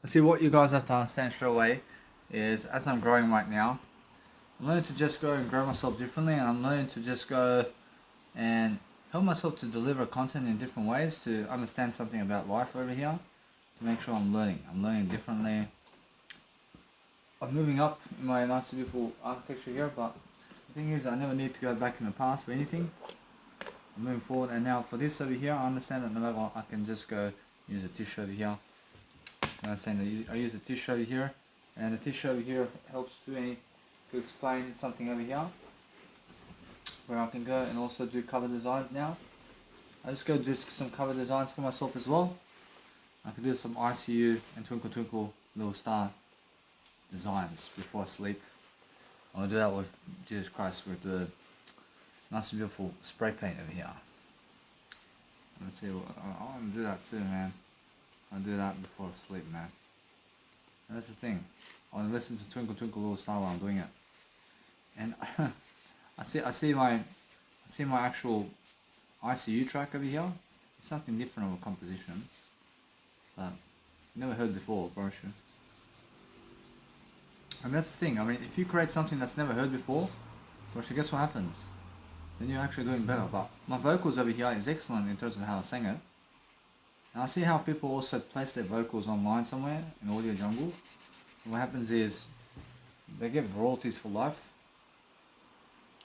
See, what you guys have to understand straight away is, as I'm growing right now, I'm learning to just go and grow myself differently, and I'm learning to just go and help myself to deliver content in different ways, to understand something about life over here, to make sure I'm learning. I'm learning differently. I'm moving up in my nice beautiful architecture here, but the thing is, I never need to go back in the past for anything. I'm moving forward, and now for this over here, I understand that no matter what, I can just go use a tissue over here. I understand that I use a tissue over here, and the tissue over here helps to explain something over here, where I can go and also do cover designs now. I just go do some cover designs for myself as well. I can do some ICU and Twinkle Twinkle Little Star designs before I sleep. I'll do that with Jesus Christ with the nice and beautiful spray paint over here. Let's see, I want to do that too, man. I'll do that before I sleep, man. And that's the thing. I want to listen to Twinkle Twinkle Little Star while I'm doing it. And I see my actual ICU track over here. It's something different of a composition, but never heard before, brochure. And that's the thing. I mean, if you create something that's never heard before, brochure, guess what happens? Then you're actually doing better. But my vocals over here is excellent in terms of how I sing it. And I see how people also place their vocals online somewhere in Audio Jungle. And what happens is they get royalties for life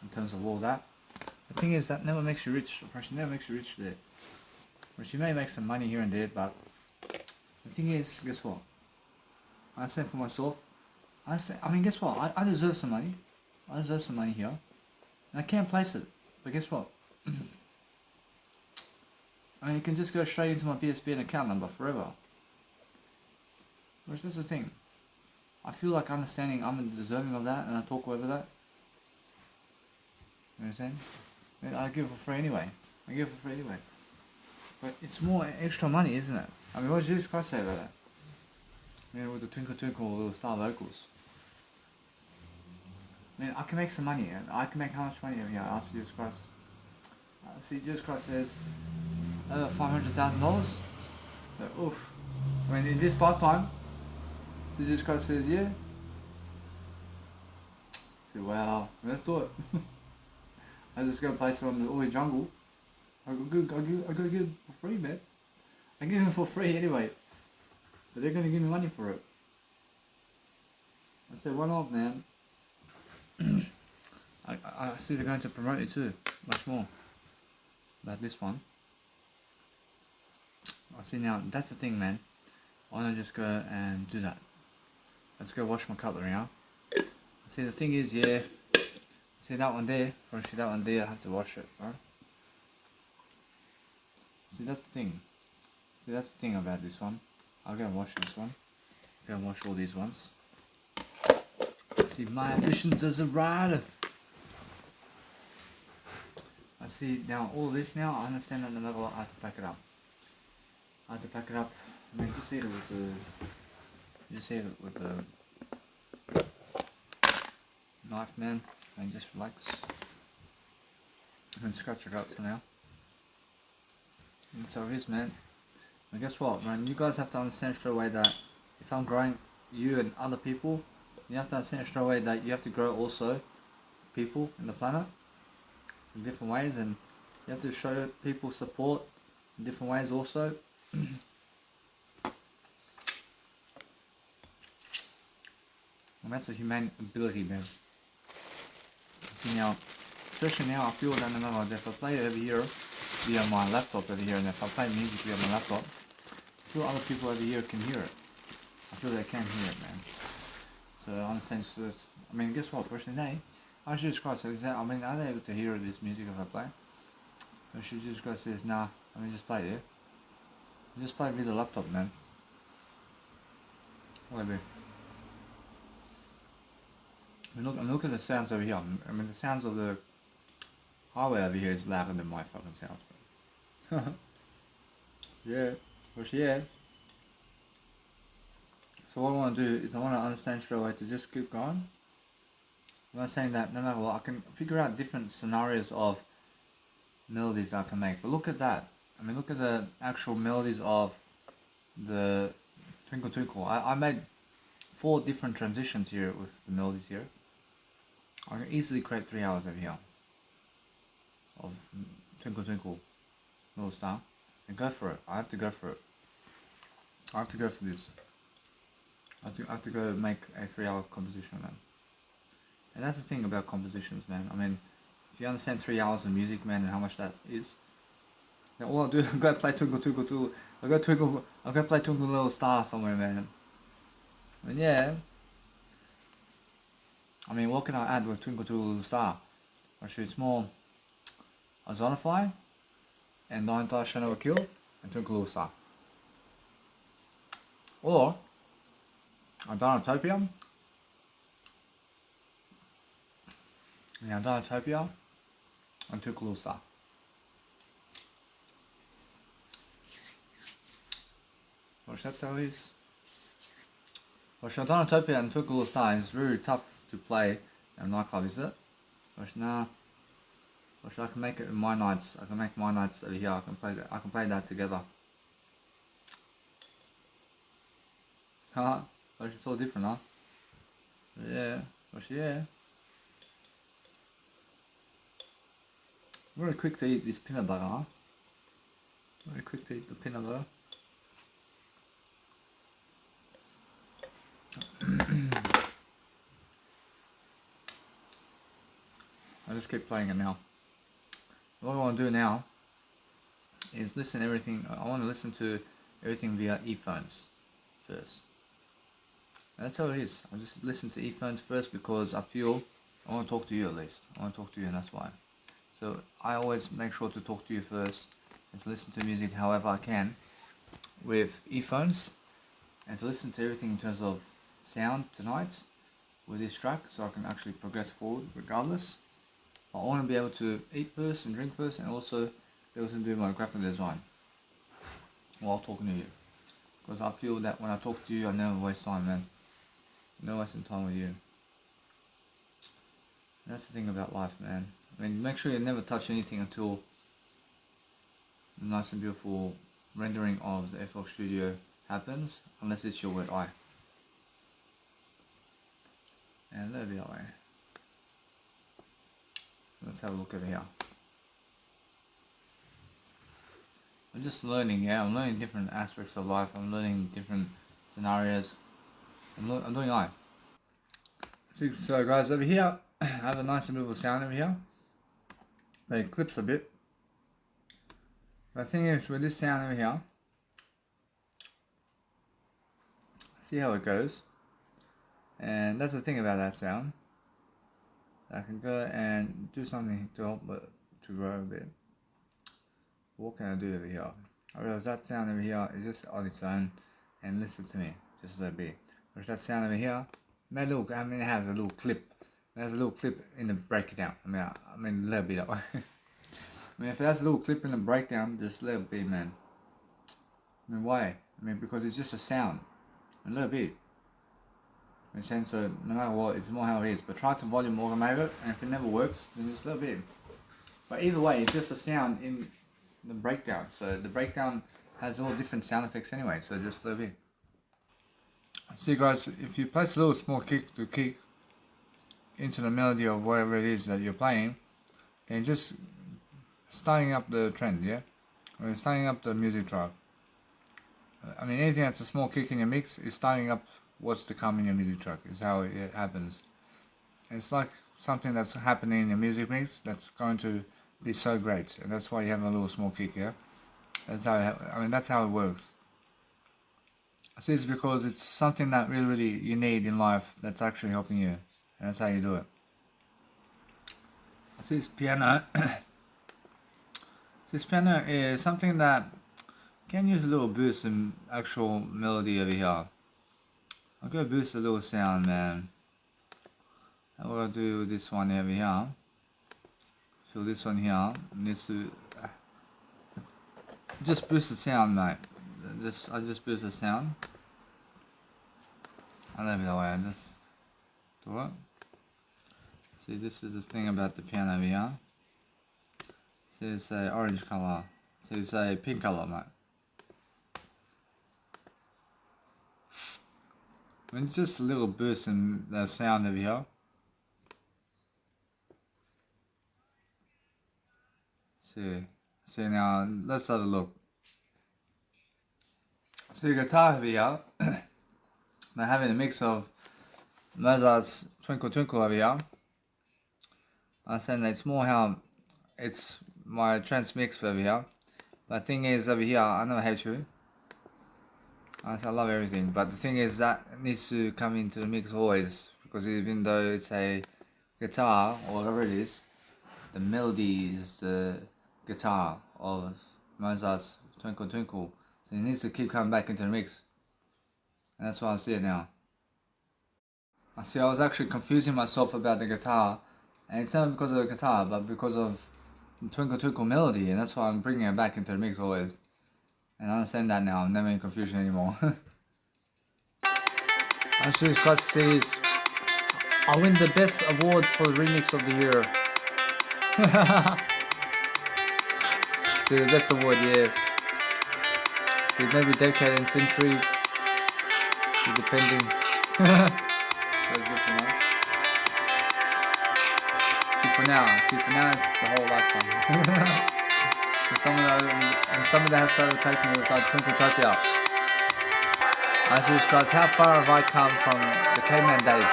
in terms of all that. The thing is, that never makes you rich. It never makes you rich there. Which you may make some money here and there, but the thing is, guess what? I understand for myself. I mean, guess what? I deserve some money. I deserve some money here. And I can't place it. But guess what? I mean, you can just go straight into my BSB account number forever. Which is the thing. I feel like understanding I'm deserving of that, and I talk over that. You know what I'm saying? I give it for free anyway. But it's more extra money, isn't it? I mean, what did Jesus Christ say about that? I mean, with the Twinkle Twinkle Little Star vocals. I mean, I can make some money. I can make how much money over here? I ask Jesus Christ. See, Jesus Christ says $500,000. So, oof. I mean, in this lifetime, so Jesus Christ says, yeah. So, wow, let's do it. I just go place it on the Audio Jungle. I gotta give it for free, man. I give it for free anyway. But they're gonna give me money for it. I said, why not, man? I see they're going to promote it too, much more. Like this one. I see now, that's the thing, man. I wanna just go and do that. Let's go wash my cutlery now. See, the thing is, yeah. See that one there? Or see that one there? I have to wash it, right? See, that's the thing. See, that's the thing about this one. I'll go and wash this one. Go and wash all these ones. See, my ambitions as a rider. I see now all of this now. I understand that no matter what, I have to pack it up. I have to pack it up. I mean, just see it with the knife, man. And just relax. And scratch your guts now. And so it is, man. And guess what, man? You guys have to understand straight away that if I'm growing you and other people, you have to understand straight away that you have to grow also people in the planet in different ways, and you have to show people support in different ways also. And that's a humane ability, man. See now, especially now, I feel that no matter what, if I play it over here via my laptop over here, and if I play music via my laptop, I feel other people over here can hear it. I feel they can hear it, man. So I understand. So I mean, guess what? Personally, I should just cross. I mean, are they able to hear this music if I play? I should just go says, nah. I mean, just play it. Just play it with the laptop, man. Whatever. I mean, look at the sounds over here. I mean, the sounds of the highway over here is louder than my fucking sounds. Yeah, which yeah. So what I want to do is I want to understand straight away to just keep going. I'm not saying that no matter what, I can figure out different scenarios of melodies I can make. But look at that. I mean, look at the actual melodies of the Twinkle Twinkle. I made 4 different transitions here with the melodies here. I can easily create 3 hours over here of Twinkle Twinkle Little Star and go for it. I have to go for it. I have to go for this. I have to go make a 3-hour composition, man. And that's the thing about compositions, man. I mean, if you understand 3 hours of music, man, and how much that is, then all I'll do, I'm gonna play Twinkle Twinkle Twinkle. I'm gonna play Twinkle Little Star somewhere, man. And yeah, I mean, what can I add with Twinkle Twinkle Little Star? Actually, it's more Ozonify and Nine Star Shadow Kill and Twinkle Little Star. Or Donatopia. Yeah, Donatopia and Twinkle Little Star. Watch, that's how it is. Watch, Donatopia and Twinkle Little Star is really tough to play in a nightclub, is it? Watch, nah. Watch, I can make it in my nights. I can make my nights over here. I can play that together. Huh? Watch, it's all different, huh? Yeah. Watch, yeah. Very quick to eat this peanut butter, huh? Very quick to eat the peanut butter. I just keep playing it now. What I want to do now is listen to everything. I want to listen to everything via earphones first. And that's how it is. I just listen to earphones first because I feel I want to talk to you at least. I want to talk to you, and that's why. So I always make sure to talk to you first and to listen to music however I can with earphones, and to listen to everything in terms of sound tonight with this track, so I can actually progress forward regardless. I want to be able to eat first and drink first, and also be able to do my graphic design while talking to you. Because I feel that when I talk to you, I never waste time, man. No wasting time with you. And that's the thing about life, man. I mean, make sure you never touch anything until the nice and beautiful rendering of the FL Studio happens, unless it's your wet eye. And let it be that way. Let's have a look over here. I'm just learning, yeah. I'm learning different aspects of life. I'm learning different scenarios. I'm doing alright. So guys, over here, I have a nice and beautiful sound over here. It clips a bit. The thing is, with this sound over here, see how it goes. And that's the thing about that sound. I can go and do something to help it to grow a bit. What can I do over here? I realize that sound over here is just on its own, and listen to me, just a little bit. There's that sound over here. Now look, I mean, it has a little clip. There's a little clip in the breakdown. I mean, a little bit that way. I mean, if it has a little clip in the breakdown, just let it be, man. I mean, why? I mean, because it's just a sound. A little bit. In a sense, so no matter what, it's more how it is. But try to volume automate it, and if it never works, then just a little bit. But either way, it's just a sound in the breakdown. So the breakdown has all different sound effects anyway, so just a little bit. See guys, if you place a little small kick to kick into the melody of whatever it is that you're playing, then just starting up the trend, yeah? Or starting up the music track. I mean, anything that's a small kick in your mix is starting up what's to come in your music track, is how it happens. It's like something that's happening in your music mix that's going to be so great, and that's why you have a little small kick, yeah? That's how it works. I see it's because it's something that really you need in life that's actually helping you, and that's how you do it. I see this piano. This piano is something that can use a little boost in actual melody over here. I'm gonna boost a little sound, man. And what I'll do with this one over here. So this one here needs to just boost the sound, mate. I just boost the sound. I love it that way. I just do it. See, this is the thing about the piano over here. See, it's a orange color. See, it's a pink color, mate. And just a little boost in the sound over here. See now, let's have a look. So the guitar over here, they're having a mix of Mozart's Twinkle Twinkle over here. I'm saying that it's more how it's my trance mix over here. But the thing is over here, I never hate you. I love everything, but the thing is that it needs to come into the mix always, because even though it's a guitar or whatever it is, the melody is the guitar of Mozart's Twinkle Twinkle, so it needs to keep coming back into the mix, and that's why I see it now. I was actually confusing myself about the guitar, and it's not because of the guitar, but because of the Twinkle Twinkle melody, and that's why I'm bringing it back into the mix always. And I understand that now, I'm never in confusion anymore. I should just see is I win the best award for the remix of the year. See, the best award, yeah. See, maybe decade and century, depending. That's good for now. See, for now it's the whole lifetime. Someone that has to overtake me with Twinkletopiaa. I just guys, how far have I come from the caveman days?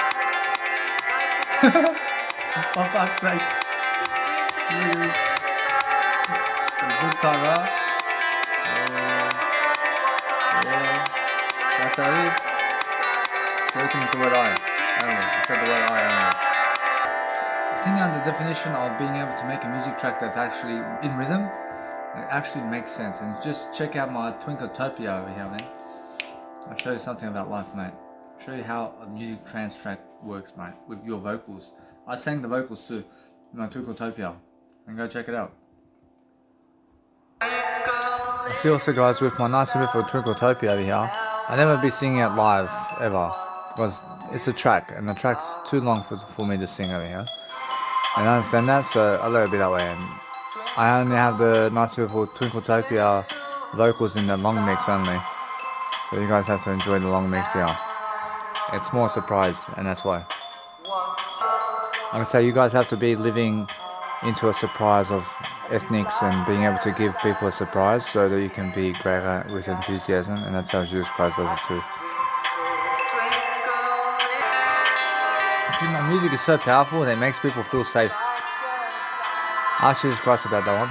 For fuck's sake. Good time, huh? Yeah. That's how it is. So looking at the word I only. I said the word I only. Seeing now the definition of being able to make a music track that's actually in rhythm, it actually makes sense. And just check out my Twinkletopiaa over here, man. I'll show you something about life, mate. I'll show you how a music trance track works, mate, with your vocals. I sang the vocals too in my Twinkletopiaa, and go check it out. I see also, guys, with my nice beautiful Twinkletopiaa over here, I'll never be singing it live ever, because it's a track, and the track's too long for me to sing over here. And I understand that, so I let it be that way. And I only have the nice beautiful Twinkletopiaa vocals in the long mix only. So you guys have to enjoy the long mix here. It's more a surprise, and that's why. I would say you guys have to be living into a surprise of ethnics and being able to give people a surprise so that you can be greater with enthusiasm, and that's how Jesus Christ does it too. See, my music is so powerful and it makes people feel safe. Ask Jesus Christ about that one.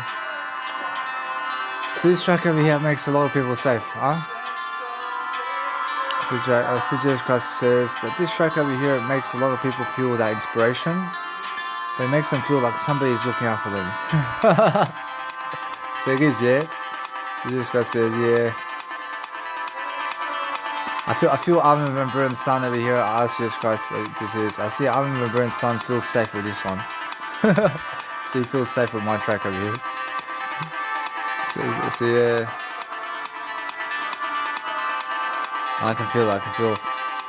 So this track over here makes a lot of people safe, huh? So Jesus Christ says that this track over here makes a lot of people feel that inspiration, but it makes them feel like somebody is looking out for them. So it is, yeah. Jesus Christ says, yeah. I feel Armin van Buuren's son over here. I ask Jesus Christ what this is. I see Armin van Buuren's son feels safe with this one. So he feels safe with my track over here. So yeah. I can feel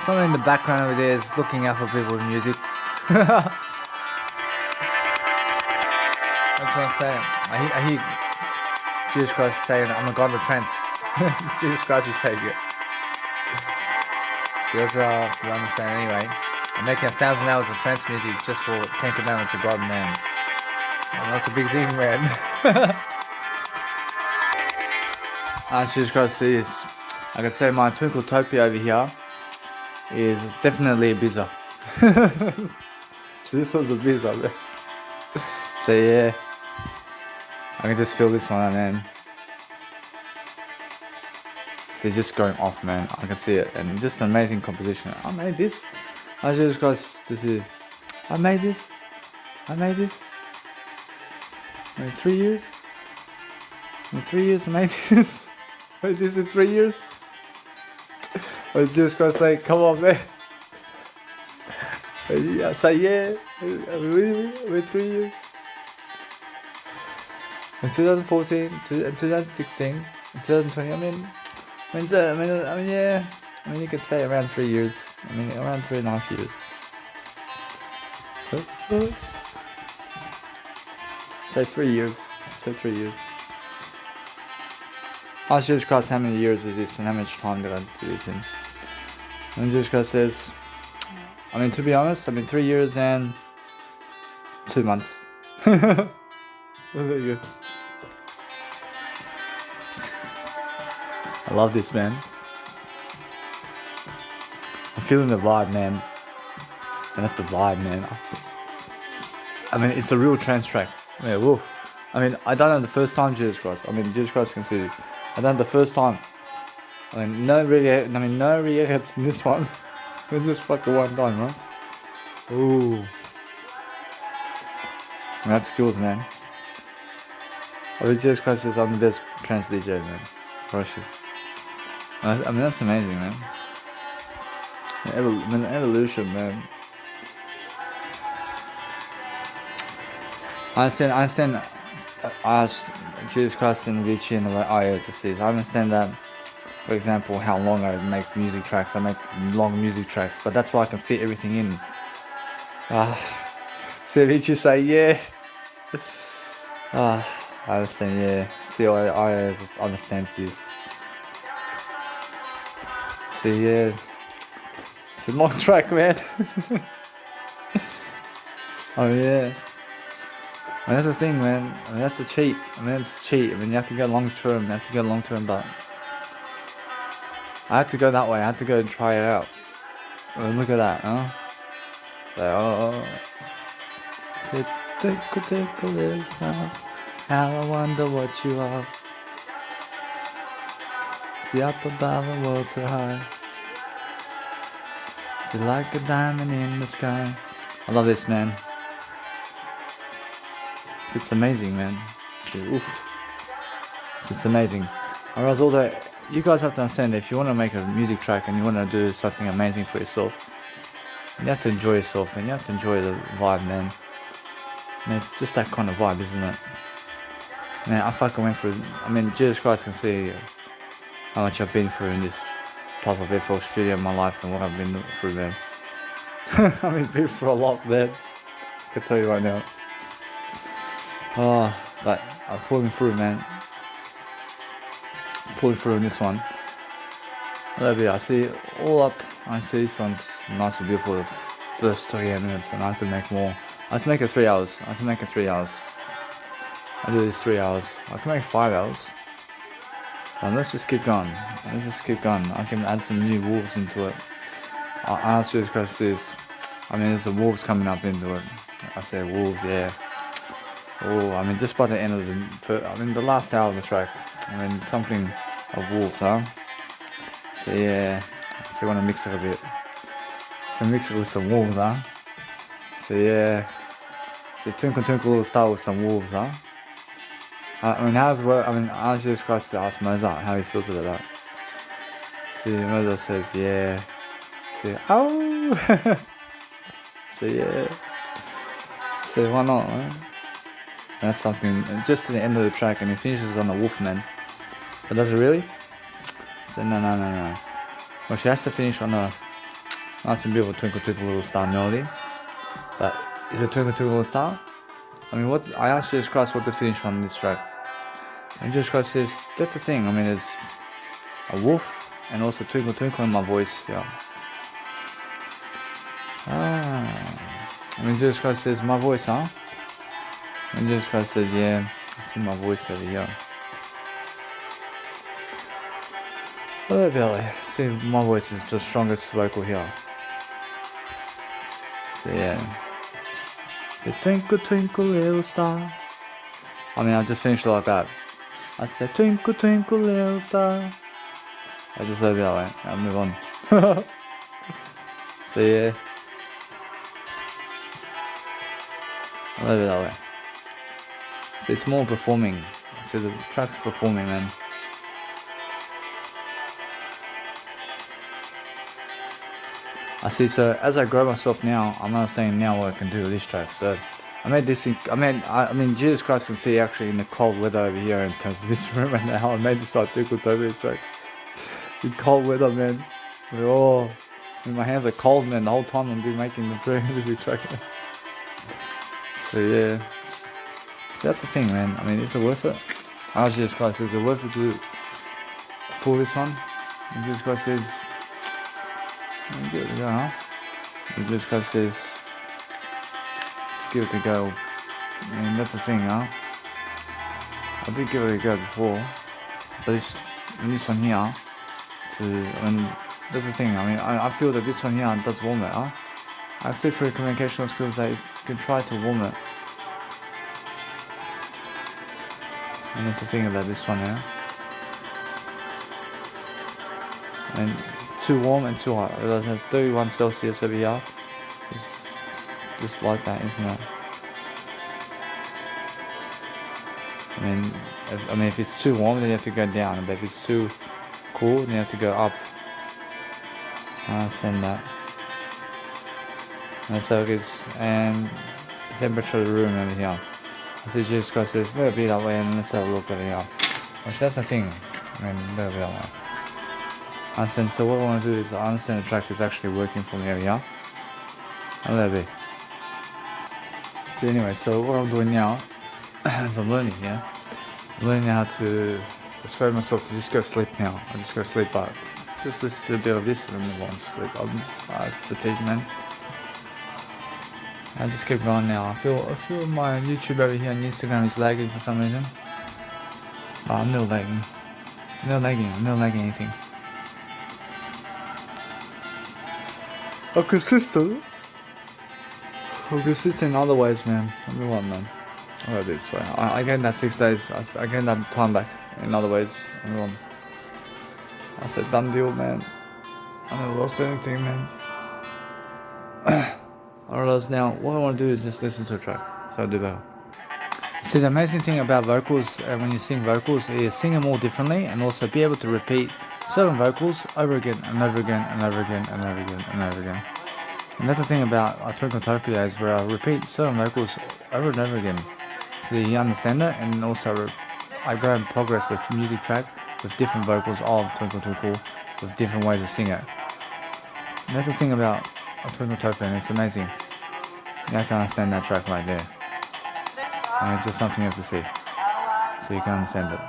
something in the background over there is looking out for people with music. That's what I'm saying. I hear Jesus Christ saying, I'm a God of trance. Jesus Christ is Savior. So that's what you understand anyway. I'm making 1,000 hours of trance music just for 10 commandments of God and man. And that's a big thing, man. Jesus Christ says, I can say my Twinkletopiaa over here is definitely a bizarre. This was a bizarre, man. So yeah, I can just feel this one, man. They're just going off, man. I can see it, and just an amazing composition. I made this. I just got to see. I made this. In 3 years. In 3 years, I made this. I made this in 3 years. I was just gonna say, come on, man. I say, yeah, really, with 3 years. In 2014, in 2016, in 2020, yeah. You could say around 3 years. Around 3.5 years. Say 3 years. Ask Jesus Christ how many years is this and how much time did I do this in. And Jesus Christ says, I mean, to be honest, 3 years and 2 months. There you go. I love this, man. I'm feeling the vibe, man. And that's the vibe, man. I mean, it's a real trance track. Yeah, woof. I mean, I done it the first time, Jesus Christ. I mean, Jesus Christ can see it. I done it the first time. I mean, no reacts in this one. It's just fucking one time, right? Ooh. That's skills, man. I mean, Jesus Christ says I'm the best trance DJ, man. Russian. I mean, that's amazing, man. Evolution, man. I understand. I asked Jesus Christ and Avicii and the way I to see. I understand that, for example, how long I make music tracks. I make long music tracks, but that's why I can fit everything in. See Avicii say, yeah. I understand, yeah. See, I understand this. See, yeah. It's a long track, man. Oh, yeah. I mean, that's the thing, man. I mean, that's the cheat. I mean, it's cheat. I mean, you have to go long term. You have to go long term, but I had to go that way. I had to go and try it out. I mean, look at that, huh? So, take a little time. How I wonder what you are. See up above the world so high. You're like a diamond in the sky. I love this, man. It's amazing, man. It's amazing. Whereas although you guys have to understand that if you want to make a music track and you want to do something amazing for yourself, you have to enjoy yourself and you have to enjoy the vibe, man. I mean, it's just that kind of vibe, isn't it? Man, I fucking went through. I mean, Jesus Christ can see how much I've been through in this type of FL studio in my life and what I've been through, man. I've been through a lot, man. I can tell you right now. Oh, but I'm pulling through, man. Pulling through in this one. I see all up. I see this one's nice and beautiful. The first 3 minutes, and I have to make more. I have to make it 3 hours. I have to make it 3 hours. I do this 3 hours. I can make 5 hours. And let's just keep going. Let's just keep going. I can add some new wolves into it. I asked you guys this. I mean, there's the wolves coming up into it. I say wolves, yeah. Oh, I mean, just by the end of the last hour of the track. I mean, something of wolves, huh? So yeah, so you want to mix it a bit. So mix it with some wolves, huh? So yeah, so Twinkle Twinkle Little Star with some wolves, huh? I mean, how's work? I mean, I was just supposed to ask Mozart how he feels about that. See, Mozart says, yeah. See, oh! So yeah. So why not, man? That's something, just to the end of the track, and he finishes on the Wolfman. But does it really? So no. Well, she has to finish on a nice and beautiful Twinkle Twinkle Little Star melody. But is it Twinkle Twinkle Little Star? I mean, I asked Jesus Christ what to finish on this track. And Jesus Christ says, that's the thing. I mean, there's a wolf and also Twinkle Twinkle in my voice. Yeah. I mean, Jesus Christ says, my voice, huh? And Jesus Christ says, yeah, it's in my voice over here. Oh, Billy. See, my voice is the strongest vocal here. So, yeah. The twinkle, twinkle, little star. I mean, I just finished it like that. I said, twinkle, twinkle, little star. I just leave it that way. I'll move on. So, yeah. I'll leave it that way. So, it's more performing. So, the track's performing, man. I see, so as I grow myself now, I'm understanding now what I can do with this track. So I made this I mean Jesus Christ can see actually in the cold weather over here in terms of this room right now. I made this like Twinkle Toby track. In cold weather, man. Oh, my hands are cold, man, the whole time I'm been making the music track. So yeah. So that's the thing, man. I mean, is it worth it? I asked Jesus Christ, is it worth it to pull this one? And Jesus Christ says, And give it a go, huh? Jesus Christ says, give it a go. I mean, that's the thing, huh? I did give it a go before, but this one here, that's the thing. I mean, I feel that this one here does warm it, huh? I feel for communicational skills that you can try to warm it. And that's the thing about this one here. And too warm and too hot. It does have 31 Celsius over here. It's just like that, isn't it? I mean, if it's too warm, then you have to go down. But if it's too cool, then you have to go up. I understand that. And so it is. And the temperature of the room over here. So just because it's a little bit that way, and let's have a look over here. Which that's the thing. I mean, a little bit that way. Understand. So what I want to do is I understand the track is actually working for me over here. A little bit. So anyway, so what I'm doing now is I'm learning here. I'm learning how to persuade myself to just go to sleep now. I just go to sleep, but just listen to a bit of this and then move on to sleep. I'm fatigued, man. I just keep going now. I feel my YouTube over here on Instagram is lagging for some reason. But I'm not lagging. I'm not lagging anything. I'm consistent in other ways, man. I mean, what, man? I gotta do this way. I gained that 6 days. I gained that time back in other ways. I said, done deal, man. I never lost anything, man. I realize now, what I want to do is just listen to a track, so I do better. See, the amazing thing about vocals, when you sing vocals, is sing them all differently, and also be able to repeat certain vocals over again and over again and over again and over again and over again. And that's the thing about Twinkletopia, is where I repeat certain vocals over and over again, so that you understand it, and also I go and progress the music track with different vocals of Twinkle Twinkle, with different ways to sing it. And that's the thing about Twinkletopia, and it's amazing. You have to understand that track right there. And it's just something you have to see, so you can understand it.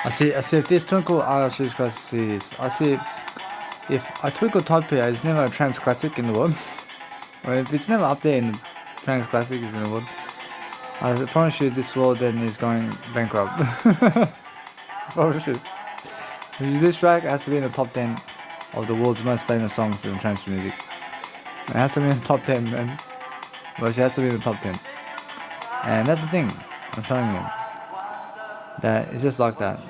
I see if this Twinkle, I'll show you guys to see this. I see if a Twinkletopia is never a trance classic in the world, or if it's never up there in the trance classic in the world, I promise you this world then is going bankrupt. I promise you. This track has to be in the top 10 of the world's most famous songs in trance music. It has to be in the top 10, man. But it has to be in the top 10. And that's the thing, I'm telling you. That it's just like that.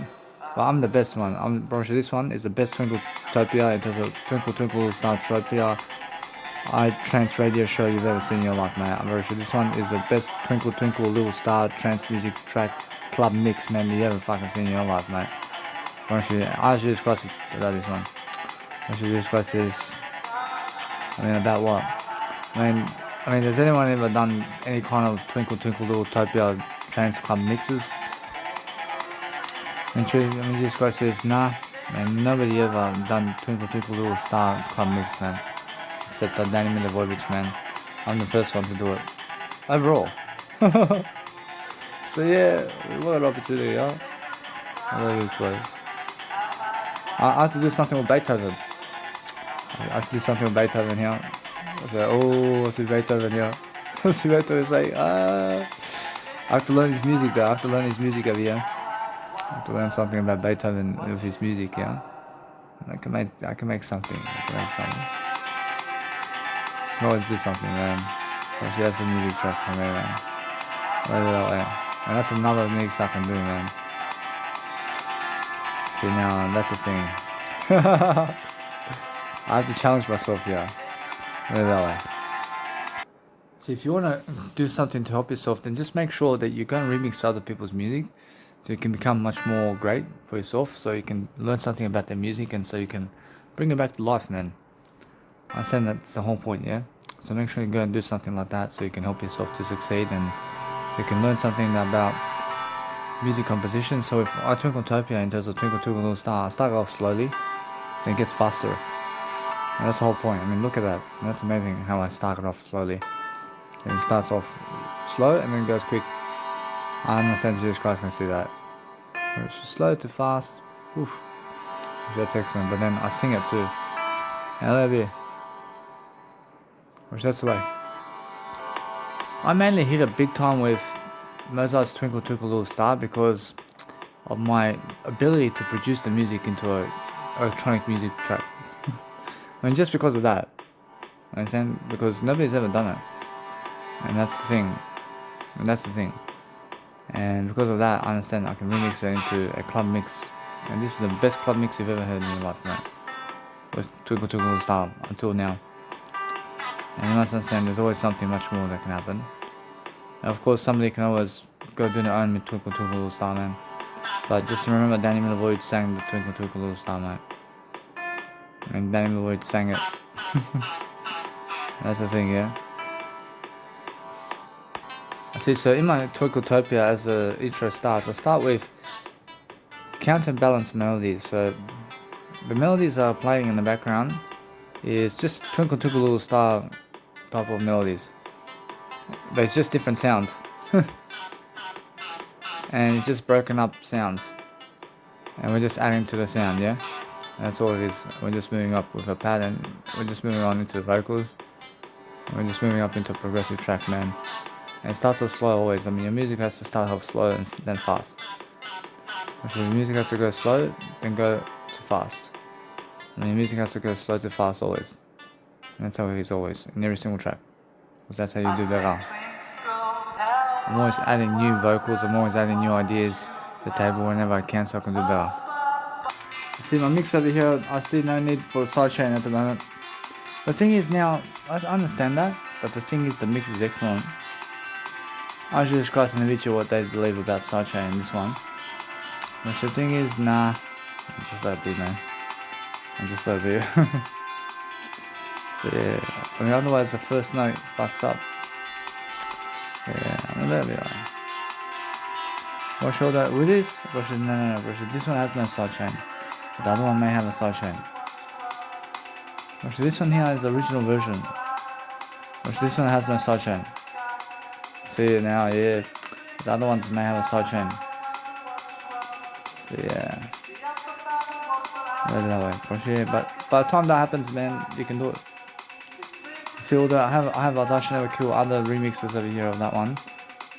But I'm the best one. I'm pretty sure this one is the best Twinkletopia in terms of Twinkle Twinkle Star Tropia trance radio show you've ever seen in your life, man. I'm very sure this one is the best Twinkle Twinkle Little Star trance music track club mix, man, you ever fucking seen in your life, mate. I should just classic about this one. I should just classic this. I mean, about what? I mean, has anyone ever done any kind of Twinkle Twinkle Little Topia trance club mixes? And true, I mean, Jesus Christ says, nah, man, nobody ever done Twinkle Twinkle Little Star club mix, man. Except Danny Milivojevic, man. I'm the first one to do it. Overall. So yeah, what an opportunity, huh? I love this way. I have to do something with Beethoven. I have to do something with Beethoven here. I say, oh, what's with Beethoven here? What's with Beethoven? Say, I have to learn his music though. I have to learn his music over here. I have to learn something about Beethoven with his music, yeah. I can make something. I can always do something, man. Actually, that's a music track for me, man. And that's another mix I can do, man. See, now that's the thing. I have to challenge myself here. That way. See, if you want to do something to help yourself, then just make sure that you go and remix other people's music, so you can become much more great for yourself, so you can learn something about their music, and so you can bring it back to life, man. I understand that's the whole point, yeah? So make sure you go and do something like that, so you can help yourself to succeed, and so you can learn something about music composition. So if I Twinkletopia in terms of Twinkle Twinkle Little Star, I start off slowly, then it gets faster. And that's the whole point. I mean, look at that. That's amazing how I started off slowly. And it starts off slow and then goes quick. I understand Jesus Christ can see that. It's slow to fast. Oof. That's excellent. But then I sing it too. I love you. Which that's the way. I mainly hit a big time with Mozart's Twinkle Twinkle Little Star because of my ability to produce the music into a electronic music track. I mean, just because of that. Understand? Because nobody's ever done it. And that's the thing. And because of that, I understand I can remix it into a club mix. And this is the best club mix you've ever heard in your life, mate. With Twinkle Twinkle Little Star until now. And you must understand there's always something much more that can happen. And of course somebody can always go do their own with Twinkle Twinkle Little Star, man. But just remember Danny Milivojevic sang the Twinkle Twinkle Little Star, mate. And Danny Milivojevic sang it. That's the thing, yeah. I see, so in my Twinkletopiya as the intro starts, I start with counterbalanced melodies. So the melodies that are playing in the background is just Twinkle Twinkle Little Star type of melodies. But it's just different sounds. And it's just broken up sounds. And we're just adding to the sound, yeah? That's all it is. We're just moving up with a pattern. We're just moving on into vocals. And we're just moving up into a progressive track, man. And it starts off slow always. I mean, your music has to start off slow and then fast. If your music has to go slow, then go to fast. And your music has to go slow to fast always. And that's how it is always, in every single track. Because that's how you do better. I'm always adding new vocals, I'm always adding new ideas to the table whenever I can so I can do better. You see my mix over here, I see no need for a sidechain at the moment. The thing is now, I understand that, but the thing is the mix is excellent. I should just guys in the video what they believe about sidechain in this one. Which the thing is, nah, I'm just let it be, man. I'm just let it be. So yeah, I mean otherwise the first note fucks up. Yeah, I mean there we are. Watch all that with this. Watch it, no, watch it. This one has no sidechain. The other one may have a sidechain. Watch this one here is the original version. Watch this one has no sidechain. See it now, yeah. The other ones may have a sidechain. So yeah. Right that way. Watch here, but by the time that happens, man, you can do it. See all that I have Adash Never Kill other remixes over here of that one.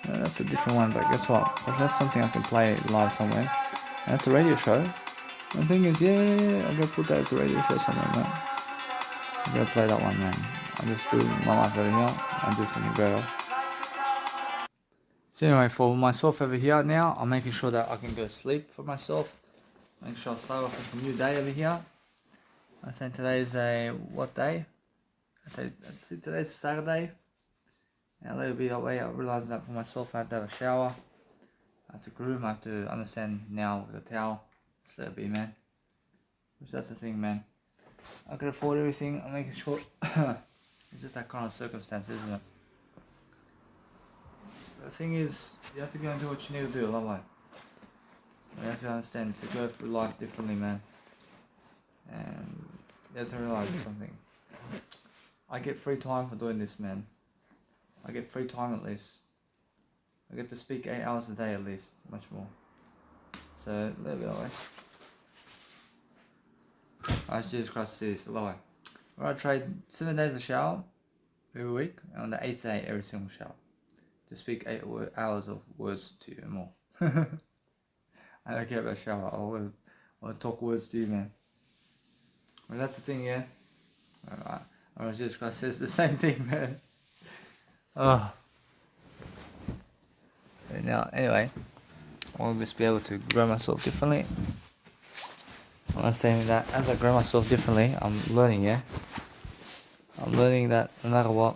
That's a different one, but guess what? That's something I can play live somewhere. And that's a radio show. And the thing is, yeah, I'm gonna put that as a radio show somewhere, man. I'm gonna play that one, man. I'm just doing my life over here and do something better. So anyway, for myself over here now, I'm making sure that I can go to sleep for myself. Make sure I start off with a new day over here. I say today's a what day? Today's Saturday. And a little bit away, I realised that for myself I have to have a shower. I have to groom, I have to understand now with a towel. Just let it be, man. Which that's the thing, man. I can afford everything, I'm making sure. It's just that kind of circumstance, isn't it? The thing is, you have to go and do what you need to do, love life. You have to understand to go through life differently, man. And you have to realise something. I get free time for doing this, man. I get free time at least. I get to speak 8 hours a day at least, much more. So, there we are. I Jesus Christ series, lie. Where I trade 7 days of shower every week, and on the 8th day, every single shower. To speak 8 hours of words to you and more. I don't care about shower, I want to talk words to you, man. Well, that's the thing, yeah. Alright, Jesus Christ says the same thing, man. Oh. Now, anyway, I'll just be able to grow myself differently. I'm saying that as I grow myself differently, I'm learning, yeah? I'm learning that no matter what,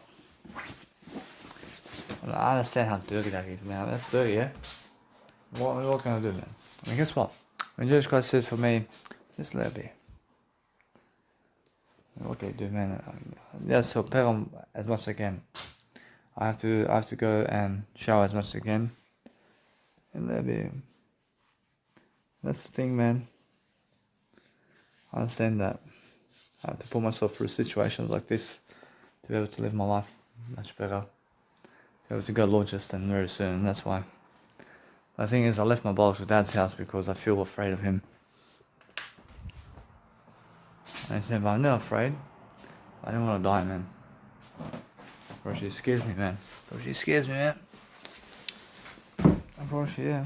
I understand how dirty that is, man. That's dirty, yeah? What can I do, man? I mean, guess what? When Jesus Christ says for me, just let it be. What can I do, man? Yeah, so pay on as much as I can. I have to go and shower as much as I can. And let it be. That's the thing, man. I understand that. I have to put myself through situations like this to be able to live my life much better. To be able to go to Launceston very soon, that's why. The thing is, I left my bollocks with Dad's house because I feel afraid of him. And he said, but I'm not afraid. I don't want to die, man. Bro, she scares me, man. Bro, she scares me, man. Bro, she, yeah.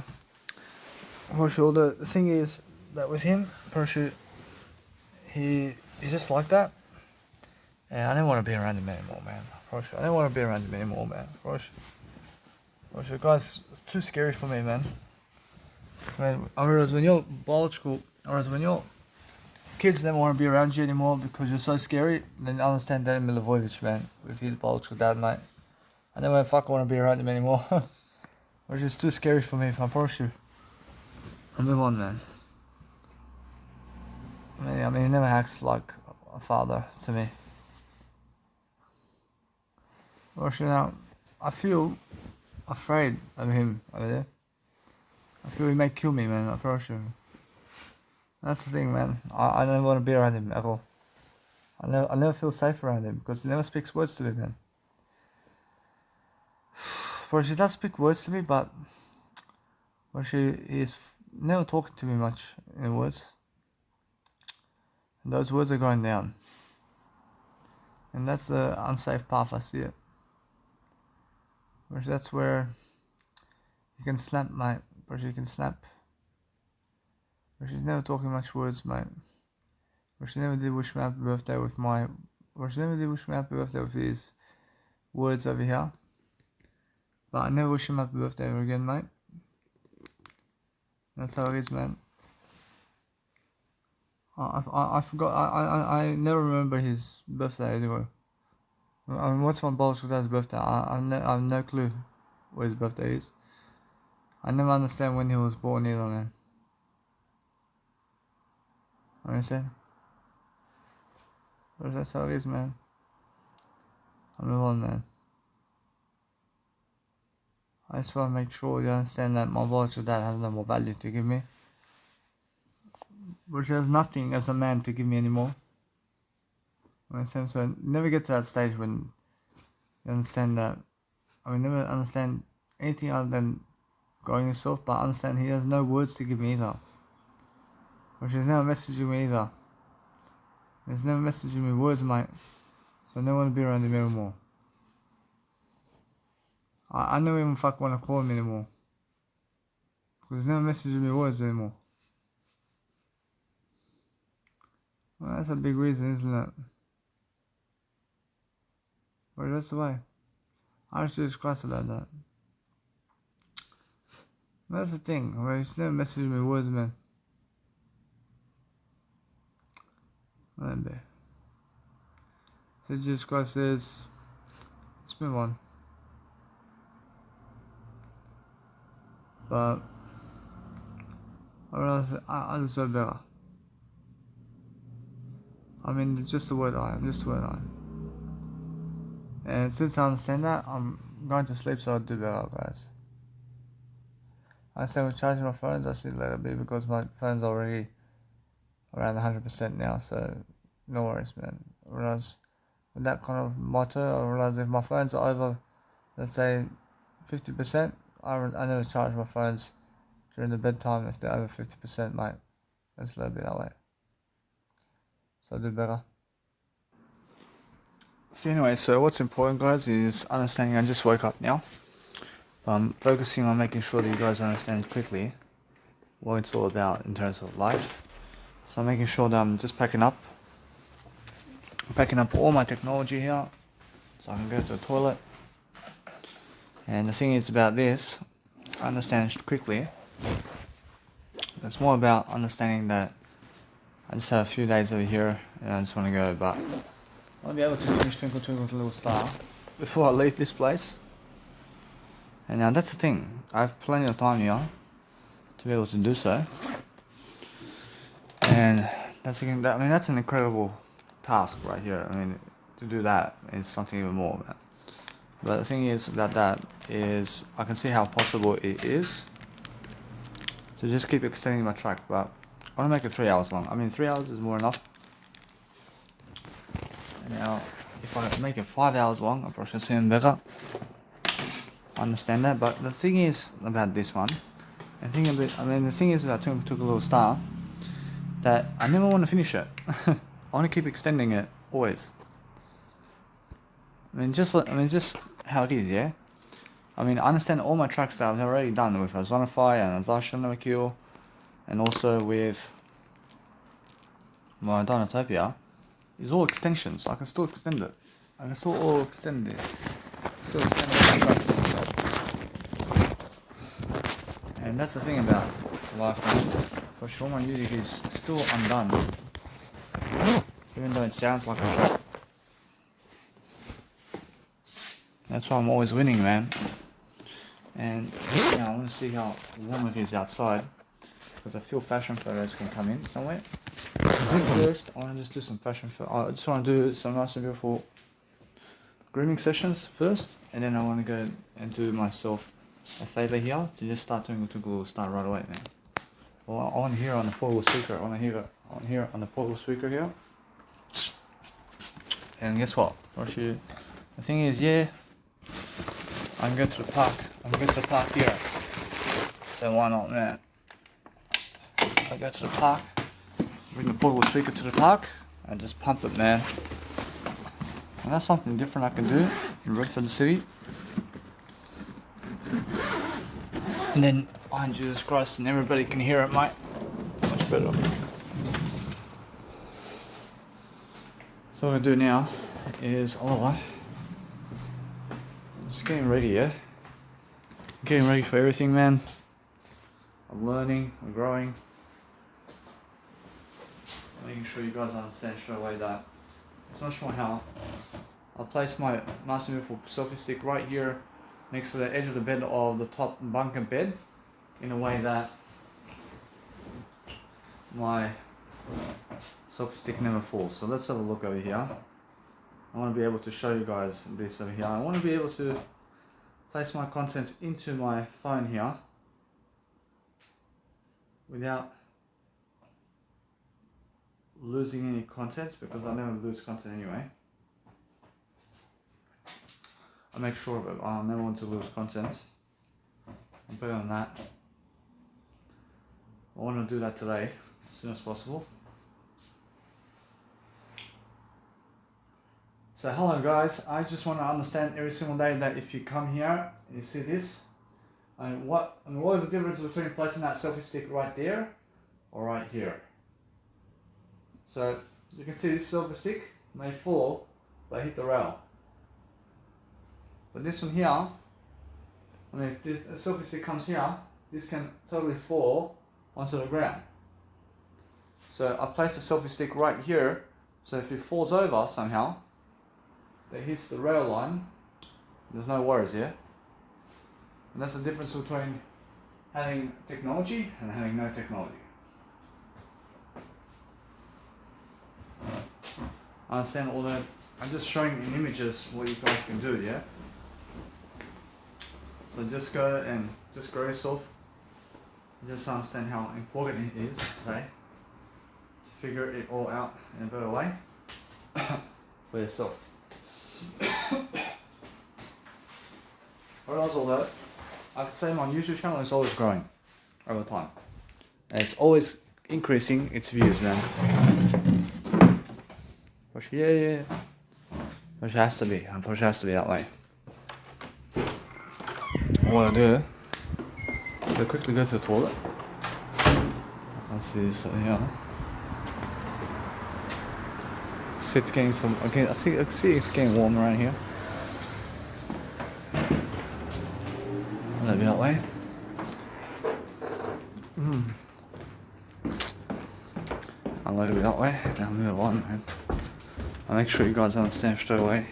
Bro, she, the thing is that with him, bro, she, he's just like that. And I don't want to be around him anymore, man. Bro, she, I don't want to be around him anymore, man. Bro, she, guys, it's too scary for me, man. Man, I realize when you're biological, or when your kids don't want to be around you anymore because you're so scary, then I understand Dan Milivojevic, man, with his biological dad, mate. I don't want to be around him anymore. It's just too scary for me, I promise you. I'll move on, man. I mean, he never acts like a father to me. Actually, now, I feel afraid of him over there. I feel he may kill me, man, I promise you. That's the thing, man. I don't want to be around him at all. I never feel safe around him because he never speaks words to me, man. Well, she does speak words to me, but he is never talking to me much in words. And those words are going down. And that's the unsafe path I see it. Which that's where you can snap, mate. But you can snap. But she's never talking much words, mate. But she never did wish me happy birthday with my. But she never did wish me happy birthday with his words over here. But I never wish him happy birthday ever again, mate. That's how it is, man. I forgot. I never remember his birthday anyway. I mean, what's my biological dad's birthday? I have no clue what his birthday is. I never understand when he was born either, man. Understand? But that's how it is, man. I move on, man. I just want to make sure you understand that my biological dad has no more value to give me. Which has nothing as a man to give me anymore. Understand? So never get to that stage when you understand that. I mean, never understand anything other than growing yourself, but understand he has no words to give me either. Which he's never messaging me either. He's never messaging me words, mate. So I don't want to be around him anymore. I don't even want to call him anymore. Because he's never messaging me words anymore. Well, that's a big reason, isn't it? But that's the way. I should just cross about that. But that's the thing. Right? He's never messaging me words, man. Maybe. So Jesus Christ says, let's move on. But I realize I deserve better. I mean, just the word I am, just the word I am. And since I understand that, I'm going to sleep so I'll do better, guys. I say with charging my phones, I see let it be because my phone's already around 100% now, so no worries, man. I realize with that kind of motto, I realize if my phones are over, let's say, 50%, I never charge my phones during the bedtime if they're over 50%, mate. Let's let it be that way. So I do better. So anyway, so what's important, guys, is understanding I just woke up now. I'm focusing on making sure that you guys understand quickly what it's all about in terms of life. So I'm making sure that I'm just packing up all my technology here so I can go to the toilet. And the thing is about this, I understand quickly. It's more about understanding that I just have a few days over here and I just want to go, but I want to be able to finish Twinkle Twinkle Little Star before I leave this place. And now that's the thing, I have plenty of time here to be able to do so. And that's an incredible task right here. I mean, to do that is something even more, man. But the thing is about that is I can see how possible it is. So just keep extending my track, but I want to make it 3 hours long. I mean, 3 hours is more enough. And now, if I make it 5 hours long, I'll probably see him better. I understand that, but the thing is about this one, the thing is about Twinkle Twinkle Little Star, that I never want to finish it. I want to keep extending it, always. just how it is, yeah. I mean, I understand all my tracks that I've already done with a Zonify and a Dash Kill, and also with my Dinotopia, is all extensions. I can still extend it. I can still all extend this. Still extend all my tracks. And that's the thing about life, man. For sure, my music is still undone, even though it sounds like a track. That's why I'm always winning, man. And I want to see how warm it is outside, because I feel fashion photos can come in somewhere. First, I want to just do some fashion I just want to do some nice and beautiful grooming sessions first, and then I want to go and do myself a favor here to just start doing a start right away, man. Well, I want to hear on the portable speaker. I want to hear on the portable speaker here. And guess what? The thing is, yeah, I'm going to the park. I'm going to the park here. So why not, man? I go to the park, bring the portable speaker to the park, and just pump it, man. And that's something different I can do in Redford City. And then, behind Jesus Christ, and everybody can hear it, mate. Much better. So what I'm going to do now is, just getting ready, yeah? Getting ready for everything, man. I'm learning, I'm growing. Making sure you guys understand straight away that it's not sure how. I'll place my nice and beautiful selfie stick right here next to the edge of the bed of the top bunker bed, in a way that my selfie stick never falls. So let's have a look over here. I want to be able to show you guys this over here. I want to be able to place my contents into my phone here without losing any content, because I never lose content anyway. I make sure of it. I never want to lose content. I'm better on that. I want to do that today as soon as possible. So hello guys, I just want to understand every single day that if you come here and you see this, what is the difference between placing that selfie stick right there or right here? So you can see this selfie stick may fall but hit the rail. But this one here, if this selfie stick comes here, this can totally fall onto the ground. So I place the selfie stick right here, so if it falls over somehow, that hits the rail line, there's no worries, yeah? And that's the difference between having technology and having no technology. I understand all that. I'm just showing in images what you guys can do, yeah? So just go and just grow yourself. Just understand how important it is today to figure it all out in a better way for yourself. What else all that? I could say my YouTube channel is always growing over time. And it's always increasing its views, man. Push, yeah. Push has to be. Push has to be that way. What I do, I'll quickly go to the toilet. Let's see this here. See, it's getting some. Okay, I see it's getting warm around here. Let me that way. I'll let it be that way, and I'll move on, man. I'll make sure you guys understand straight away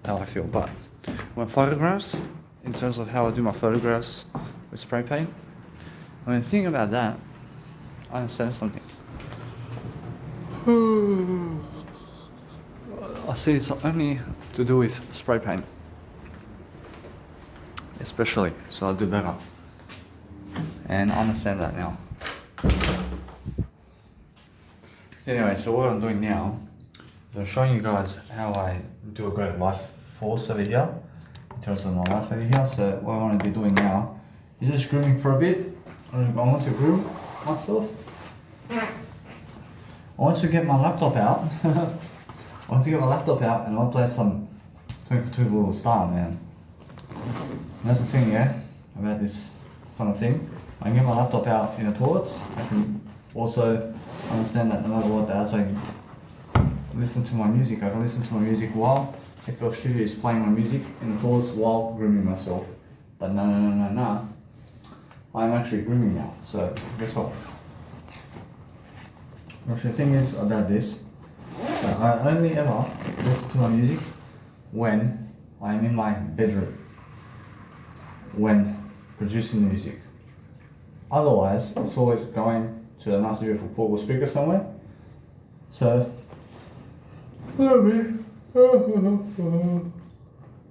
how I feel. But my photographs, in terms of how I do my photographs with spray paint, I mean, thinking about that, I understand something. I see it's only to do with spray paint, especially, so I'll do better. And I understand that now. Anyway, so what I'm doing now is I'm showing you guys how I do a great life force over here, in terms of my life over here. So what I want to be doing now is just grooming for a bit. I want to groom myself. I want to get my laptop out. And I want to play some twinkle twinkle little star, man. And that's the thing, yeah, about this kind of thing. I can get my laptop out in the toilets. I can also understand that no matter what, as I listen to my music, I can listen to my music while FL Studio is playing my music in the toilets while grooming myself. But no. I'm actually grooming now, so guess what? Actually, the thing is about this, I only ever listen to my music when I'm in my bedroom, when producing music. Otherwise, it's always going to a nice beautiful portable speaker somewhere. So, I mean,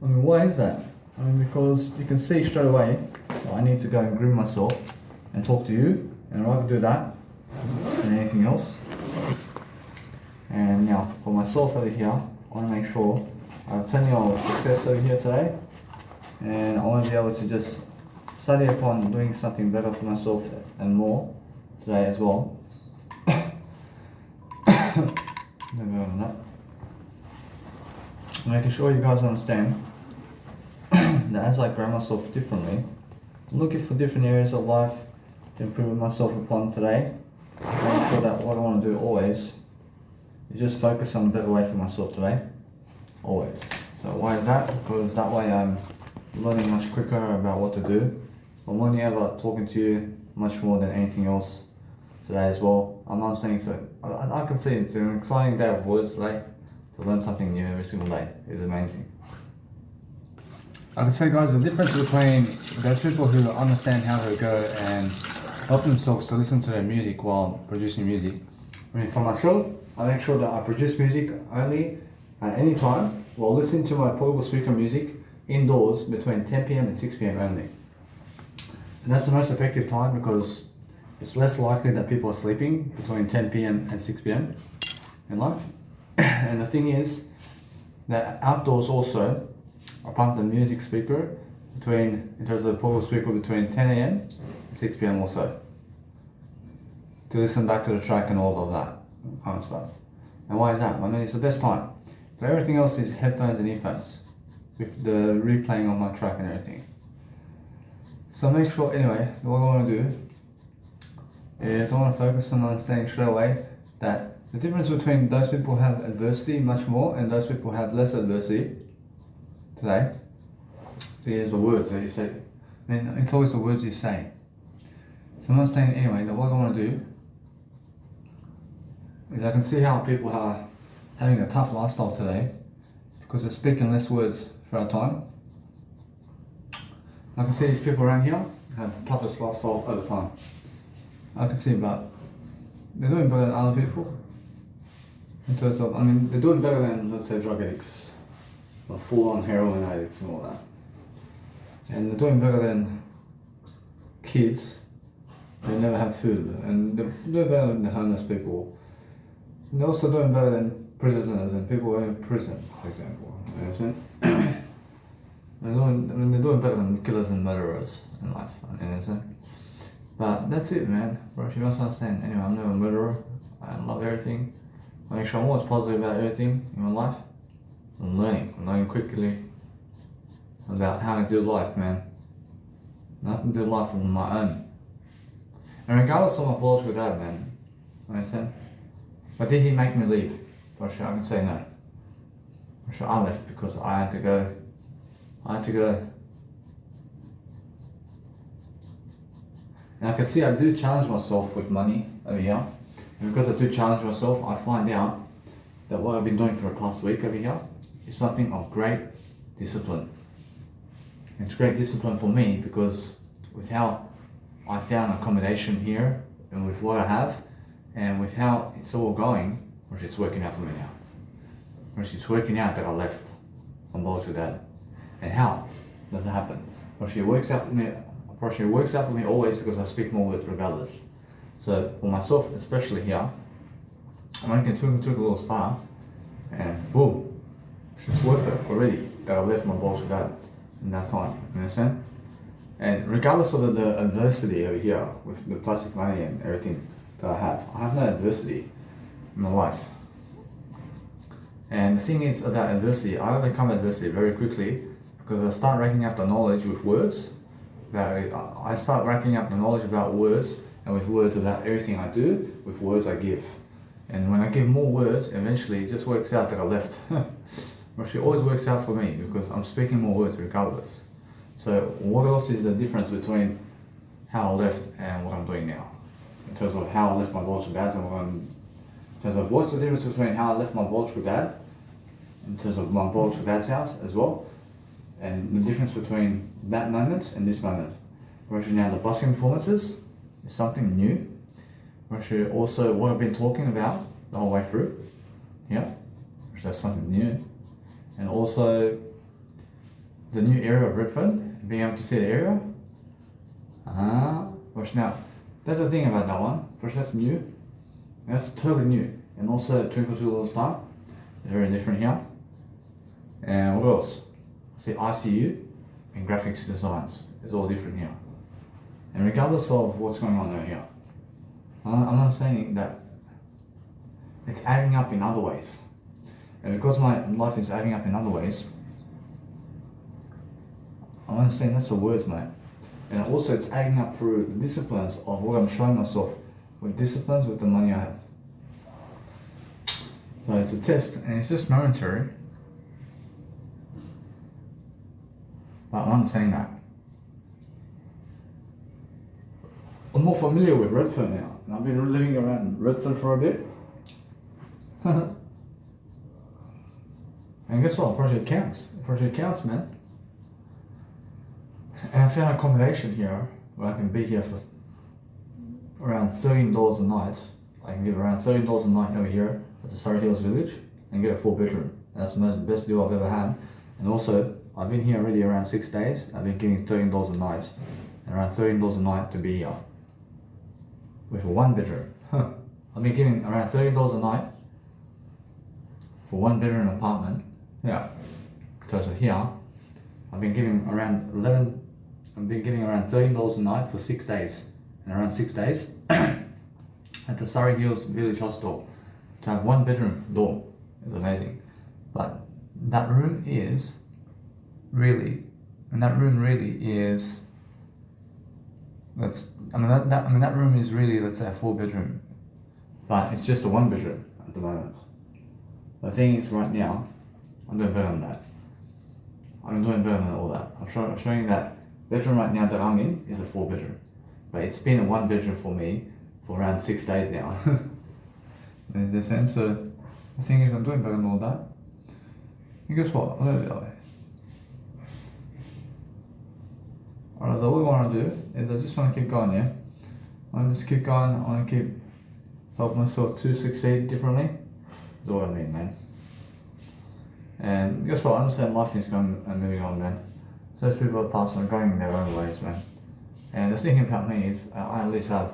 why is that? I mean, because you can see straight away I need to go and groom myself and talk to you, and I'd rather do that than anything else. And now, for myself over here, I want to make sure I have plenty of success over here today, and I want to be able to just study upon doing something better for myself and more today as well. Making sure you guys understand that as I grow myself differently, I'm looking for different areas of life to improve myself upon today. Make sure that what I want to do always is just focus on a better way for myself today. Always. So why is that? Because that way I'm learning much quicker about what to do. I'm only ever talking to you much more than anything else today as well. I'm understanding, so I can see it's an exciting day of words today. To learn something new every single day is amazing. I can say, guys, the difference between those people who understand how to go and help themselves to listen to their music while producing music. I mean, for myself, I make sure that I produce music only at any time while listening to my portable speaker music indoors between 10 p.m. and 6 p.m. only. And that's the most effective time because it's less likely that people are sleeping between 10 p.m. and 6 p.m. in life. And the thing is that outdoors also, I pump the music speaker in terms of the portable speaker between 10 a.m. and 6 p.m. also, to listen back to the track and all of that kind of stuff. And why is that? I mean, it's the best time. But everything else is headphones and earphones with the replaying of my track and everything. So make sure, anyway, what I want to do is I want to focus on understanding straight away that the difference between those people who have adversity much more and those people who have less adversity today is the words that you say. I mean, it's always the words you say. So I'm understanding anyway that what I want to do is I can see how people are having a tough lifestyle today because they're speaking less words for our time. I can see these people around here have the toughest lifestyle over time. I can see, but they're doing better than other people. In terms of, I mean, they're doing better than, let's say, drug addicts, or full-on heroin addicts and all that. And they're doing better than kids who never have food. And they're doing better than the homeless people. And they're also doing better than prisoners and people who are in prison, for example. You understand? They're doing better than killers and murderers in life. You understand? But that's it, man. Bro, you must understand. Anyway, I'm not a murderer. I love everything. I make sure I'm always positive about everything in my life. I'm learning quickly about how to do life, man. I have to do life on my own. And regardless of my political dad, man, you understand? But did he make me leave? For sure, I can say no. For sure, I left because I had to go. And I can see I do challenge myself with money over here. And because I do challenge myself, I find out that what I've been doing for the past week over here is something of great discipline. It's great discipline for me because with how I found accommodation here and with what I have and with how it's all going, which it's working out for me now. Which it's working out that I left on board with that. And how does it happen? It works out for me always because I speak more words regardless. So for myself, especially here, I'm making a little star, and boom, it's worth it already that I left my boss with that in that time. You understand? And regardless of the adversity over here with the plastic money and everything that I have no adversity in my life. And the thing is about adversity, I overcome adversity very quickly because I start racking up the knowledge with words. I start racking up the knowledge about words, and with words about everything I do, with words I give. And when I give more words, eventually it just works out that I left. Actually, always works out for me because I'm speaking more words regardless. So what else is the difference between how I left and what I'm doing now? In terms of how I left my Bolshoi Bads and in terms of what's the difference between how I left my Bolshoi Bad, in terms of my Bolshoi Bad's house as well, and the difference between that moment and this moment. Actually now the busking performances is something new. Actually also what I've been talking about the whole way through, yeah, which that's something new. And also the new area of Redfern, being able to see the area. Which now, that's the thing about that one. First, that's new. That's totally new. And also Twinkle Twinkle Little Star, very different here. And what else? See ICU and graphics designs. It's all different here. And regardless of what's going on over here, I'm not saying that it's adding up in other ways. And because my life is adding up in other ways, I understand that's the words, mate. And also it's adding up through the disciplines of what I'm showing myself with disciplines with the money I have. So it's a test and it's just momentary. But I'm not saying that. I'm more familiar with Redfern now. And I've been living around Redfern for a bit. And guess what? Project counts. Project counts, man. And I found accommodation here where I can be here for around $13 a night. I can give around $13 a night over here at the Surrey Hills Village and get a 4-bedroom. That's the best deal I've ever had. And also, I've been here already around 6 days. I've been getting $13 a night and around $13 a night to be here with a 1-bedroom. I've been getting around $13 a night for 1-bedroom apartment. Yeah. So here, I've been getting around $13 a night for 6 days. And around 6 days at the Surrey Hills Village Hostel to have 1-bedroom dorm is amazing. But that room is really, that room is really, let's say, a 4-bedroom. But it's just a 1-bedroom at the moment. The thing is, right now, I'm doing better than that. I'm doing better than all that. I'm showing you that bedroom right now that I'm in is a 4-bedroom. But it's been a 1-bedroom for me for around 6 days now. In the sense, so the thing is, I'm doing better than all that. And guess what? I'll leave it that way. Alright, so all we want to do is I just want to keep going, yeah? I want to just keep going. I want to keep help myself to succeed differently. That's all I mean, man. And guess what? I understand life is going and moving on, man. So those people are passing and going their own ways, man. And the thing about me is I at least have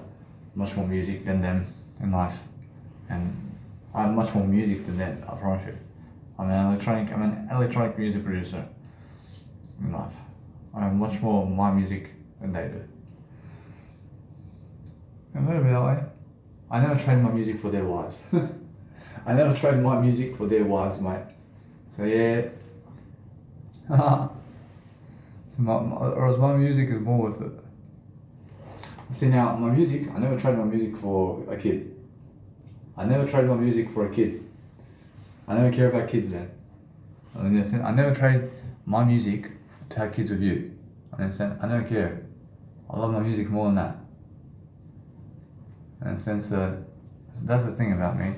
much more music than them in life. And I have much more music than them, I promise you. I'm an electronic music producer in life. I have much more of my music than they do. And let it be that way. I never traded my music for their wives. I never traded my music for their wives, mate. So yeah. Or my music is more worth it. See now, my music, I never traded my music for a kid. I never traded my music for a kid. I never care about kids, man. I never trade my music to have kids with you. Understand? I don't care. I love my music more than that. And since that's the thing about me.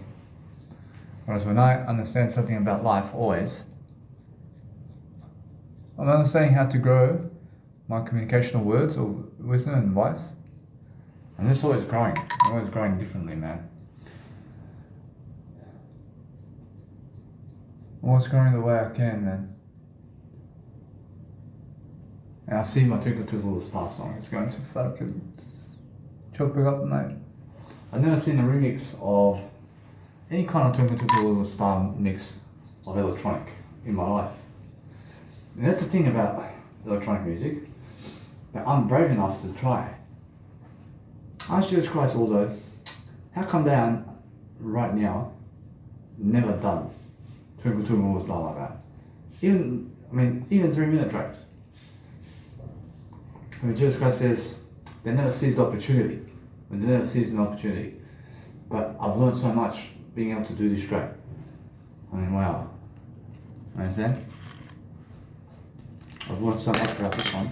Whereas when I understand something about life, always, I'm understanding how to grow my communication of words or wisdom and advice. And this always growing. I'm always growing differently, man. I'm always growing the way I can, man. And I see my Twinkle Twinkle Little Star song. It's going to fucking chop it up, mate. I've never seen a remix of any kind of Twinkle Twinkle Little Star mix of electronic in my life. And that's the thing about electronic music, that I'm brave enough to try. Ask Jesus Christ, although, how come down right now, never done Twinkle Twinkle Little Star like that. Even 3-minute tracks. When Jesus Christ says, they never seized the opportunity. They never seized an opportunity. But I've learned so much being able to do this track. I mean, wow. Understand? I've learned so much about this one.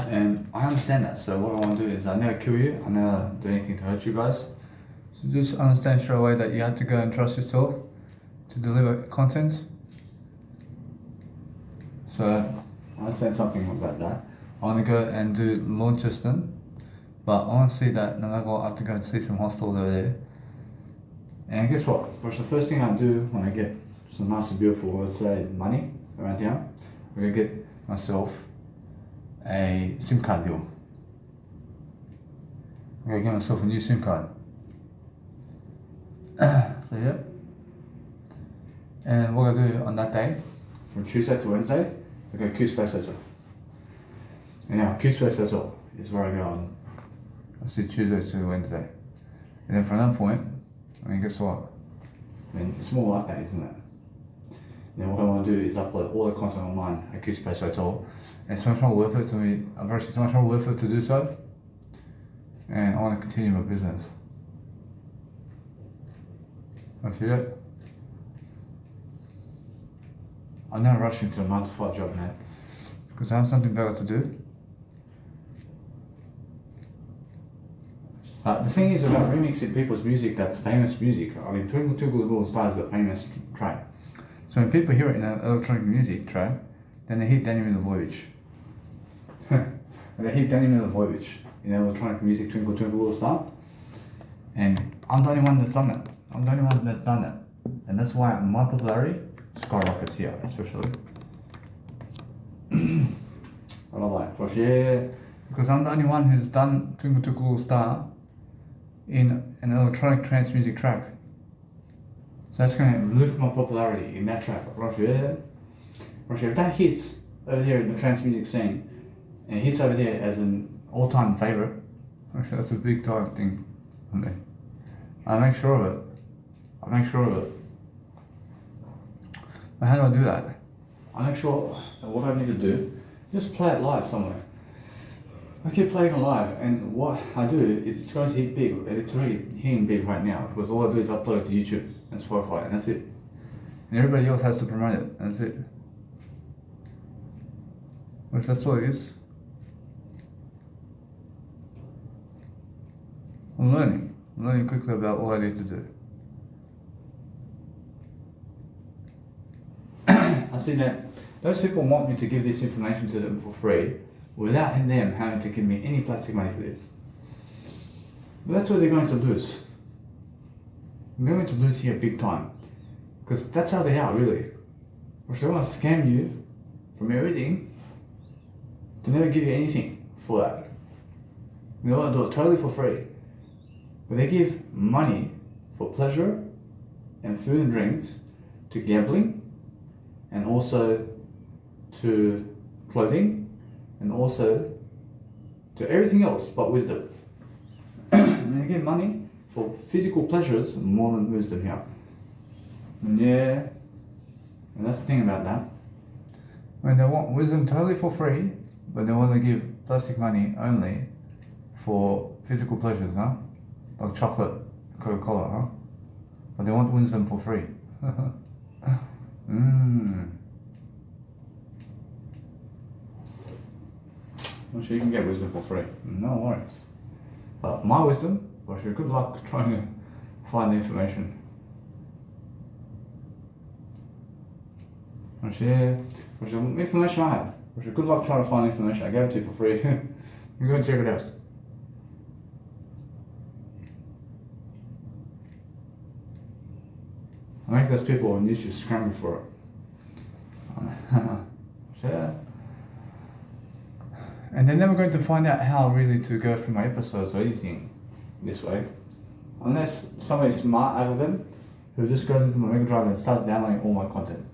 And I understand that. So what I want to do is I never kill you. I never do anything to hurt you guys. So just understand straight away that you have to go and trust yourself to deliver content. So I understand something about that. I want to go and do launches then. But I want to see that no matter what, I have to go and see some hostels over there. And guess what? First, the first thing I do when I get some nice and beautiful, let's say, money around here, I'm going to get myself a SIM card deal. I'm going to get myself a new SIM card. So yeah. And what I do on that day, from Tuesday to Wednesday, I go Q Space Hotel. And now Q Space Hotel is where I go on. I see Tuesday to Wednesday. And then from that point, I mean, guess what? I mean, it's more like that, isn't it? And then what I want to do is upload all the content online at Q Space Hotel. And it's much more worth it to me. It's much more worth it to do so. And I want to continue my business. I see it. I'm not rushing to a 9-to-5 job, man. Because I have something better to do. The thing is about remixing people's music that's famous music. I mean, Twinkle Twinkle Little Star is a famous track. So when people hear it in an electronic music track, then they hear Danny Milovojevic. And they hear Danny Milovojevic in electronic music, Twinkle Twinkle Little Star. And I'm the only one that's done it. I'm the only one that's done it. And that's why my popularity skyrockets here, especially. I love that. Gosh, yeah. Because I'm the only one who's done Twinkle Twinkle Little Star in an electronic trance music track. So that's going to lift my popularity in that track. Roger, if that hits over there in the trance music scene, and it hits over there as an all-time favourite, that's a big time thing for me. I make sure of it. But how do I do that? I make sure that what I need to do, just play it live somewhere. I keep playing it live, and what I do is it's going to hit big, and it's already hitting big right now, because all I do is upload it to YouTube and Spotify, and that's it. And everybody else has to promote it, and that's it. Which that's all it is. I'm learning quickly about what I need to do. I see that those people want me to give this information to them for free without them having to give me any plastic money for this. But that's what they're going to lose. They're going to lose here big time. Because that's how they are, really. Because they want to scam you from everything to never give you anything for that. They want to do it totally for free. But they give money for pleasure and food and drinks to gambling, and also to clothing, and also to everything else but wisdom. And they give money for physical pleasures more than wisdom here. And yeah, and that's the thing about that. When they want wisdom totally for free, but they want to give plastic money only for physical pleasures, huh? Like chocolate, Coca-Cola, huh? But they want wisdom for free. I'm sure you can get wisdom for free. No worries. But my wisdom, for sure, good luck trying to find the information. For sure, information I have. For sure, good luck trying to find information. I gave it to you for free. You go and check it out. I make those people on YouTube scramble for it. Yeah. And they're never going to find out how really to go through my episodes or anything this way. Unless somebody smart out of them who just goes into my Mega Drive and starts downloading all my content.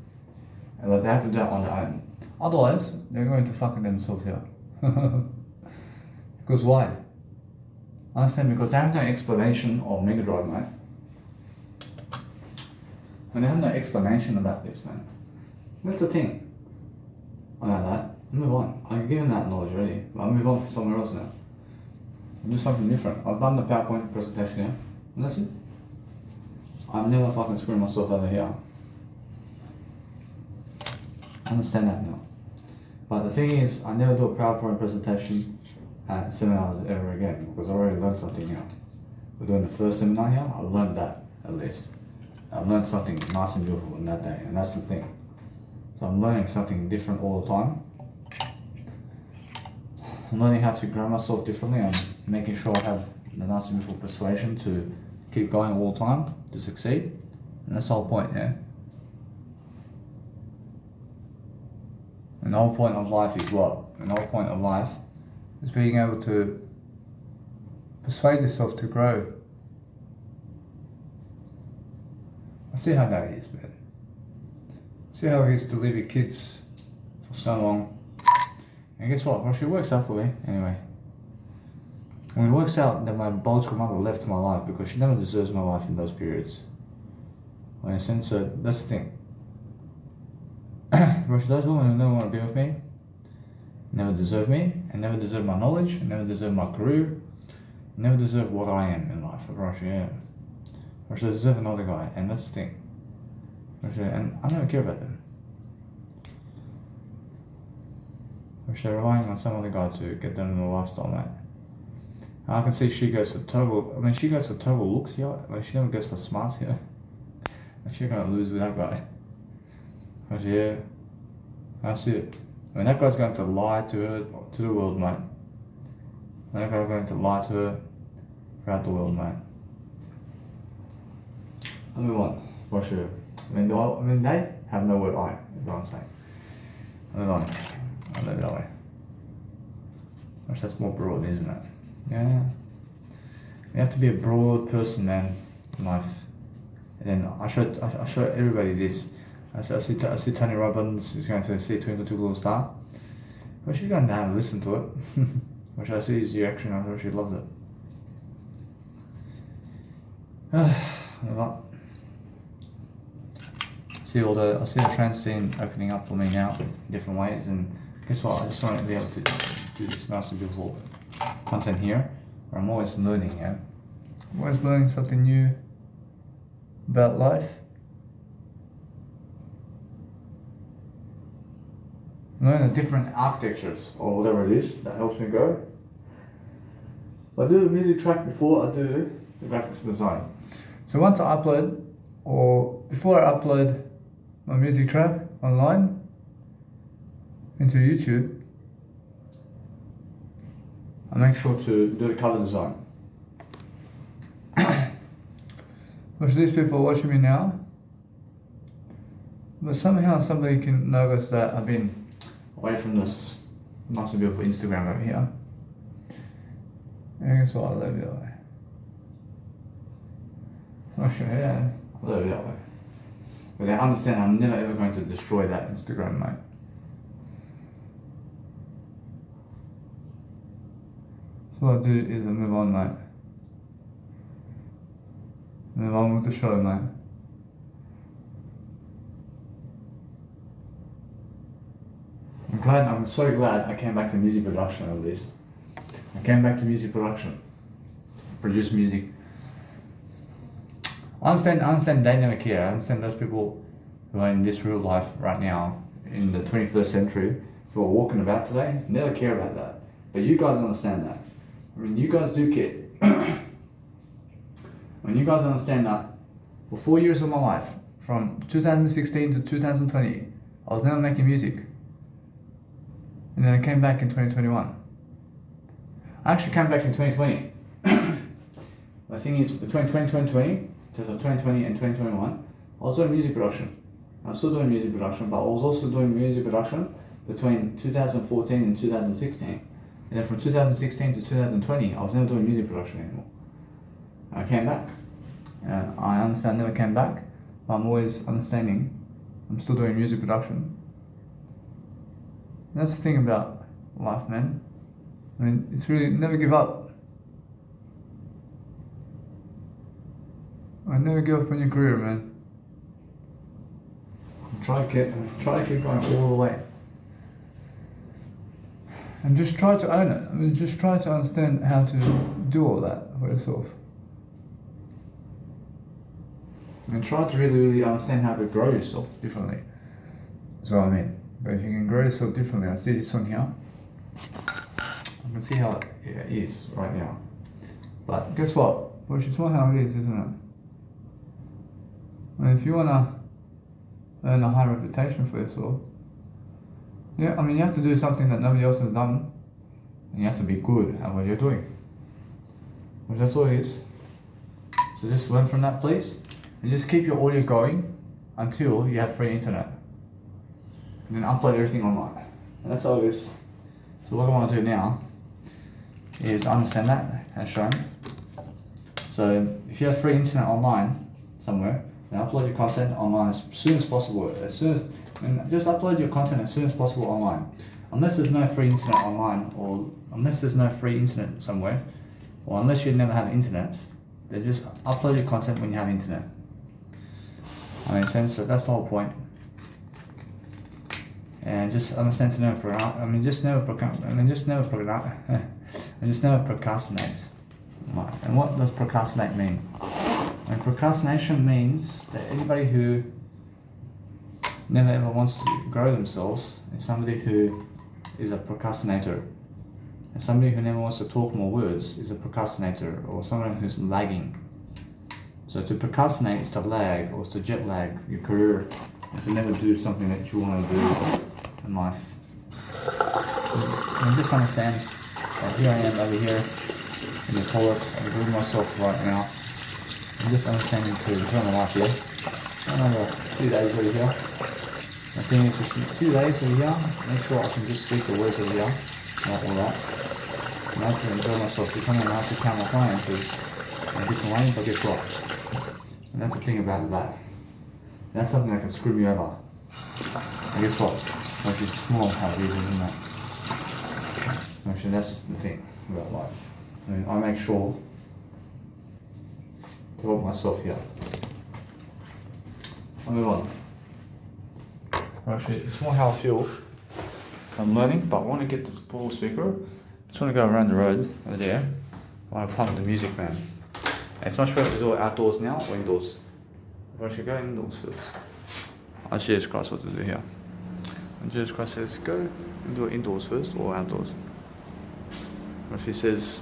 And they have to do that on their own. Otherwise, they're going to fuck themselves here. Because why? Understand? Because they have no explanation of Mega Drive, mate. when they have no explanation about this, man. That's the thing. I know that. I move on. I'm given that knowledge already. I'll move on from somewhere else now. I'll do something different. I've done the PowerPoint presentation here, and that's it. I'm never fucking screwing myself over here. I understand that now. But the thing is, I never do a PowerPoint presentation at seminars ever again because I already learned something here. We're doing the first seminar here, I learned that at least. I learned something nice and beautiful in that day, and that's the thing. So I'm learning something different all the time. I'm learning how to grow myself differently. I'm making sure I have the nice and beautiful persuasion to keep going all the time to succeed. And that's the whole point, yeah? And the whole point of life is what? And the whole point of life is being able to persuade yourself to grow. I see how that is, man. See how it is to leave your kids for so long. And guess what? Well, she works out for me anyway. And it works out that my biological mother left my life because she never deserves my life in those periods. In a sense, so that's the thing. But those women who never want to be with me, never deserve me, and never deserve my knowledge, and never deserve my career, never deserve what I am in life. Or they deserve another guy, and that's the thing. And I don't care about them. Or they're relying on some other guy to get them in the lifestyle, mate. And I can see she goes for total. I mean, she goes for total looks here. Like she never goes for smarts here. And she's gonna lose with that guy. Because yeah, I see it. I mean, that guy's going to lie to her, to the world, mate. That guy's going to lie to her throughout the world, mate. I'll move on. For sure. I mean, they have no word I, is what I'm saying. I'll move on. I'll leave it that way. Gosh, that's more broad, isn't it? Yeah. You have to be a broad person, man, in life. And then I show everybody this. I see Tony Robbins is going to see Twinkle Twinkle Little Star. Well, she's going down and listen to it. Which I see his reaction, I'm sure she loves it. I see the trans scene opening up for me now in different ways, and guess what? I just want to be able to do this nice and beautiful content here. Where I'm always learning, yeah. I'm always learning something new about life. Learn the different architectures or whatever it is that helps me grow. I do the music track before I do the graphics design. So once I upload, or before I upload my music track online into YouTube, I make sure to do the cover design. Which these people are watching me now, but somehow somebody can notice that I've been away from this nice and beautiful Instagram over here. And guess what? I love it that way. Oh sure, yeah. I love it that way. But they understand I'm never ever going to destroy that Instagram, mate. So what I do is I move on, mate. Move on with the show, mate. I'm so glad I came back to music production at least. I came back to music production. Produce music. I understand they never care. I understand those people who are in this real life right now, in the 21st century, who are walking about today, never care about that. But you guys understand that. I mean, you guys do care. When you guys understand that, for 4 years of my life, from 2016 to 2020, I was never making music. And then I came back in 2021. I actually came back in 2020. The thing is, between 2020 and 2021, I was doing music production. I'm still doing music production, but I was also doing music production between 2014 and 2016. And then from 2016 to 2020, I was never doing music production anymore. I came back. And I understand I never came back, but I'm always understanding I'm still doing music production. And that's the thing about life, man. I mean, it's really never give up. I never give up on your career, man. try to keep going all the way. And just try to own it. I mean, just try to understand how to do all that for yourself. And try to really understand how to grow yourself differently. That's what I mean. But if you can grow yourself differently, I see this one here. I can see how it is right now. But guess what? Well, it's not how it is, isn't it? I mean, if you want to earn a high reputation for yourself, yeah, I mean, you have to do something that nobody else has done, and you have to be good at what you're doing. Well, that's all it is. So just learn from that, please, and just keep your audio going until you have free internet. And then upload everything online. And that's all it is. So what I want to do now is understand that as shown. So if you have free internet online somewhere, then upload your content online as soon as possible. And just upload your content as soon as possible online. Unless there's no free internet online, or unless there's no free internet somewhere, or unless you never have internet, then just upload your content when you have internet. I mean, sense. So that's the whole point. And just understand to never just never procrastinate. And what does procrastinate mean? And procrastination means that anybody who never ever wants to grow themselves is somebody who is a procrastinator. And somebody who never wants to talk more words is a procrastinator, or someone who's lagging. So to procrastinate is to lag, or to jet lag your career, and to never do something that you want to do in life. And just understand that here I am over here in the toilet, I'm doing myself right now. I'm just understanding to enjoy my life here. Another 2 days over here. I think it's just 2 days over here. Make sure I can just speak the words over here, not all that. And I have to enjoy myself, becoming I have to count my finances in a different way, but guess what? And that's the thing about that. That's something that can screw me over. And guess what? Like it's small how it is, isn't it? Actually, that's the thing about life. I mean, I make sure to help myself here. I'll move on. Actually, it's more how I feel. I'm learning, but I want to get this pool speaker. I just want to go around the road over there. I want to pump the music, man. It's much better to do it outdoors now or indoors. I should go indoors first. I'll Jesus Christ what to do here. And Jesus Christ says, go and do it indoors first or outdoors. Or if he says,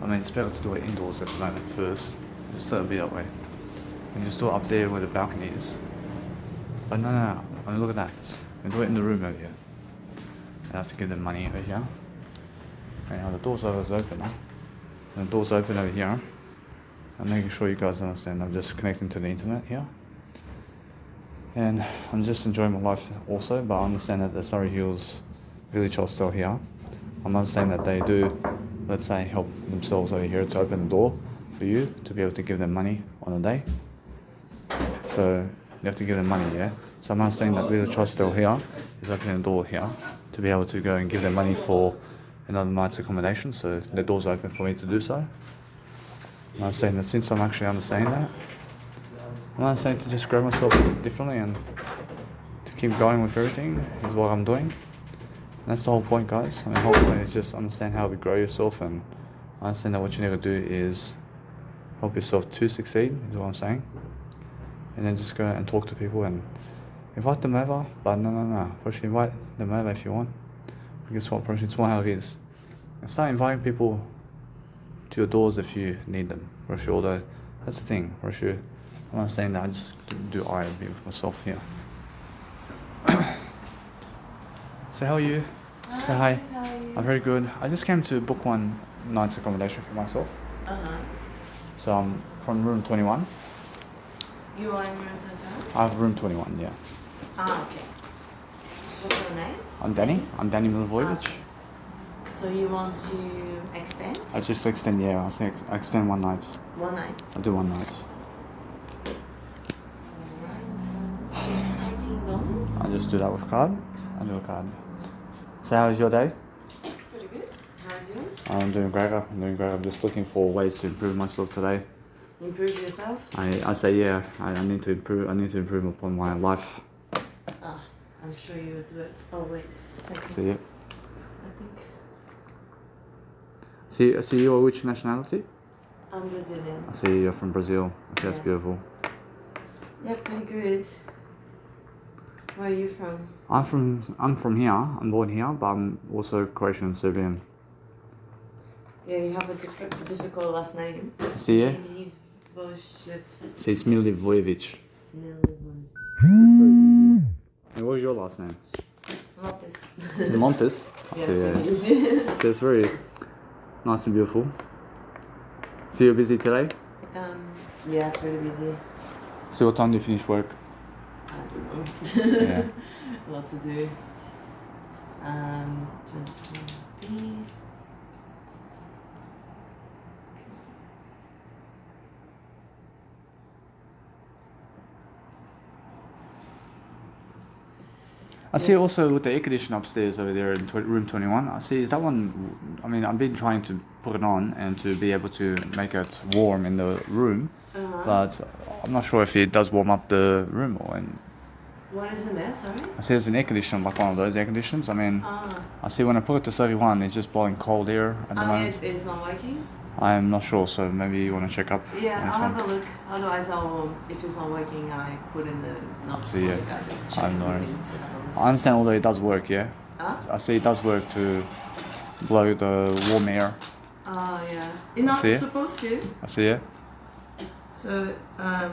I mean, it's better to do it indoors at the moment first. Just let it be that way. And just do it up there where the balcony is. But no. I mean, look at that. And do it in the room over here. I have to give them money over here. And now the door's always open. And the door's open over here. I'm making sure you guys understand. I'm just connecting to the internet here. And I'm just enjoying my life also, but I understand that the Surrey Hills Village Hostel here, I understand that they do, let's say, help themselves over here to open the door for you to be able to give them money on a day. So you have to give them money, yeah? So I'm understanding that Village Hostel here is opening the door here to be able to go and give them money for another night's accommodation, so the door's open for me to do so. I'm saying that since I'm actually understanding that, I'm saying to just grow myself differently and to keep going with everything is what I'm doing. And that's the whole point, guys. I mean, the whole point is just understand how to grow yourself, and understand that what you need to do is help yourself to succeed, is what I'm saying. And then just go and talk to people and invite them over, but no. Probably invite them over if you want. But guess what, probably it's more how it is. And start inviting people to your doors if you need them. Probably, although that's the thing, probably I'm not saying that, I just do IRB with myself here. So how are you? Hi, Say hi. how are you? I'm very good. I just came to book one night's accommodation for myself. So I'm from room 21. You are in room 21? I have room 21, yeah. Okay. What's your name? I'm Danny. I'm Danny Milivojevic. So you want to extend? I just extend, yeah. I extend one night. One night. I do one night. Alright. It's $19. I just do that with card. I do a card. So how was your day? Pretty good. How's yours? I'm doing great. I'm just looking for ways to improve myself today. Improve yourself? I say yeah. I need to improve. I need to improve upon my life. I'm sure you would do it. Oh wait, just a second. See it? I think See you're which nationality? I'm Brazilian. I see you're from Brazil. Okay, that's Yeah. beautiful. Yeah, pretty good. Where are you from? I'm from here. I'm born here, but I'm also Croatian and Serbian. Yeah, you have a difficult last name. See it? Milivojevic. See, it's Milivojevic. And what was your last name? Lopez. It's Mompis. Yeah, So yeah. pretty easy. So it's very nice and beautiful. So you're busy today? Yeah, pretty busy. So what time do you finish work? I don't know. Yeah. A lot to do. 21B. I see also with the air conditioner upstairs over there in room 21. I see, is that one, I mean, I've been trying to put it on and to be able to make it warm in the room, but I'm not sure if it does warm up the room or. What is in there, sorry? I see there's an air conditioner, like one of those air conditioners. I mean, I see when I put it to 31, it's just blowing cold air at the moment. It is not working? I'm not sure, so maybe you want to check up. Yeah, on this I'll one. have a look. Otherwise, if it's not working, I put in the not See, yeah. garbage. I know. Need to have a look. I understand, although it does work, yeah? Huh? I see it does work to blow the warm air. Oh, yeah. You're not See it? supposed to. I see it. So, yeah,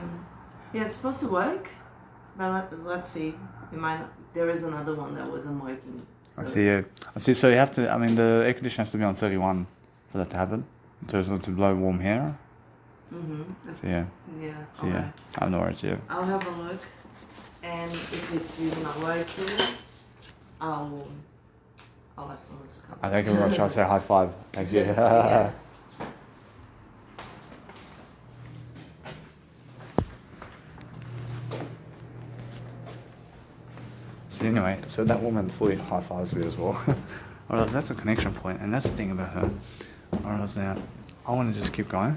it's supposed to work. But let's see. It might not. There is another one that wasn't working. So. I see it. I see, so you have to, I mean, the air conditioner has to be on 31 for that to happen. So it's not to blow warm air. So yeah. Yeah. So yeah. alright. I have no worries, yeah. I'll have a look. And if it's really not working, I'll ask someone to come. I thank you very much. I'll say high five. Thank you. Yes, yeah. So anyway, so that woman fully high fives me as well. Alright, that's a connection point, and that's the thing about her. Alright, now I want to just keep going,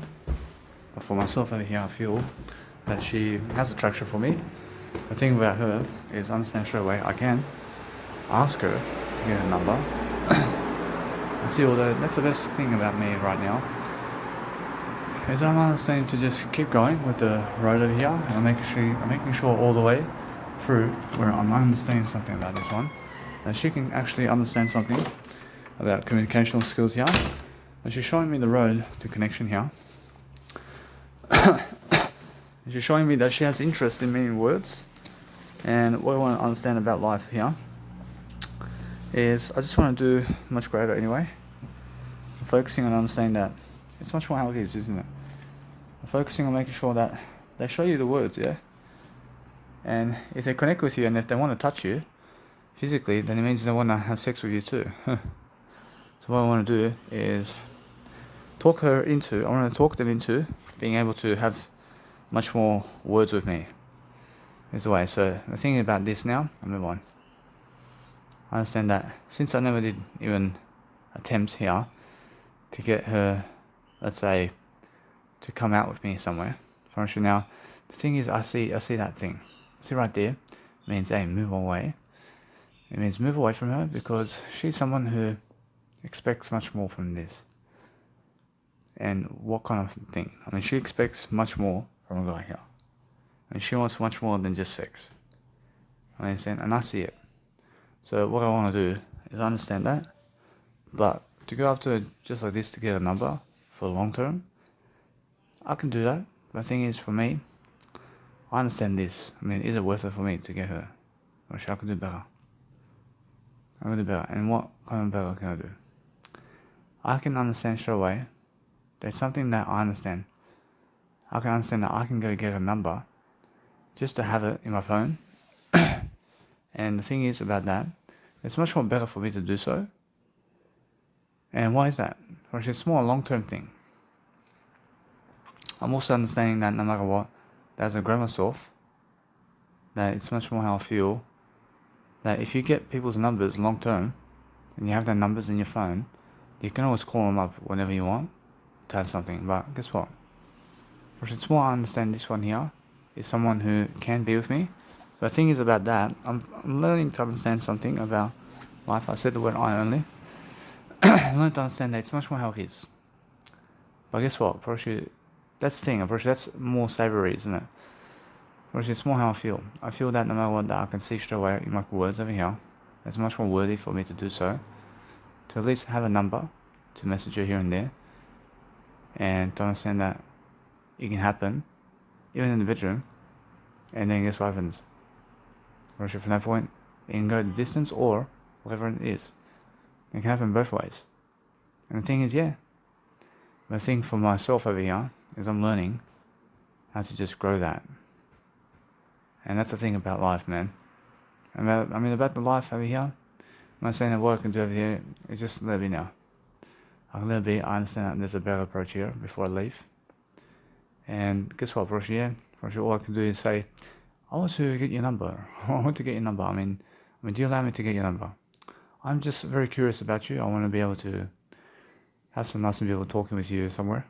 but for myself over here, I feel that she has attraction for me. The thing about her is, I understand straight away. I can ask her to get her number. I see, although that's the best thing about me right now, is I'm understanding to just keep going with the road over here, and I'm making sure all the way through where I'm understanding something about this one, that she can actually understand something about communicational skills here. And she's showing me the road to connection here. And she's showing me that she has interest in meaning words. And what I want to understand about life here is I just want to do much greater anyway. I'm focusing on understanding that it's much more how it is, isn't it? I'm focusing on making sure that they show you the words, yeah? And if they connect with you and if they want to touch you physically, then it means they want to have sex with you too. So what I want to do is I want to talk them into being able to have much more words with me. Is the way. So the thing about this now, I'll move on. I understand that since I never did even attempt here to get her, let's say, to come out with me somewhere. For instance, now, the thing is, I see that thing. See right there? It means, hey, move away. It means move away from her because she's someone who expects much more from this. And what kind of thing? I mean, she expects much more from a guy here. And she wants much more than just sex. I understand, and I see it. So what I want to do is understand that. But to go up to her just like this to get a number for the long term, I can do that. But the thing is, for me, I understand this. I mean, is it worth it for me to get her? Or should I can do better? I can do better. And what kind of better can I do? I can understand straight away. There's something that I understand. I can understand that I can go get a number just to have it in my phone. And the thing is about that, it's much more better for me to do so. And why is that? Well, it's more a long-term thing. I'm also understanding that no matter what, that as I grow myself, that it's much more how I feel, that if you get people's numbers long-term, and you have their numbers in your phone, you can always call them up whenever you want to have something. But guess what? It's more I understand this one here is someone who can be with me The thing is about that, I'm learning to understand something about life. I said the word I only. I'm learning to understand that it's much more how it is. But guess what? Probably that's the thing. Probably that's more savory, isn't it? Probably it's more how I feel. I feel that no matter what, that I can see straight away in my words over here. It's much more worthy for me to do so. To at least have a number to message you here and there, and to understand that it can happen, even in the bedroom. And then guess what happens? From that point, it can go the distance or whatever it is. It can happen both ways. And the thing is, yeah, the thing for myself over here is I'm learning how to just grow that. And that's the thing about life, man. About the life over here, I'm not saying that what I can do over here is just let it be now. I can let it be. I understand that there's a better approach here before I leave. And guess what, Broshi? Yeah, Broshi, all I can do is say, I want to get your number. I want to get your number. Do you allow me to get your number? I'm just very curious about you. I want to be able to have some nice people talking with you somewhere.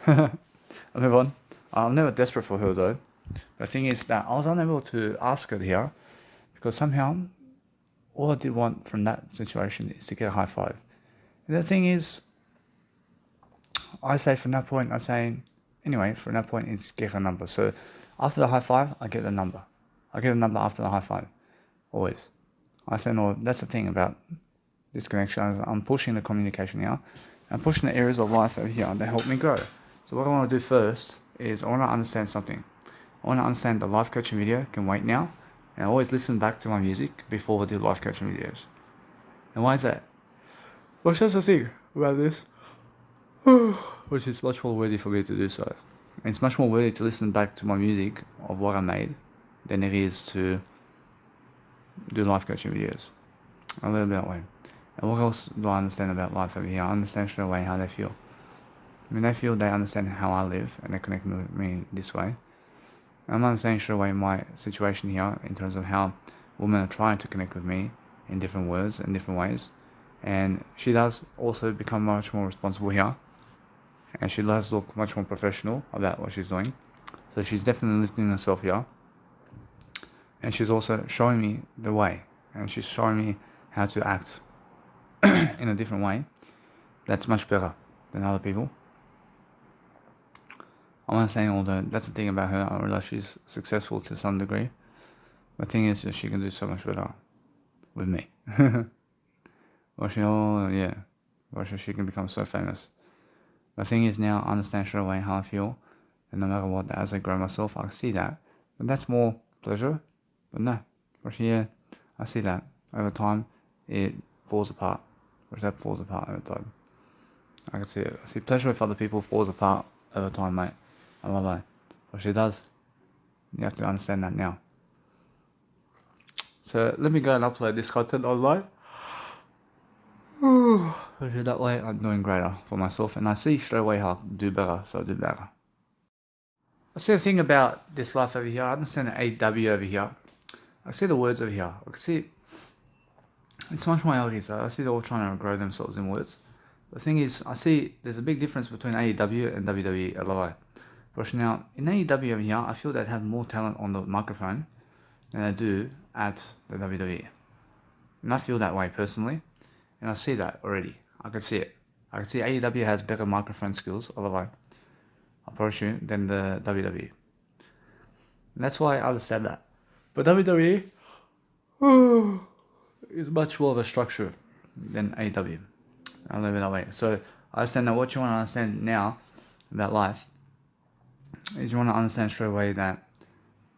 I'll move on. I'm never desperate for her though. The thing is that I was unable to ask her here because somehow all I did want from that situation is to get a high five. And the thing is, I say from that point, from that point it's get a number. So after the high five, I get the number. I get a number after the high five. Always. I say no, that's the thing about this connection. I'm pushing the communication here. I'm pushing the areas of life over here that help me grow. So what I want to do first is I want to understand something. I want to understand the life coaching video can wait now. And I always listen back to my music before I do life coaching videos. And why is that? Well, that's the thing about this. Which is much more worthy for me to do so. And it's much more worthy to listen back to my music of what I made than it is to do life coaching videos. A little bit that way. And what else do I understand about life over here? I understand straight away how they feel. They feel they understand how I live and they connect with me this way. I'm understanding straight away my situation here in terms of how women are trying to connect with me in different words and different ways. And she does also become much more responsible here. And she does look much more professional about what she's doing. So she's definitely lifting herself here. And she's also showing me the way. And she's showing me how to act in a different way that's much better than other people. I'm not saying that's the thing about her. I realize she's successful to some degree. The thing is that she can do so much better with me. She can become so famous. The thing is now I understand straight away how I feel. And no matter what, as I grow myself, I can see that. But that's more pleasure. But no, I see that. Over time, it falls apart. That falls apart over time. I can see it. I see pleasure with other people falls apart over time, mate. I won't lie. But she does. You have to understand that now. So let me go and upload this content online. That way I'm doing greater for myself and I see straight away how I can do better, so I do better. I see the thing about this life over here. I understand the AW over here. I see the words over here. I can see it's much more how it is. I see they're all trying to grow themselves in words. The thing is, I see there's a big difference between AEW and WWE LOI. But now, in AEW over here, I feel they have more talent on the microphone than I do at the WWE. And I feel that way personally. And I see that already. I can see it. I can see AEW has better microphone skills, LOI, I promise you, than the WWE. And that's why I understand that. But WWE is much more of a structure than AEW. I'll leave it that way. So I understand that what you want to understand now about life is you want to understand straight away that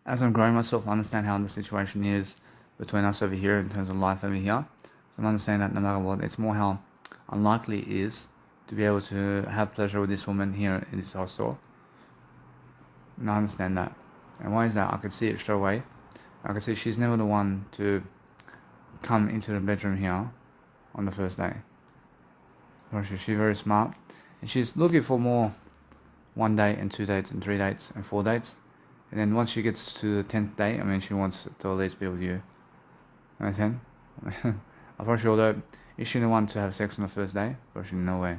as I'm growing myself, I understand how the situation is between us over here in terms of life over here. So I'm understanding that no matter what, it's more how unlikely it is to be able to have pleasure with this woman here in this hostel. And I understand that. And why is that? I can see it straight away. I can see she's never the one to come into the bedroom here on the first day. She's very smart. And she's looking for more 1 day and 2 dates and 3 dates and 4 dates. And then once she gets to the 10th day, she wants to at least be with you. Understand? I'm pretty sure though, is she the one to have sex on the first day? Probably no way.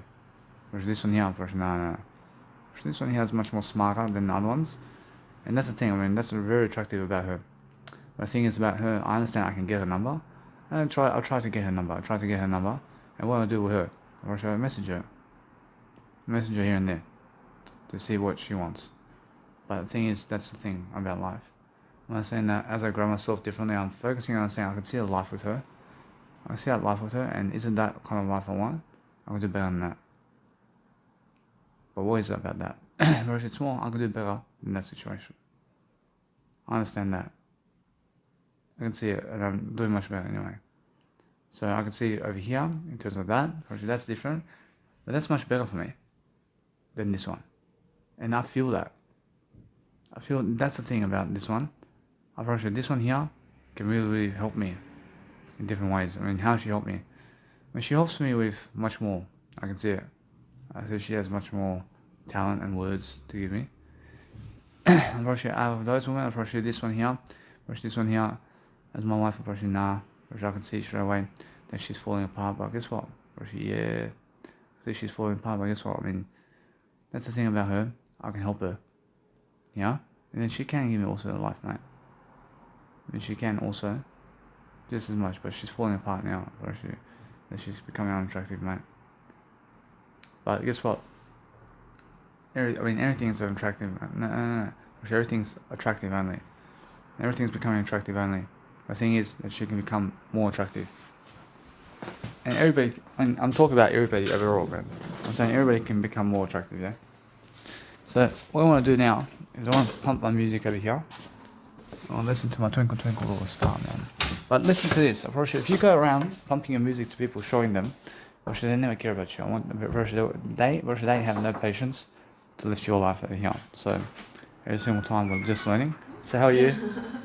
Whereas this one here, probably no. This one here is much more smarter than the other ones. And that's the thing, that's very attractive about her. The thing is about her, I understand I can get her number. And I'll try to get her number. And what I'll do with her, I'll show her message her here and there to see what she wants. But the thing is, that's the thing about life. When I'm saying that, as I grow myself differently, I'm focusing on saying I can see a life with her. I can see that life with her, and isn't that kind of life I want? I can do better than that. But what is it about that? Whereas it's more, I can do better in that situation. I understand that. I can see it, and I'm doing much better anyway. So I can see over here, in terms of that, that's different. But that's much better for me than this one. And I feel that. I feel that's the thing about this one. I've actually this one here can really help me in different ways. I mean, how she helped me? I mean, she helps me with much more. I can see it. I see she has much more talent and words to give me. Unfortunately, out of those women, unfortunately, this one here, as my wife, unfortunately, nah. Unfortunately, I can see straight away that she's falling apart. But guess what? Unfortunately, yeah, I see she's falling apart. But guess what? I mean, that's the thing about her. I can help her. Yeah, and then she can give me also a life, mate. I mean, she can also, just as much, but she's falling apart now. She's becoming unattractive, mate. But guess what? Everything is attractive. No. Everything's attractive only. Everything's becoming attractive only. The thing is that she can become more attractive. And everybody, and I'm talking about everybody overall, man. I'm saying everybody can become more attractive, yeah? So what I want to do now is I want to pump my music over here. I'll listen to my Twinkle Twinkle Little Star, man. But listen to this. If you go around pumping your music to people, showing them, they never care about you. They have no patience to lift your life over here. So every single time we're just learning. So how are you?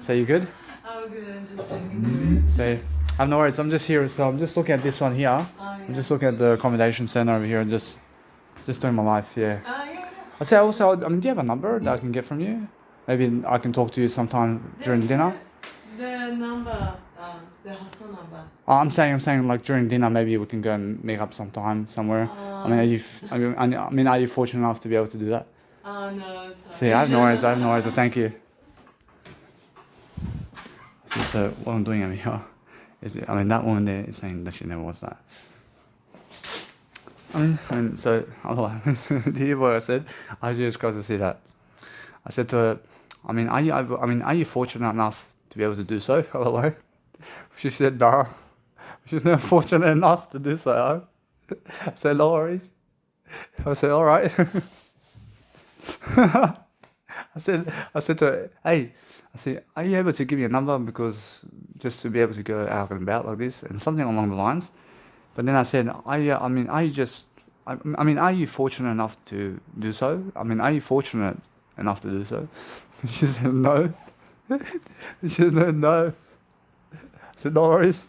So you good? I'm good. I'm just checking. So I'm no worries. I'm just here. So I'm just looking at this one here. Oh, yeah. I'm just looking at the accommodation center over here and just doing my life. Yeah. Yeah. I say also, do you have a number that I can get from you? Maybe I can talk to you sometime during dinner. The number, the hustle number. I'm saying like during dinner, maybe we can go and meet up sometime somewhere. Are you fortunate enough to be able to do that? No, sorry. See, I have no worries. Thank you. So what I'm doing over here is, that woman there is saying that she never was that. Do you hear what I said? I just got to see that. I said to her, are you fortunate enough to be able to do so? Hello. She said, no. She's not fortunate enough to do so. I said, no worries. I said, all right. I said to her, hey, are you able to give me a number because just to be able to go out and about like this and something along the lines. But then I said, are you fortunate enough to do so? Are you fortunate enough to do so? She said, no. She said, no. I said, no worries.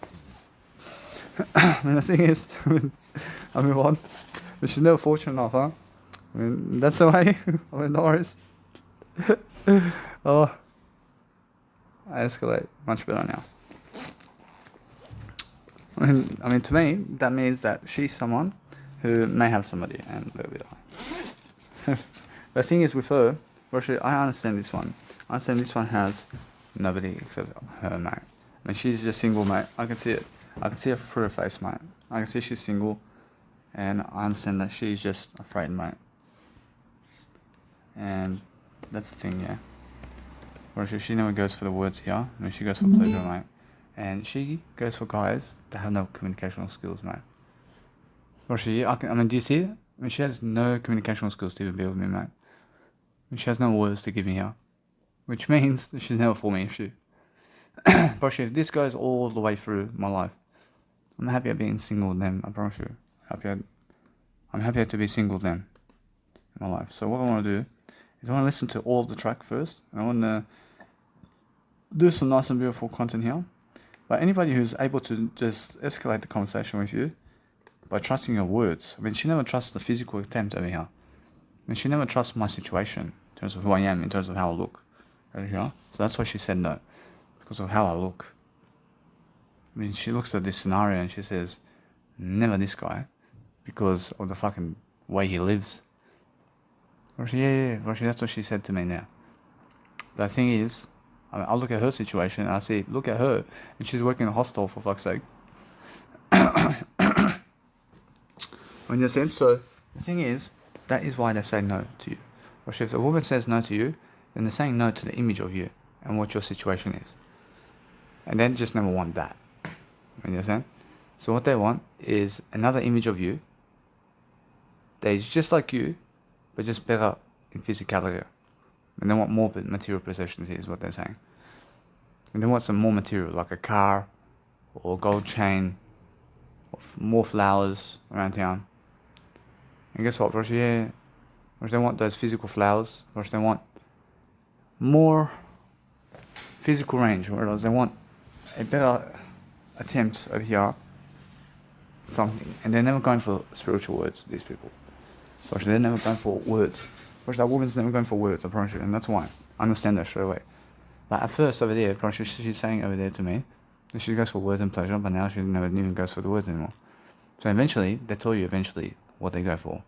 The thing is, what? She's never fortunate enough, huh? That's the way. No worries. Oh, I escalate much better now. To me, that means that she's someone who may have somebody, and there we are. The thing is with her, I understand this one. I understand this one has nobody except her, mate. She's just single, mate. I can see it. I can see it through her face, mate. I can see she's single, and I understand that she's just afraid, mate. And that's the thing, yeah. Whereas she never goes for the words here. She goes for pleasure, mate. And she goes for guys that have no communicational skills, mate. Do you see it? She has no communicational skills to even be with me, mate. She has no words to give me here. Which means that she's never for me, if if this goes all the way through my life, I'm happier being single than, I promise you. I'm happier to be single than in my life. So what I want to do is I want to listen to all of the track first. And I want to do some nice and beautiful content here. But anybody who's able to just escalate the conversation with you by trusting your words. She never trusts the physical attempt over here. She never trusts my situation in terms of who I am, in terms of how I look. Over here. So that's why she said no. Because of how I look. She looks at this scenario and she says, never this guy. Because of the fucking way he lives. That's what she said to me now. The thing is, I mean, I look at her situation and I see, look at her, and she's working in a hostel for fuck's sake. In a sense, so the thing is, that is why they say no to you. Or if a woman says no to you, then they're saying no to the image of you and what your situation is. And they just never want that. You understand? So what they want is another image of you that is just like you, but just better in physicality. And they want more material possessions, is what they're saying. And they want some more material, like a car, or a gold chain, or more flowers around town. And guess what, Roger? Yeah, they want those physical flowers, or they want more physical range, or they want a better attempt over here, something. And they're never going for spiritual words, these people. Or they're never going for words. Or that woman's never going for words, I promise you, and that's why. I understand that straight away. But at first over there, she's saying over there to me, that she goes for words and pleasure, but now she never even goes for the words anymore. So eventually, they tell you what they go for.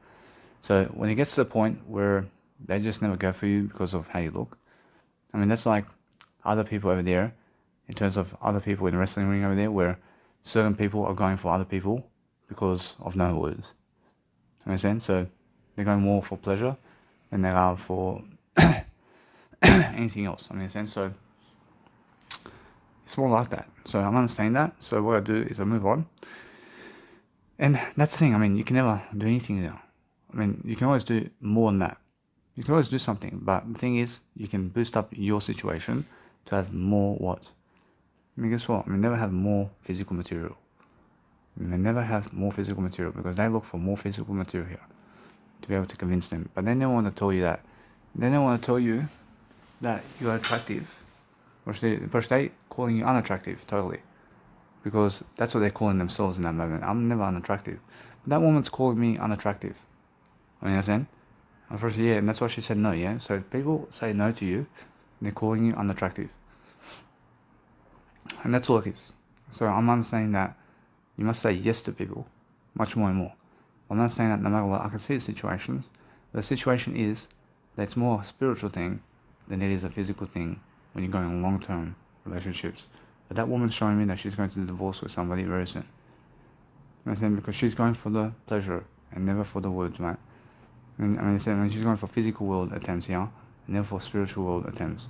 So when it gets to the point where they just never go for you because of how you look, I mean, that's like other people over there, in terms of other people in the wrestling ring over there, where certain people are going for other people because of no words. You understand? So they're going more for pleasure than they are for anything else. I understand? So it's more like that. So I'm understanding that. So what I do is I move on. And that's the thing. I mean, you can never do anything now. I mean, you can always do more than that. You can always do something. But the thing is, you can boost up your situation to have more what? I mean, guess what? I mean, never have more physical material. I mean, they never have more physical material because they look for more physical material here to be able to convince them. But then they want to tell you that. Then they want to tell you that you are attractive. Or they calling you unattractive, totally. Because that's what they're calling themselves in that moment. I'm never unattractive. But that woman's calling me unattractive. I mean, understand? And first, yeah, and that's why she said no, yeah? So if people say no to you, they're calling you unattractive. And that's all it is. So I'm understanding that you must say yes to people, much more and more. I'm not saying that no matter what, I can see the situations. The situation is that it's more a spiritual thing than it is a physical thing when you're going in long-term relationships. But that woman's showing me that she's going to divorce with somebody very soon. You understand? Because she's going for the pleasure and never for the words, right? I mean, she's going for physical world attempts, yeah? And never for spiritual world attempts.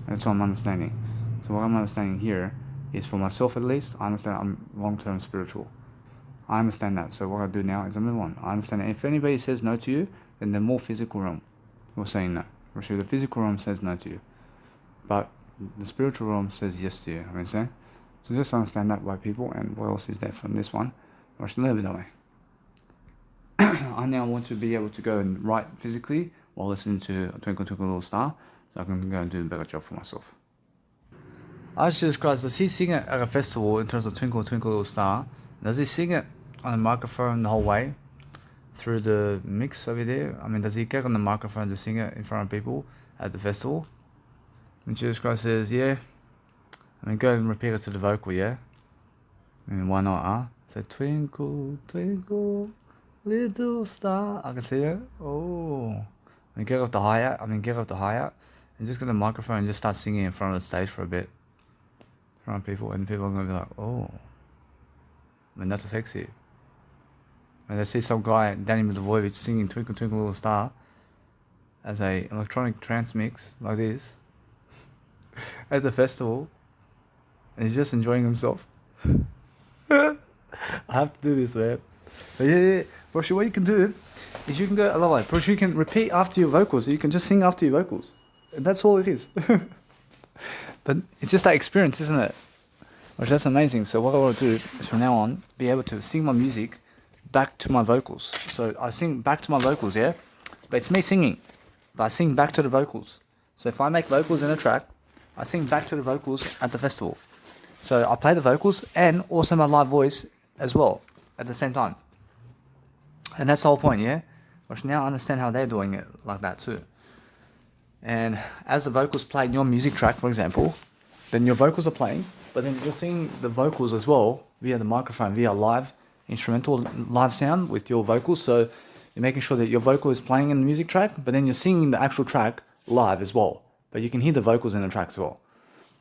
And that's what I'm understanding. So what I'm understanding here is, for myself at least, I understand I'm long-term spiritual. I understand that. So what I do now is I move on. I understand that if anybody says no to you, then the more physical realm will say no. For sure, the physical realm says no to you. But the spiritual realm says yes to you. I mean, so just understand that, white people. And what else is there from this one? I should leave it that way. I now want to be able to go and write physically while listening to Twinkle Twinkle Little Star, so I can go and do a better job for myself. Jesus Christ, does he sing it at a festival in terms of Twinkle Twinkle Little Star? Does he sing it on the microphone the whole way through the mix over there? I mean, does he get on the microphone to sing it in front of people at the festival? And Jesus Christ says, yeah. I mean, go and repeat it to the vocal, yeah? I mean, why not, huh? Say, twinkle, twinkle, little star. I can see it. Oh. I mean, get off the hi-hat. And just get the microphone and just start singing in front of the stage for a bit. In front of people. And people are going to be like, oh. I mean, that's sexy. And they see some guy, Danny Milivojevic, singing Twinkle Twinkle Little Star as a electronic trance mix like this at the festival, and he's just enjoying himself. I have to do this, man. But yeah. Broshi, what you can do is you can go, I love it. Broshi, you can repeat after your vocals. You can just sing after your vocals. And that's all it is. But it's just that experience, isn't it? Which that's amazing. So what I want to do is from now on be able to sing my music back to my vocals. So I sing back to my vocals, yeah? But it's me singing. But I sing back to the vocals. So if I make vocals in a track, I sing back to the vocals at the festival. So I play the vocals and also my live voice as well at the same time. And that's the whole point, yeah? Which now I understand how they're doing it like that too. And as the vocals play in your music track, for example, then your vocals are playing, but then you're singing the vocals as well via the microphone, via live instrumental live sound with your vocals. So you're making sure that your vocal is playing in the music track, but then you're singing the actual track live as well. But you can hear the vocals in the track as well.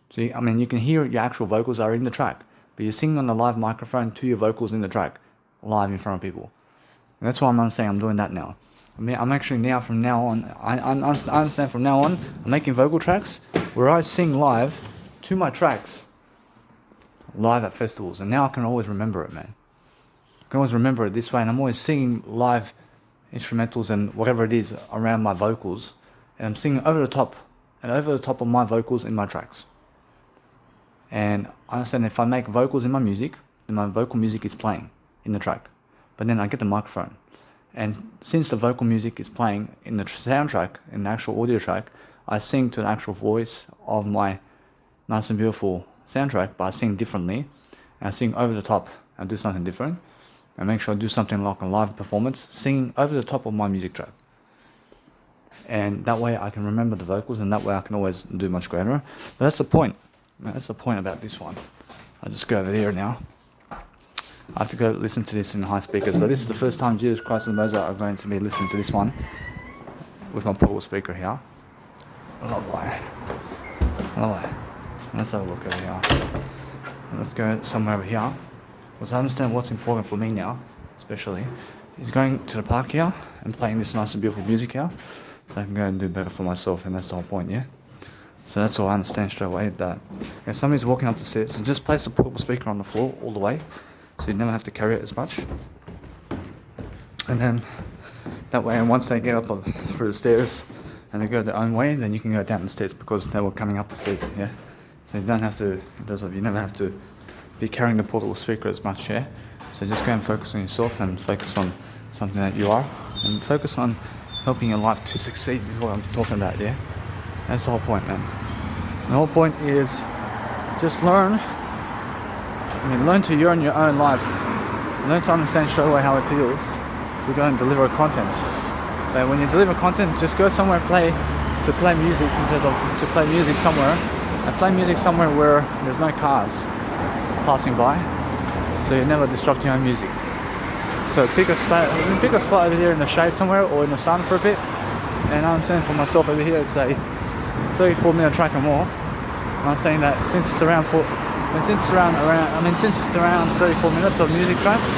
So I mean, you can hear your actual vocals are in the track, but you're singing on the live microphone to your vocals in the track, live in front of people. And that's why I'm saying I'm doing that now. I mean, I'm actually now, from now on, I understand from now on, I'm making vocal tracks where I sing live to my tracks, live at festivals. And now I can always remember it, man. I can always remember it this way, and I'm always singing live instrumentals and whatever it is around my vocals, and I'm singing over the top of my vocals in my tracks. And I understand if I make vocals in my music, then my vocal music is playing in the track. But then I get the microphone, and since the vocal music is playing in the soundtrack, in the actual audio track, I sing to the actual voice of my Nice and Beautiful soundtrack, but I sing differently, and I sing over the top and do something different, and make sure I do something like a live performance, singing over the top of my music track. And that way I can remember the vocals, and that way I can always do much greater. But that's the point. That's the point about this one. I'll just go over there now. I have to go listen to this in high speakers, but this is the first time Jesus Christ and Mozart are going to be listening to this one with my portable speaker here. I love why. Let's have a look over here. And let's go somewhere over here. Because I understand what's important for me now, especially, is going to the park here and playing this nice and beautiful music here, so I can go and do better for myself, and that's the whole point, yeah? So that's all I understand straight away, that if somebody's walking up the stairs, so just place the portable speaker on the floor all the way, so you never have to carry it as much. And then, that way, and once they get up through the stairs, and they go their own way, then you can go down the stairs, because they were coming up the stairs, yeah? So you don't have to, you never have to be carrying the portable speaker as much, yeah? So just go and focus on yourself, and focus on something that you are, and focus on helping your life to succeed is what I'm talking about, yeah? That's the whole point, man. The whole point is just learn to earn your own life. Learn to understand straight away how it feels to go and deliver content. But when you deliver content, just go somewhere to play music, to play music somewhere, and play music somewhere where there's no cars passing by, so you never disrupt your own music. So pick a spot over here in the shade somewhere, or in the sun for a bit. And I'm saying for myself over here, it's a 34-minute track or more. And I'm saying that since it's around 34 minutes of music tracks,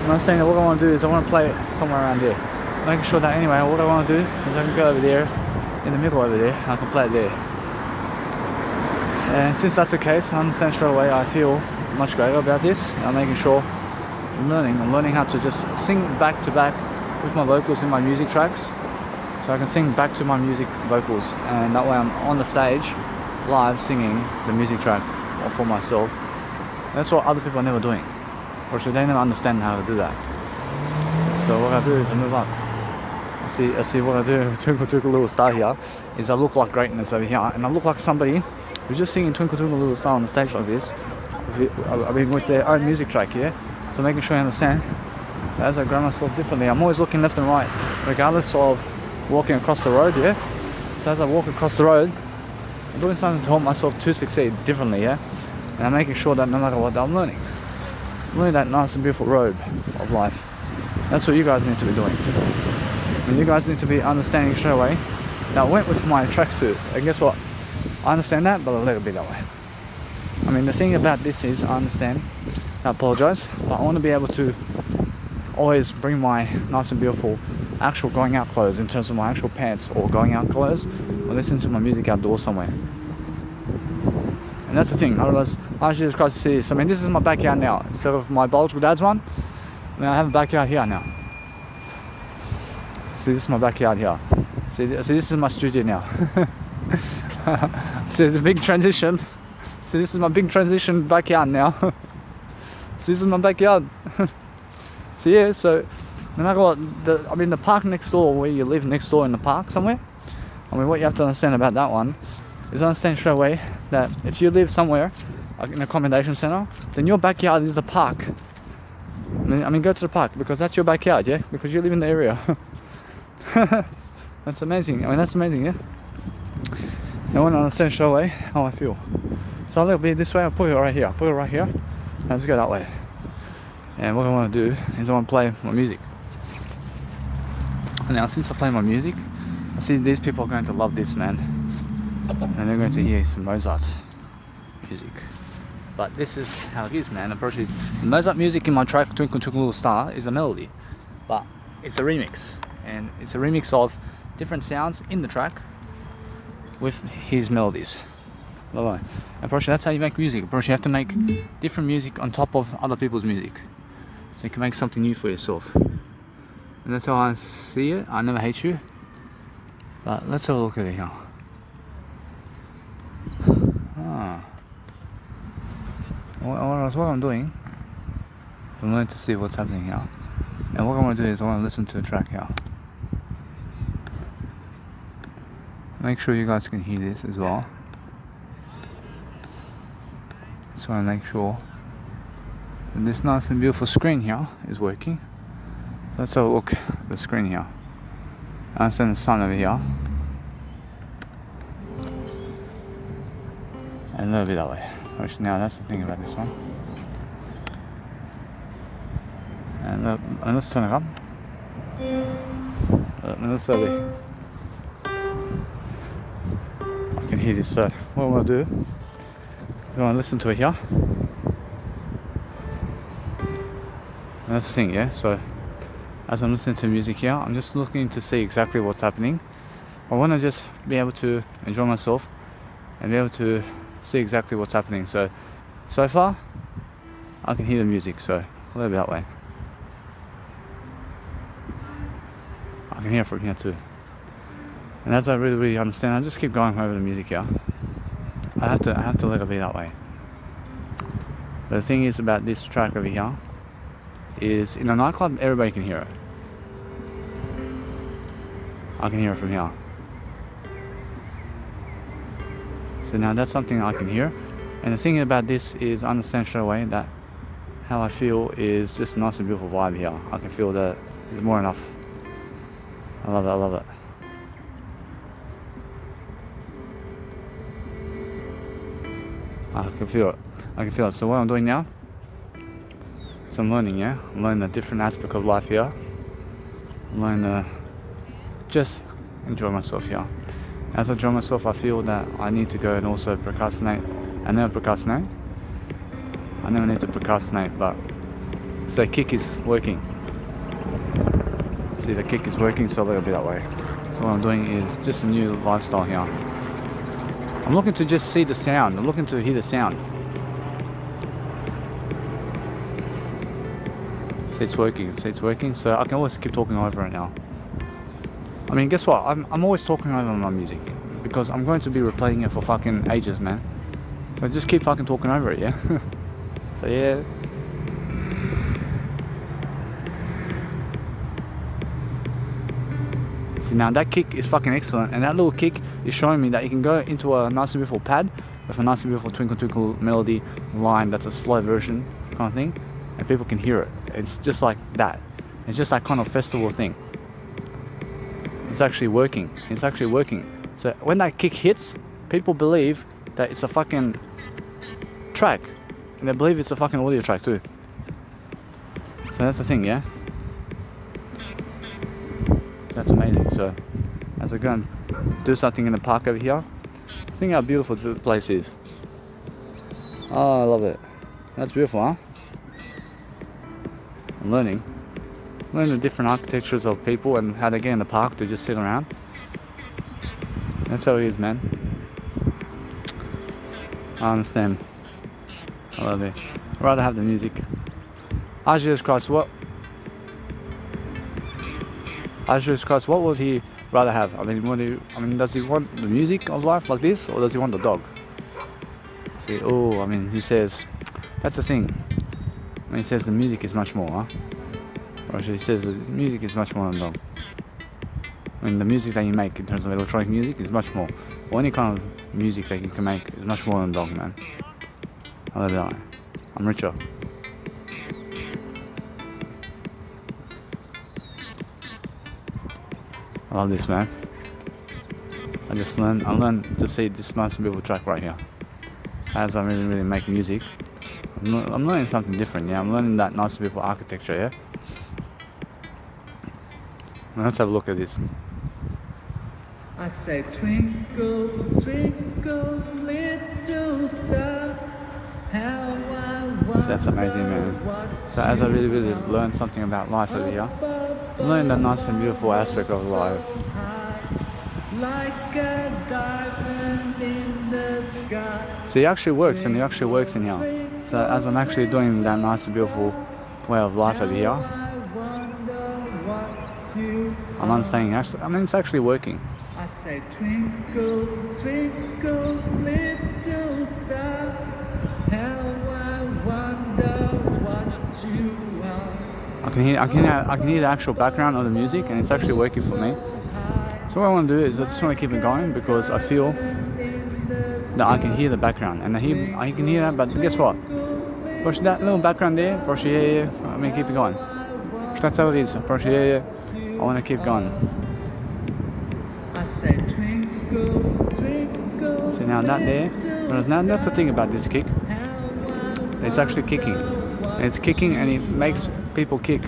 and I'm saying that what I want to do is I want to play it somewhere around there. Making sure that anyway, what I want to do is I can go over there, in the middle over there, and I can play it there. And since that's the case, I understand straight away I feel much greater about this. I'm making sure I'm learning how to just sing back to back with my vocals in my music tracks, so I can sing back to my music vocals, and that way I'm on the stage live singing the music track for myself. That's what other people are never doing, or should they never understand how to do that. So what I do is I move up. I see what I do, Twinkle Twinkle Little Star here, is I look like greatness over here, and I look like somebody who's just singing Twinkle Twinkle Little Star on the stage like this, with their own music track here. So making sure you understand, as I grow myself differently, I'm always looking left and right, regardless of walking across the road, yeah? So as I walk across the road, I'm doing something to help myself to succeed differently, yeah? And I'm making sure that no matter what, I'm learning that nice and beautiful road of life. That's what you guys need to be doing. And you guys need to be understanding straight away that I went with my tracksuit, and guess what? I understand that, but I let it be that way. I mean, the thing about this is, I understand, I apologize, but I want to be able to always bring my nice and beautiful actual going out clothes, in terms of my actual pants or going out clothes, or listen to my music outdoors somewhere. And that's the thing, I realize I actually just got to see this. I mean, this is my backyard now. Instead of my biological dad's one, I mean, I have a backyard here now. See, this is my backyard here. See, this is my studio now. See, it's a big transition. See, this is my big transition backyard now. See, this is my backyard. So yeah, so no matter what, the park next door, where you live next door in the park somewhere, I mean, what you have to understand about that one is understand straight away that if you live somewhere, like in an accommodation center, then your backyard is the park. I mean, go to the park, because that's your backyard, yeah? Because you live in the area. That's amazing. I mean, that's amazing, yeah? I want to understand straight away how I feel. So I'll be this way, I'll put it right here. And let's go that way. And what I want to do is I want to play my music. And now, since I play my music, I see these people are going to love this, man. and they're going to hear some Mozart music. But this is how it is, man. Approaching the Mozart music in my track Twinkle Twinkle Little Star is a melody, but it's a remix, and it's a remix of different sounds in the track with his melodies. Approaching, that's how you make music. Approaching, you have to make different music on top of other people's music, so you can make something new for yourself. And that's how I see it. I never hate you. But let's have a look at it here. What I'm doing is I'm going to see what's happening here. And what I want to do is I want to listen to the track here. Make sure you guys can hear this as well. Just want to make sure that this nice and beautiful screen here is working. So let's have a look at the screen here. I understand the sun over here. And a little bit that way. Which now that's the thing about this one. And let's turn it up. And let's have it. I can hear this. So what I want to do is I want to listen to it here. And that's the thing, yeah. So as I'm listening to music here, I'm just looking to see exactly what's happening. I want to just be able to enjoy myself and be able to see exactly what's happening. So far I can hear the music, so a little bit that way. I can hear it from here too. And as I really understand, I just keep going over the music here. I have to let it be that way. But the thing is about this track over here is in a nightclub everybody can hear it. I can hear it from here. So now that's something I can hear. And the thing about this is I understand straight away that how I feel is just a nice and beautiful vibe here. I can feel that it's more enough. I love it, I love it. I can feel it. I can feel it. So what I'm doing now is I'm learning, yeah? I'm learning a different aspect of life here. I'm learning to just enjoy myself here. As I enjoy myself, I feel that I need to go and also procrastinate. I never procrastinate. I never need to procrastinate, but so the kick is working. See, the kick is working, so it'll be that way. So what I'm doing is just a new lifestyle here. I'm looking to just see the sound. I'm looking to hear the sound. See, it's working. See, it's working. So I can always keep talking over it now. I mean, guess what? I'm always talking over my music because I'm going to be replaying it for fucking ages, man. So just keep fucking talking over it, yeah? So yeah. See, now that kick is fucking excellent, and that little kick is showing me that you can go into a nice and beautiful pad with a nice and beautiful Twinkle Twinkle melody line that's a slow version kind of thing, and people can hear it. It's just like that. It's just that kind of festival thing. It's actually working. It's actually working. So when that kick hits, people believe that it's a fucking track, and they believe it's a fucking audio track too. So that's the thing, yeah. That's amazing. So as I go and do something in the park over here, think how beautiful the place is. Oh, I love it. That's beautiful, huh? I'm learning the different architectures of people and how they get in the park to just sit around. That's how it is, man. I understand. I love it. I'd rather have the music. Oh, Jesus Christ, what? Oh, Jesus Christ, what would he rather have? I mean, does he want the music of life like this, or does he want the dog? See, oh, I mean, he says, that's the thing. I mean, he says the music is much more, huh? Or actually, he says the music is much more than dog. I mean, the music that you make in terms of electronic music is much more. Or any kind of music that you can make is much more than dog, man. I love that. I'm richer. I love this, man. I learned to see this nice and beautiful track right here. As I really make music, I'm learning something different, yeah. I'm learning that nice and beautiful architecture, yeah. Let's have a look at this. I I say twinkle, twinkle, little star, how I wonder. So that's amazing, man. So as I really learned something about life over here, I learned that nice and beautiful aspect of life. Like a diamond in the sky. So it actually works, and it actually works in here. So as I'm actually doing that nice and beautiful way of life over here, I'm understanding actually, I mean, it's actually working. I say twinkle, twinkle, little star, how I wonder what you are. I can hear the actual background of the music, and it's actually working for me. So what I want to do is I just want to keep it going because I feel that I can hear the background, and I can hear that. But guess what? Watch that little background there. Brush your hair. I mean, keep it going. That's how it is. Brush your hair. I want to keep going. I say twinkle, twinkle. See now that there. Whereas now that's the thing about this kick. It's actually kicking. And it's kicking, and it makes people kick.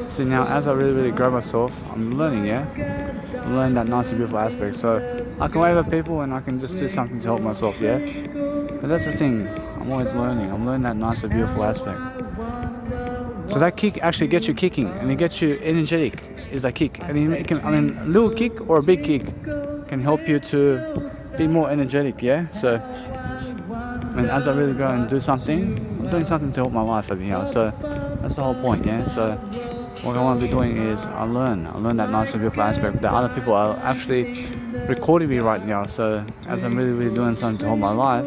See now, as I really grow myself, I'm learning, yeah? I'm learning that nice and beautiful aspect. So I can wave at people and I can just do something to help myself, yeah? But that's the thing, I'm always learning. I'm learning that nice and beautiful aspect. So that kick actually gets you kicking, and it gets you energetic, is that kick. And it can, I mean, a little kick or a big kick can help you to be more energetic, yeah? So, I mean, as I really go and do something, I'm doing something to help my life over here. So that's the whole point, yeah? So what I want to be doing is I learn that nice and beautiful aspect that other people are actually recording me right now. So as I'm really doing something to help my life,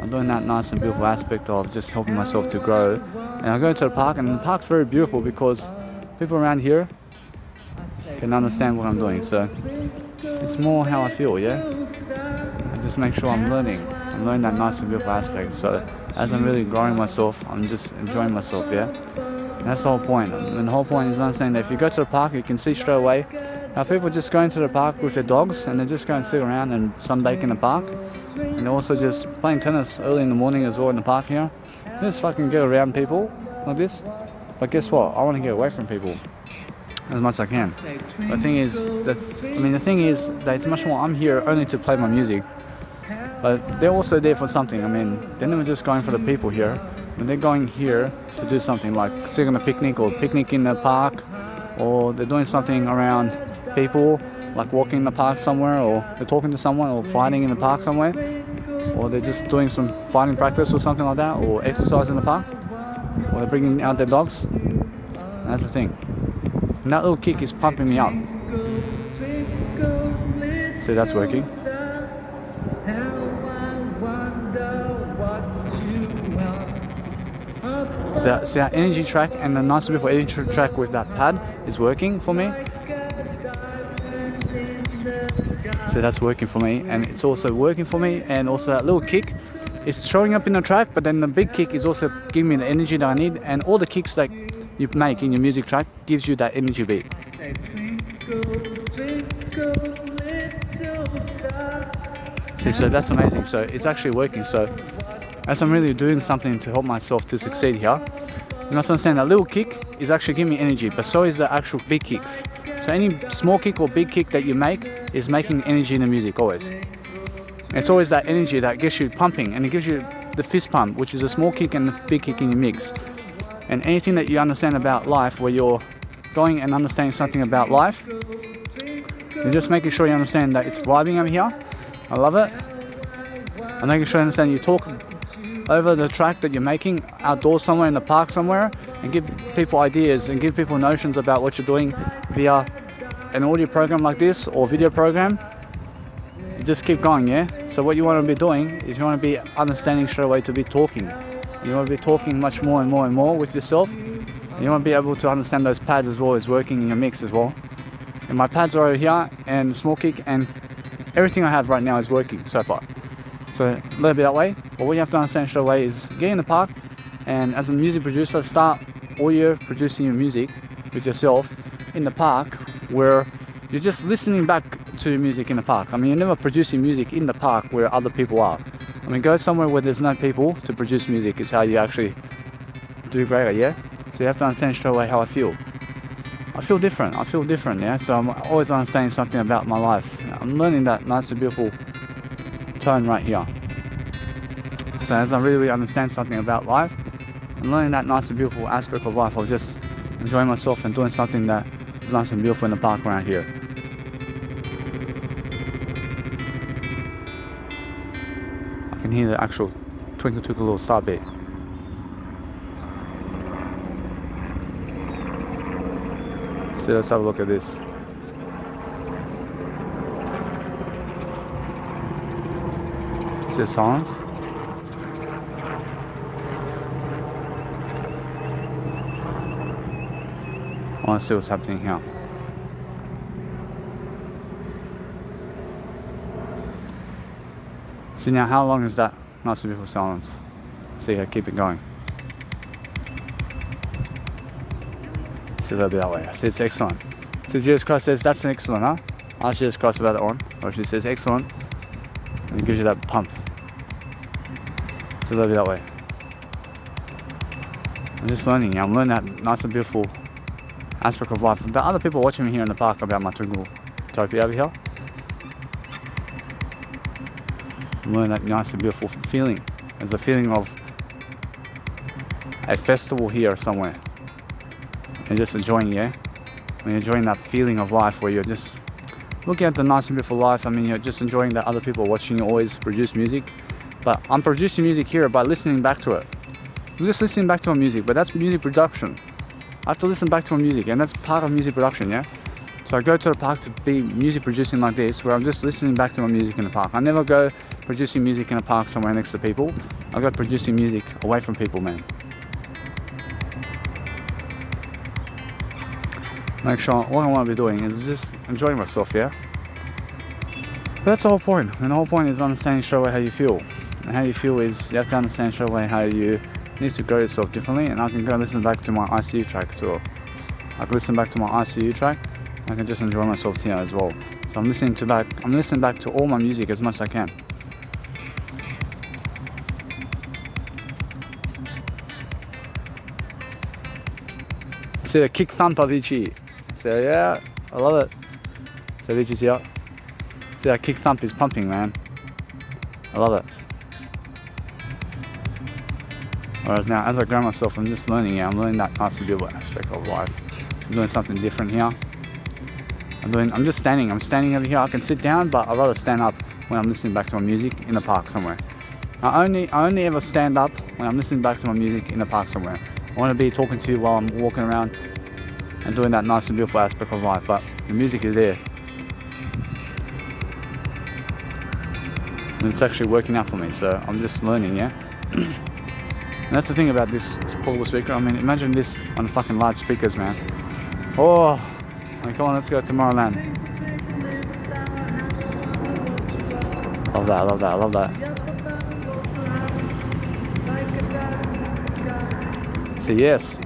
I'm doing that nice and beautiful aspect of just helping myself to grow. And I go to the park, and the park's very beautiful because people around here can understand what I'm doing. So it's more how I feel, yeah? I just make sure I'm learning that nice and beautiful aspect. So as I'm really growing myself, I'm just enjoying myself, yeah? And that's the whole point. And the whole point is understanding that if you go to the park, you can see straight away how people just go into the park with their dogs, and they just go and sit around and sunbake in the park. And they're also just playing tennis early in the morning as well in the park here. They just fucking get around people like this. But guess what? I want to get away from people as much as I can. The thing is that it's much more, I'm here only to play my music. But they're also there for something. I mean, they're not just going for the people here. When they're going here to do something like sitting on a picnic or picnic in the park, or they're doing something around people, like walking in the park somewhere, or they're talking to someone, or fighting in the park somewhere, or they're just doing some fighting practice or something like that, or exercise in the park, or they're bringing out their dogs. And that's the thing. And that little kick is pumping me up. See, that's working. So our energy track and the nice beautiful energy track with that pad is working for me. So that's working for me, and it's also working for me, and also that little kick is showing up in the track, but then the big kick is also giving me the energy that I need, and all the kicks that you make in your music track gives you that energy beat. See, so that's amazing. So it's actually working. So as I'm really doing something to help myself to succeed here, you must understand that little kick is actually giving me energy, but so is the actual big kicks. So any small kick or big kick that you make is making energy in the music always. It's always that energy that gets you pumping, and it gives you the fist pump, which is a small kick and the big kick in your mix. And anything that you understand about life, where you're going and understanding something about life, you're just making sure you understand that it's vibing over here. I love it. I'm making sure you understand you talk over the track that you're making outdoors somewhere in the park somewhere, and give people ideas and give people notions about what you're doing via an audio program like this or video program. You just keep going, yeah? So what you want to be doing is you want to be understanding straight away to be talking. You want to be talking much more and more with yourself. And you want to be able to understand those pads as well as working in your mix as well. And my pads are over here, and small kick, and everything I have right now is working so far. So a little bit that way. But what you have to understand straight away is get in the park, and as a music producer, start audio producing your music with yourself in the park, where you're just listening back to music in the park. I mean, you're never producing music in the park where other people are. I mean, go somewhere where there's no people to produce music is how you actually do greater, yeah? So you have to understand straight away how I feel. I feel different. Yeah. So I'm always understanding something about my life. I'm learning that nice and beautiful tone right here. So as I really understand something about life, I'm learning that nice and beautiful aspect of life of just enjoying myself and doing something that is nice and beautiful in the park around here. I can hear the actual twinkle twinkle little star beat. So let's have a look at this. See the silence? I want to see what's happening here. See now, how long is that nice and beautiful silence? See, I keep it going. See, that'll be that way. See, it's excellent. So Jesus Christ says, that's an excellent, huh? Ask Jesus Christ about it on. Or she says, excellent. And it gives you that pump. So that'll be that way. I'm just learning. I'm learning that nice and beautiful aspect of life. The other people watching me here in the park about my Twinkle Topia over here. I'm learning that nice and beautiful feeling. There's a feeling of a festival here somewhere. And just enjoying, yeah? When you're enjoying that feeling of life where you're just looking at the nice and beautiful life. I mean, you're just enjoying that other people watching you always produce music. But I'm producing music here by listening back to it. I'm just listening back to my music, but that's music production. I have to listen back to my music, and that's part of music production, yeah? So I go to the park to be music producing like this, where I'm just listening back to my music in the park. I never go producing music in a park somewhere next to people. I go producing music away from people, man. Make sure all I want to be doing is just enjoying myself, yeah? But that's the whole point. And the whole point is understanding straight away how you feel. And how you feel is you have to understand straight away how you need to grow yourself differently. And I can go listen back to my ICU track as well. I can listen back to my ICU track. I can just enjoy myself here as well. So I'm listening back to all my music as much as I can. See the kick thump of Avicii. So yeah, I love it. So Avicii's here. See that kick thump is pumping, man. I love it. Whereas now, as I grow myself, I'm just learning. Yeah, I'm learning that nice and beautiful aspect of life. I'm doing something different here. I'm just standing. I'm standing over here. I can sit down, but I'd rather stand up when I'm listening back to my music in the park somewhere. I only ever stand up when I'm listening back to my music in the park somewhere. I want to be talking to you while I'm walking around and doing that nice and beautiful aspect of life, but the music is there. And it's actually working out for me, so I'm just learning, yeah? And that's the thing about this portable speaker. I mean, imagine this on fucking large speakers, man. Oh, I mean, come on, let's go to Tomorrowland. Love that, I love that, I love that. So yes.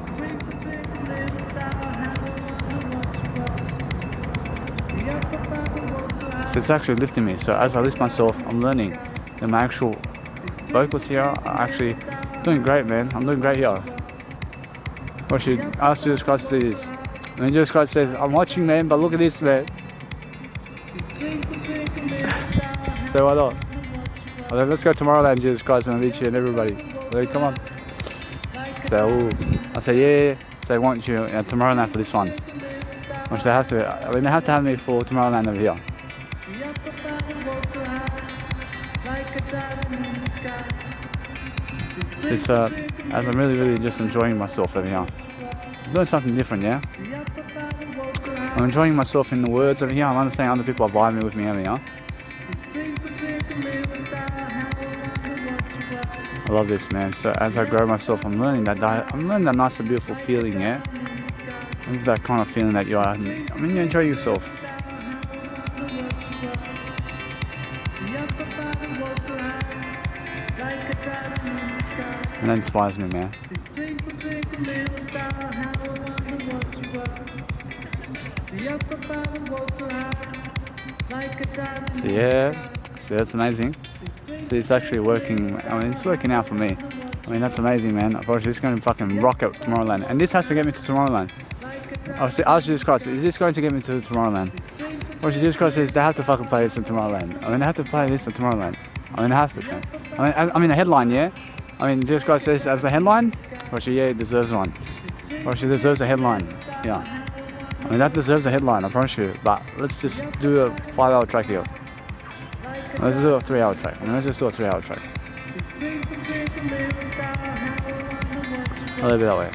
So it's actually lifting me. So as I lift myself, I'm learning that my actual vocals here are actually doing great, man. I'm doing great here. What should ask Jesus Christ to do this? And Jesus Christ says, I'm watching, man, but look at this, man. So why not? Let's go Tomorrowland, Jesus Christ and Avicii and everybody. Come on. So I say, yeah. So why don't you Tomorrowland for this one? Which they have to. I mean, they have to have me for Tomorrowland over here. It's as I'm really just enjoying myself over here. I'm doing something different, yeah. I'm enjoying myself in the words over here. I'm understanding other people are vibing with me over here. I love this, man. So as I grow myself, I'm learning that nice and beautiful feeling, yeah. That kind of feeling that you enjoy yourself. And that inspires me, man. So yeah, so that's amazing. So it's actually working. I mean, it's working out for me. I mean, that's amazing, man. Of course, it's going to fucking rock out Tomorrowland. And this has to get me to Tomorrowland. ask Jesus Christ, is this going to get me to Tomorrowland? Or Jesus Christ says they have to fucking play this in Tomorrowland. I mean, they have to play this in Tomorrowland. I mean, they have to, man. I mean, the headline, yeah? I mean, Jesus Christ says as the headline, or she, yeah, deserves one. Or she deserves a headline, yeah. I mean, that deserves a headline, I promise you. But let's just do a 5-hour track here. Let's do a 3-hour track. I mean, let's just do a 3-hour track. A little bit that way.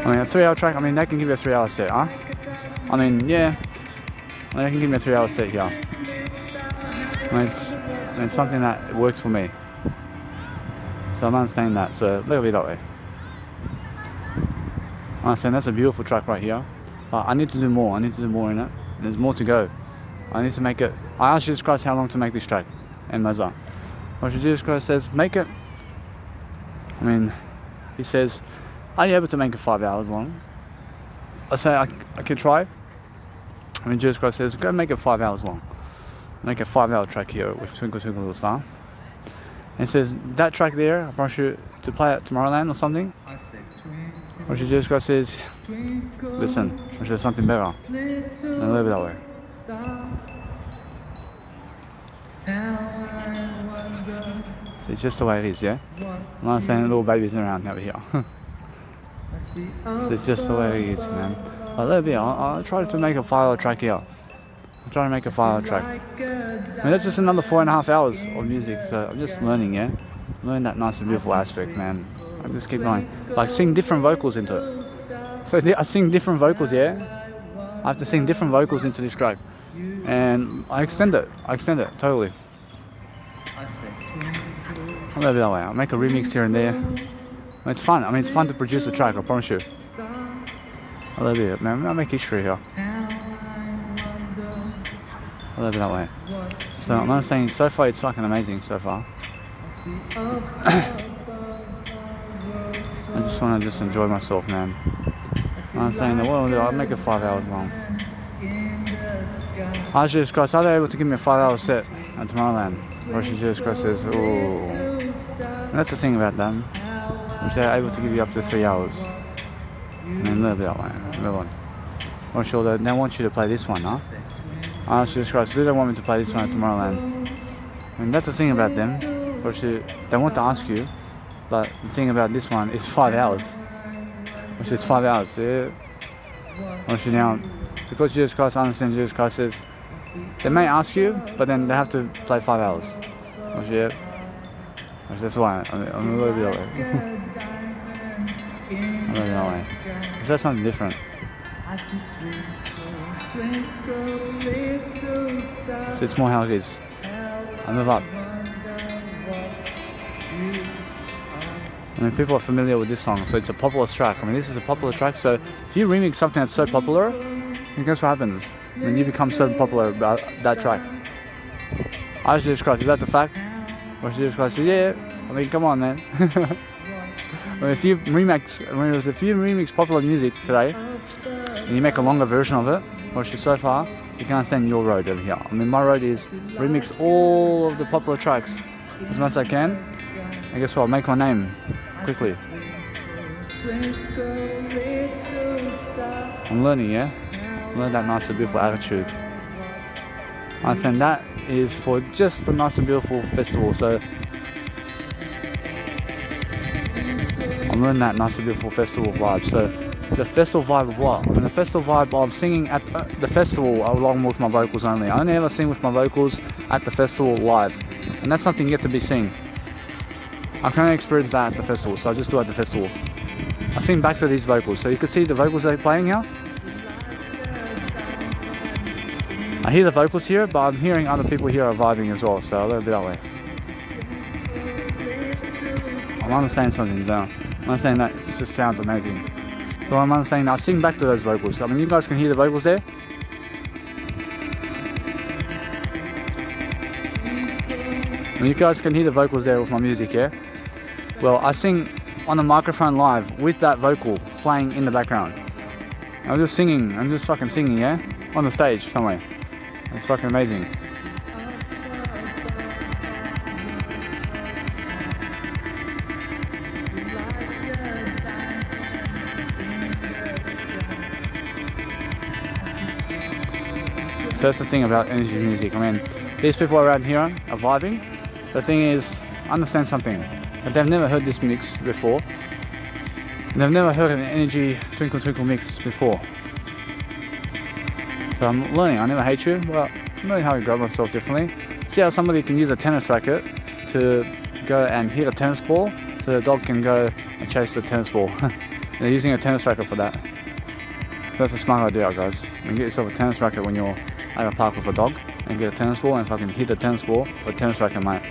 I mean, a 3-hour track, I mean, that can give you a 3-hour set, huh? I mean, yeah. I mean, that can give me a 3-hour set here. I mean, it's something that works for me. So I'm understanding that, so let it be that way. I understand that's a beautiful track right here. But I need to do more. I need to do more in it. There's more to go. I need to make it. I asked Jesus Christ how long to make this track in Mazar. Or Jesus Christ says, make it. I mean, he says, are you able to make it 5 hours long? I say, I can try. I mean, Jesus Christ says, go make it 5 hours long. Make a 5-hour track here with Twinkle Twinkle Little Star. And it says, that track there, I promise you to play at Tomorrowland or something. Or Jesus Christ says, listen, there's something better. And live it that way. See, it's just the way it is, yeah? I'm not saying little babies around over here. So it's just the way it is, man. But let it be, I'll try to make a 5-hour track here. I'm trying to make a 5-hour track. I mean, that's just another 4.5 hours of music, so I'm just learning, yeah? Learn that nice and beautiful aspect, man. I just keep going. Like, sing different vocals into it. So I sing different vocals, yeah? I have to sing different vocals into this track. And I extend it, totally. I'll leave it that way. I'll make a remix here and there. It's fun, I mean, it's fun to produce a track, I promise you. I love it, man. I'll make history here. I love it that way. So I'm not saying so far it's fucking amazing so far. I just want to just enjoy myself, man. I'm saying that I'll make it 5 hours long. I asked Jesus Christ, are they able to give me a 5-hour set at Tomorrowland? Or Jesus Christ says, ooh. And that's the thing about them. Which they're able to give you up to 3 hours. And then live that way. Move on. Or sure, they want you to play this one, huh? I asked Jesus Christ, do they want me to play this one at Tomorrowland? And that's the thing about them. Or they want to ask you, but the thing about this one is 5 hours. Which is 5 hours, yeah. Or now, because Jesus Christ, I understand Jesus Christ says, they may ask you, but then they have to play 5 hours. Or yeah. That's why I'm a little bit that way. I'm a little bit that way. It's just something different. So it's more how it is. I move up. I mean, people are familiar with this song, so it's a popular track. I mean, this is a popular track, so if you remix something that's so popular, then guess what happens? I mean, you become so popular about that track. I asked Jesus Christ, is that the fact? Or Jesus Christ said, yeah. I mean, come on, man. I mean, if you remix popular music today, and you make a longer version of it, or so far, you can understand your road over here. I mean, my road is remix all of the popular tracks as much as I can, and guess what? I'll make my name quickly. I'm learning, yeah? Learn that nice and beautiful attitude. I understand that is for just a nice and beautiful festival, so I'm learning that nice and beautiful festival vibe. So the festival vibe of what? I mean, the festival vibe of singing at the festival along with my vocals only. I only ever sing with my vocals at the festival live, and that's something yet to be seen. I can only experience that at the festival, so I just do it at the festival. I sing back to these vocals, so you can see the vocals they're playing here. I hear the vocals here, but I'm hearing other people here are vibing as well, so I'll let it be that way. I'm understanding something now. I'm understanding that it just sounds amazing. So I'm understanding now, sing back to those vocals. I mean, you guys can hear the vocals there. I mean, you guys can hear the vocals there with my music, yeah? Well, I sing on the microphone live with that vocal playing in the background. I'm just singing, I'm just fucking singing, yeah? On the stage somewhere. It's fucking amazing. So that's the thing about energy music. I mean, these people around here are vibing. The thing is, understand something. That they've never heard this mix before. And they've never heard an energy Twinkle Twinkle mix before. So I'm learning. I never hate you, but I'm learning how to grab myself differently. See how somebody can use a tennis racket to go and hit a tennis ball, so the dog can go and chase the tennis ball. They're using a tennis racket for that. So that's a smart idea, guys. You can get yourself a tennis racket when you're at a park with a dog, and get a tennis ball and fucking hit the tennis ball with a tennis racket, mate.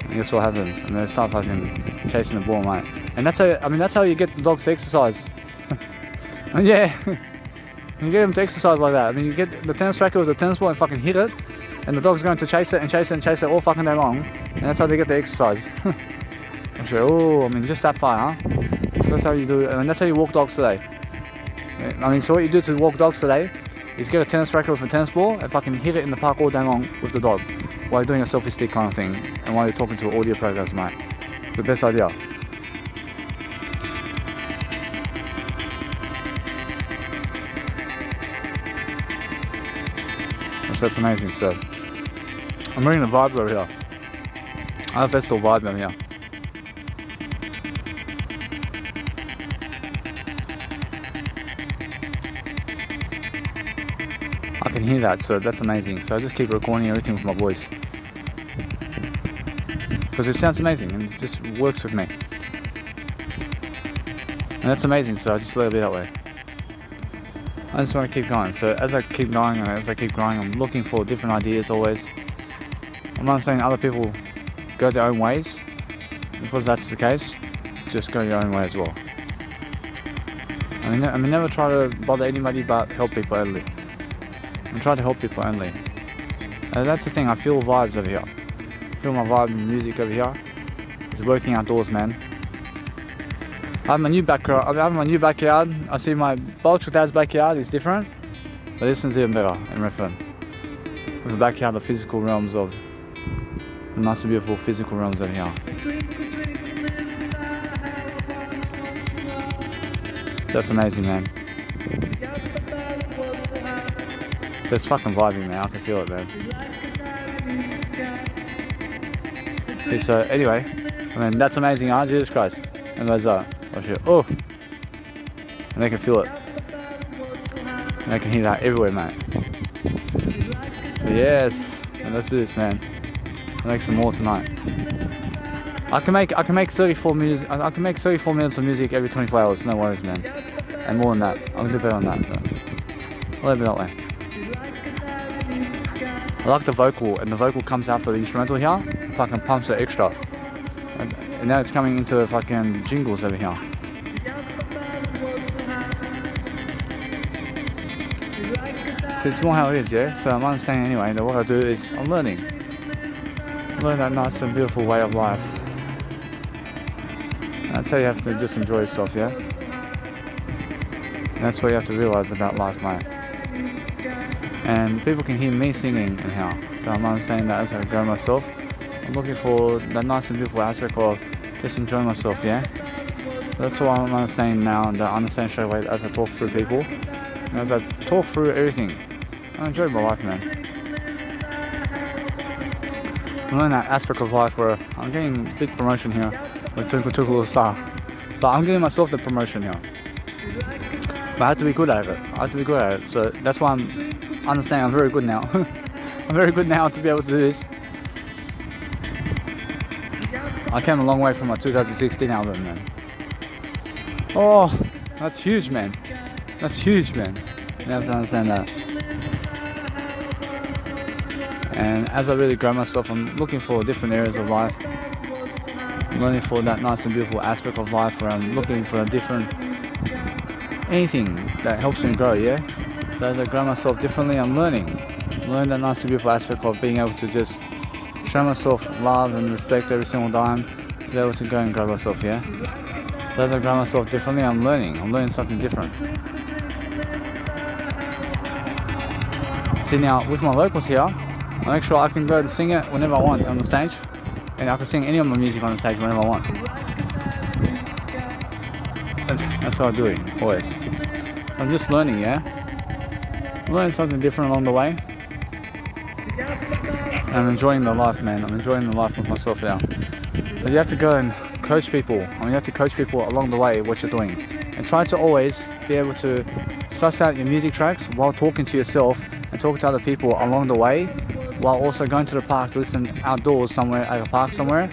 And guess what happens? And they start fucking chasing the ball, mate. And that's how, I mean, that's how you get the dogs to exercise. And yeah, you get them to exercise like that. I mean, you get the tennis racket with a tennis ball and fucking hit it, and the dog's going to chase it and chase it and chase it all fucking day long. And that's how they get the exercise. Actually, oh, I mean, just that far, huh? That's how you do it. I mean, that's how you walk dogs today. I mean, so what you do to walk dogs today is get a tennis racket with a tennis ball and fucking hit it in the park all day long with the dog while you're doing a selfie stick kind of thing and while you're talking to audio programs, mate. It's the best idea. That's amazing. So I'm bringing the vibes over here. I have festival vibe over here. I can hear that, so that's amazing. So I just keep recording everything with my voice because it sounds amazing and it just works with me. And that's amazing, so I just let it be that way. I just want to keep going. So as I keep going and as I keep growing, I'm looking for different ideas always. I'm not saying other people go their own ways. Because that's the case, just go your own way as well. I mean, never try to bother anybody but help people only. And try to help people only. And that's the thing, I feel vibes over here. I feel my vibe and music over here. It's working outdoors, man. I have my new backyard. I see my Bolshoi dad's backyard is different, but this one's even better in Redfern. With the backyard, the physical realms of the nice and beautiful physical realms over here. That's amazing, man. So it's fucking vibing, man. I can feel it, man. Okay, so anyway, I mean that's amazing, huh? Jesus Christ. And those are. Oh shit. Oh! And they can feel it. And they can hear that everywhere, mate. So yes. And let's do this, man. I'll make some more tonight. I can make 34 minutes. I can make 34 minutes of music every 24 hours. No worries, man. And more than that. I can do better than that. So. I'll leave it that way. I like the vocal, and the vocal comes after the instrumental here. It fucking pumps it extra. And now it's coming into fucking jingles over here. So it's more how it is, yeah? So I'm understanding anyway that what I do is I'm learning. Learn that nice and beautiful way of life. And that's how you have to just enjoy yourself, yeah? And that's what you have to realise about life, mate. And people can hear me singing in here. So I'm understanding that as I grow myself. I'm looking for that nice and beautiful aspect of just enjoying myself, yeah? So that's what I'm understanding now, and I understand straight away as I talk through people. And as I talk through everything, I enjoy my life, man. I'm learning that aspect of life where I'm getting big promotion here with Twinkle Twinkle Star. But I'm giving myself the promotion here. But I have to be good at it. So that's why I'm understanding I'm very good now. I'm very good now to be able to do this. I came a long way from my 2016 album, man. Oh, that's huge, man. That's huge, man. You have to understand that. And as I really grow myself, I'm looking for different areas of life. I'm learning for that nice and beautiful aspect of life where I'm looking for a different anything that helps me grow, yeah? So as I grow myself differently, I'm learning. That nice and beautiful aspect of being able to just show myself love and respect every single time, to be able to go and grow myself, yeah? So as I grow myself differently, I'm learning something different. See now, with my vocals here, I make sure I can go and sing it whenever I want on the stage, and I can sing any of my music on the stage whenever I want. That's how I do it, always. I'm just learning, yeah? I'm learning something different along the way. I'm enjoying the life, man. I'm enjoying the life with myself now. But you have to go and coach people. You have to coach people along the way what you're doing. And try to always be able to suss out your music tracks while talking to yourself and talking to other people along the way, while also going to the park to listen outdoors somewhere at a park somewhere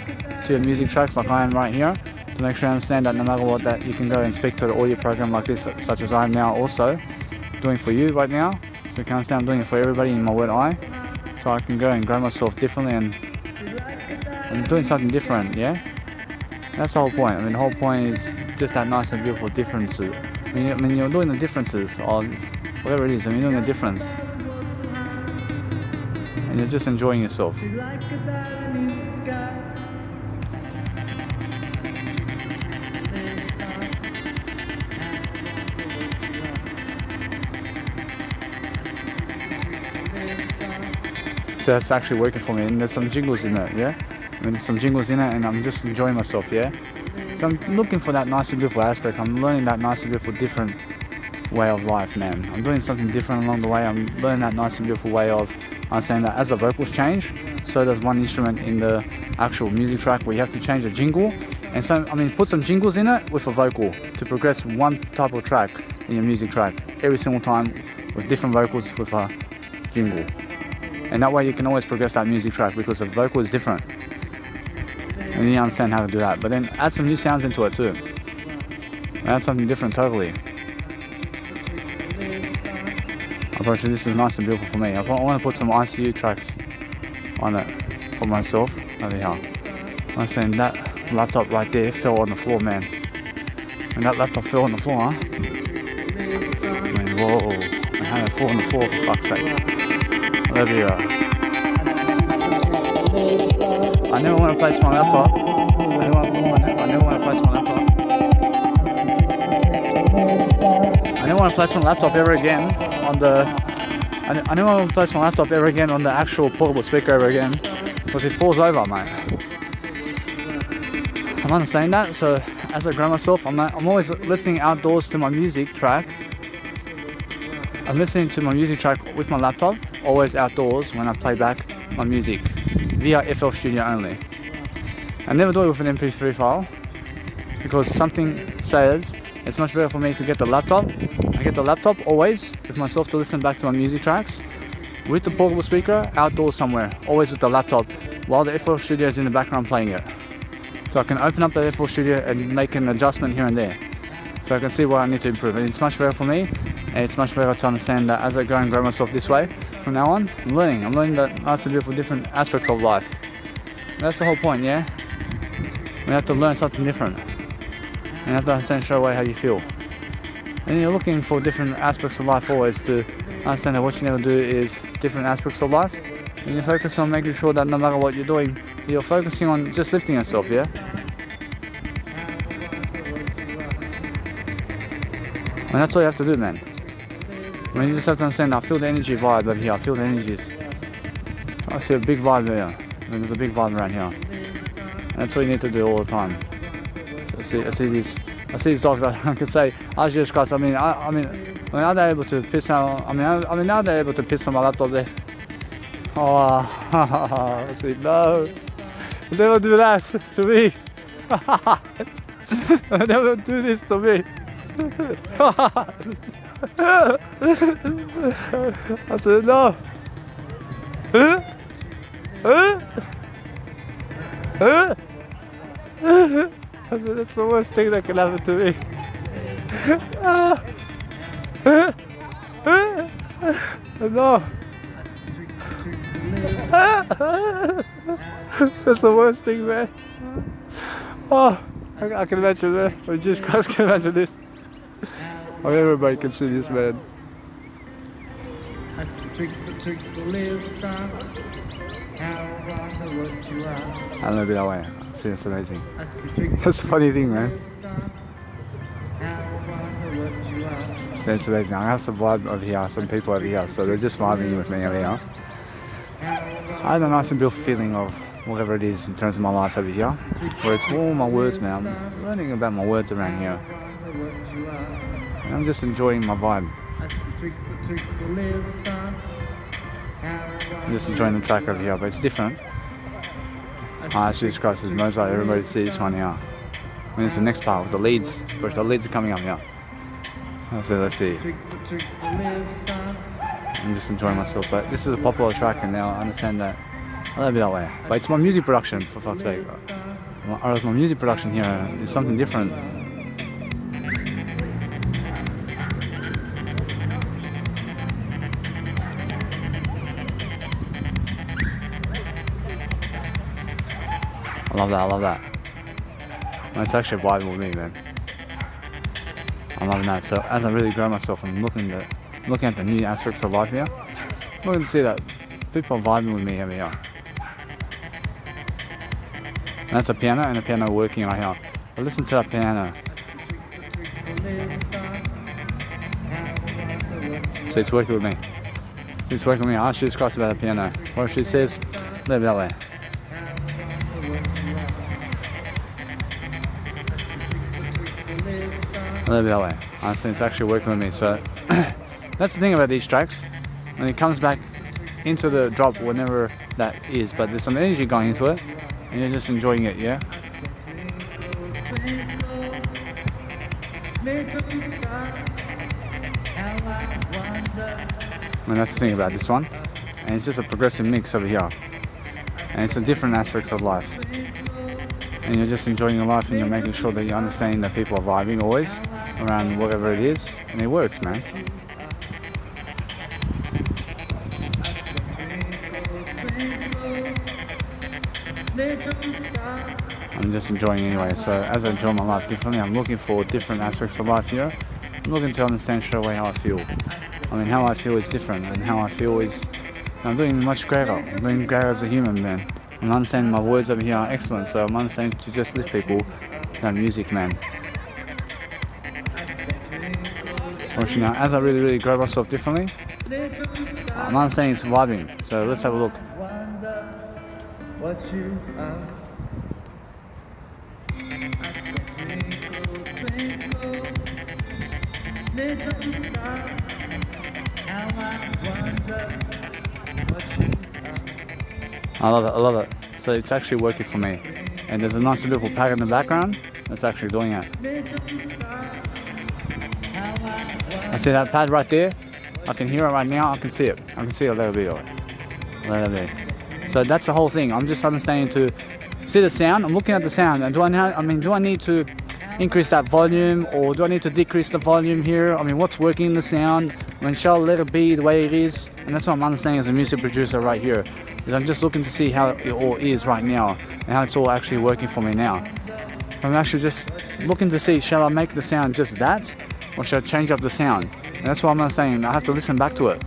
to your music tracks like I am right here, to make sure you understand that no matter what, that you can go and speak to the audio program like this, such as I am now also doing for you right now. So you can understand I'm doing it for everybody in my word eye. So I can go and grow myself differently and I'm doing something different, yeah? That's the whole point. I mean, the whole point is just that nice and beautiful differences. I mean, you're doing the differences on whatever it is. I mean, you're doing the difference. And you're just enjoying yourself. So that's actually working for me, and there's some jingles in it, yeah? I mean, there's some jingles in it, and I'm just enjoying myself, yeah? So I'm looking for that nice and beautiful aspect. I'm learning that nice and beautiful different way of life, man. I'm doing something different along the way. I'm learning that nice and beautiful way of understanding that as the vocals change, so does one instrument in the actual music track where you have to change a jingle. And so, I mean, put some jingles in it with a vocal to progress one type of track in your music track every single time with different vocals with a jingle. And that way you can always progress that music track because the vocal is different. And you understand how to do that. But then add some new sounds into it too. Add something different totally. Unfortunately, this is nice and beautiful for me. I want to put some ICU tracks on it for myself over here. I'm saying that laptop right there fell on the floor, man. And that laptop fell on the floor, huh? I mean, whoa. I had it fall on the floor for fuck's sake. Over here. I never want to place my laptop. I never want to place my laptop. I never want to place my laptop ever again on the. I never want to place my laptop ever again on the actual portable speaker ever again, because it falls over, mate. I'm understanding that. So as I grow myself, I'm always listening outdoors to my music track. I'm listening to my music track with my laptop, always outdoors when I play back my music via FL Studio only. I never do it with an MP3 file because something says it's much better for me to get the laptop. I get the laptop always with myself to listen back to my music tracks with the portable speaker outdoors somewhere, always with the laptop while the FL Studio is in the background playing it. So I can open up the FL Studio and make an adjustment here and there. So I can see what I need to improve. And it's much better for me. And it's much better to understand that as I go and grow myself this way, from now on, I'm learning that nice and beautiful different aspects of life. And that's the whole point, yeah? We have to learn something different. And you have to understand straight away how you feel. And you're looking for different aspects of life always to understand that what you never do is different aspects of life. And you focus on making sure that no matter what you're doing, you're focusing on just lifting yourself, yeah? And that's all you have to do, man. I mean, you just have to understand, I feel the energy vibe over here, I feel the energies. I see a big vibe there. I mean, there's a big vibe around here. And that's what you need to do all the time. So I see these dogs that I can say, I Jesus Christ, I mean, are they able to piss out, now they're able to piss on my laptop there. Oh, I see, no. Never do that to me. Never do this to me. I said no. I said that's the worst thing that can happen to me. No. That's the worst thing, man. Oh, I can imagine, man. I just can't imagine this. I mean, everybody can see this, man. I love it that way. See, it's amazing. That's a funny thing, man. See, it's amazing. I have some vibe over here, some people over here, so they're just vibing with me over here. I have a nice and beautiful feeling of whatever it is in terms of my life over here, where it's all my words, man. I'm learning about my words around here. And I'm just enjoying my vibe. I'm just enjoying the track over here, but it's different. Jesus Christ, it's Mozart. Everybody see this one here. And it's the next part with the leads. Which the leads are coming up here. So let's see. I'm just enjoying myself, but this is a popular track, and now I understand that a little bit that way. But it's my music production, for fuck's sake. Or else my music production here is something different. I love that. It's actually vibing with me, man. I'm loving that. So as I really grow myself, I'm looking at the new aspects of life here. I'm looking to see that people are vibing with me over here. And that's a piano and a piano working right here. But listen to that piano. So it's working with me. It's working with me. I'll just cross about the piano. What she says, live that way. A little bit that way. Honestly, it's actually working with me. So that's the thing about these tracks. When it comes back into the drop, whenever that is, but there's some energy going into it, and you're just enjoying it, yeah? And that's the thing about this one. And it's just a progressive mix over here. And it's a different aspects of life. And you're just enjoying your life, and you're making sure that you're understanding that people are vibing always around whatever it is, and it works, man. I'm just enjoying anyway. So as I enjoy my life differently, I'm looking for different aspects of life here. I'm looking to understand straight away how I feel. I mean, how I feel is different, and how I feel is I'm doing much greater. I'm doing greater as a human, man. I'm understanding my words over here are excellent, so I'm understanding to just lift people that music, man. You know, as I really grow myself differently, I'm understanding it's vibing. So let's have a look. I love it. So it's actually working for me. And there's a nice beautiful pack in the background that's actually doing it. I see that pad right there. I can hear it right now. I can see it. I can see it a little bit. So that's the whole thing. I'm just understanding to see the sound. I'm looking at the sound, and do I need to increase that volume, or do I need to decrease the volume here? I mean, what's working in the sound? I mean, shall I let it be the way it is? And that's what I'm understanding as a music producer right here. Is I'm just looking to see how it all is right now, and how it's all actually working for me now. I'm actually just looking to see, shall I make the sound just that, or should I change up the sound? And that's what I'm saying. I have to listen back to it.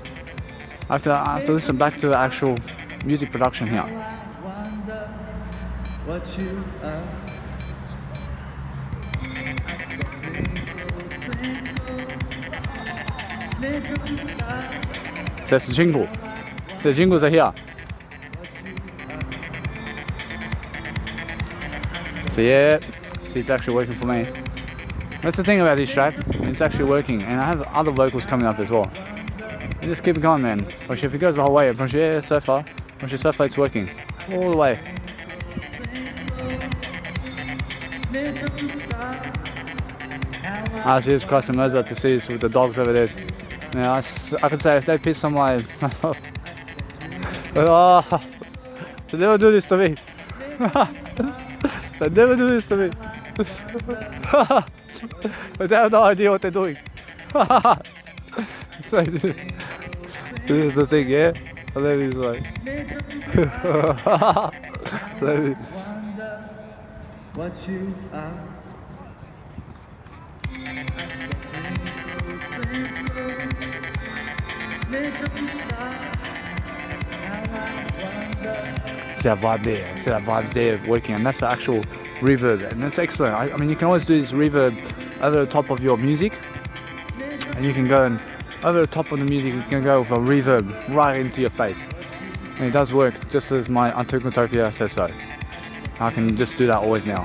I have to listen back to the actual music production here. So that's the jingle. So the jingles are here. So yeah, see, it's actually working for me. That's the thing about this track, it's actually working, and I have other vocals coming up as well. And just keep it going, man. If it goes the whole way, so far it's working. All the way. Jesus Christ and Mozart to see this with the dogs over there. Now, I could say if they piss on my... Oh, they never do this to me. They never do this to me. But they have no idea what they're doing. So, this is the thing, yeah? And then he's like... What you are. See that vibe there, see that vibe's there working, and that's the actual reverb, and that's excellent. I mean, you can always do this reverb over the top of your music, and you can go and over the top of the music you can go with a reverb right into your face, and it does work just as my Antukotopia says so. I can just do that always now.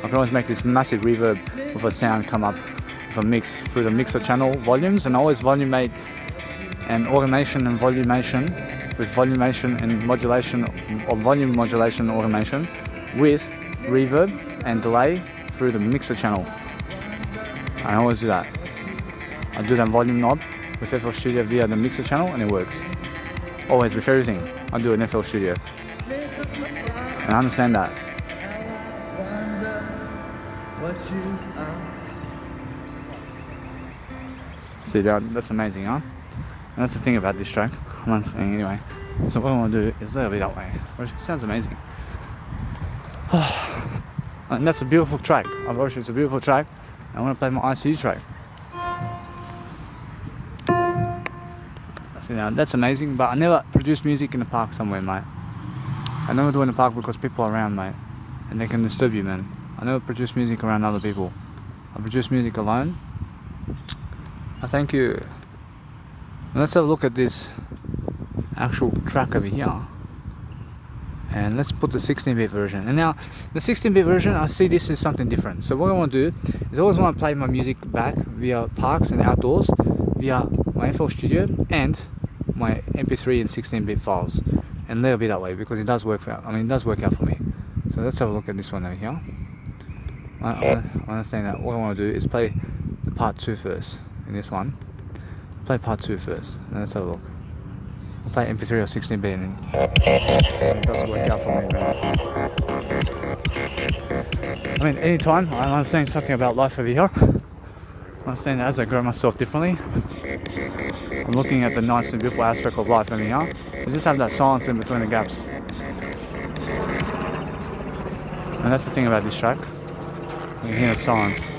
I can always make this massive reverb with a sound come up with a mix through the mixer channel volumes, and I always volumate and automation and volumation with volume modulation automation with reverb and delay through the mixer channel. I always do that. I do that volume knob with FL Studio via the mixer channel and it works. Always with everything. I do it in FL Studio. And I understand that. See, that's amazing, huh? And that's the thing about this track. I'm understanding anyway. So what I want to do is let it be that way. Which sounds amazing. And that's a beautiful track. Obviously it's a beautiful track. I want to play my ICU track. So now that's amazing, but I never produce music in the park somewhere, mate. I never do it in the park because people are around, mate. And they can disturb you, man. I never produce music around other people. I produce music alone. Thank you. Let's have a look at this actual track over here. And let's put the 16-bit version. And now, the 16-bit version, I see this as something different. So what I want to do is I always want to play my music back via parks and outdoors, via my FL Studio and my MP3 and 16-bit files. And let it be that way because it does work out. It does work out for me. So let's have a look at this one over here. I understand that what I want to do is play the part 2 first. In this one, play part 2 first. Let's have a look. I'll play MP3 or 16-bit and it does work out for me, man. Anytime I'm saying something about life over here, I'm saying that as I grow myself differently, I'm looking at the nice and beautiful aspect of life over here. You just have that silence in between the gaps. And that's the thing about this track. You can hear the silence.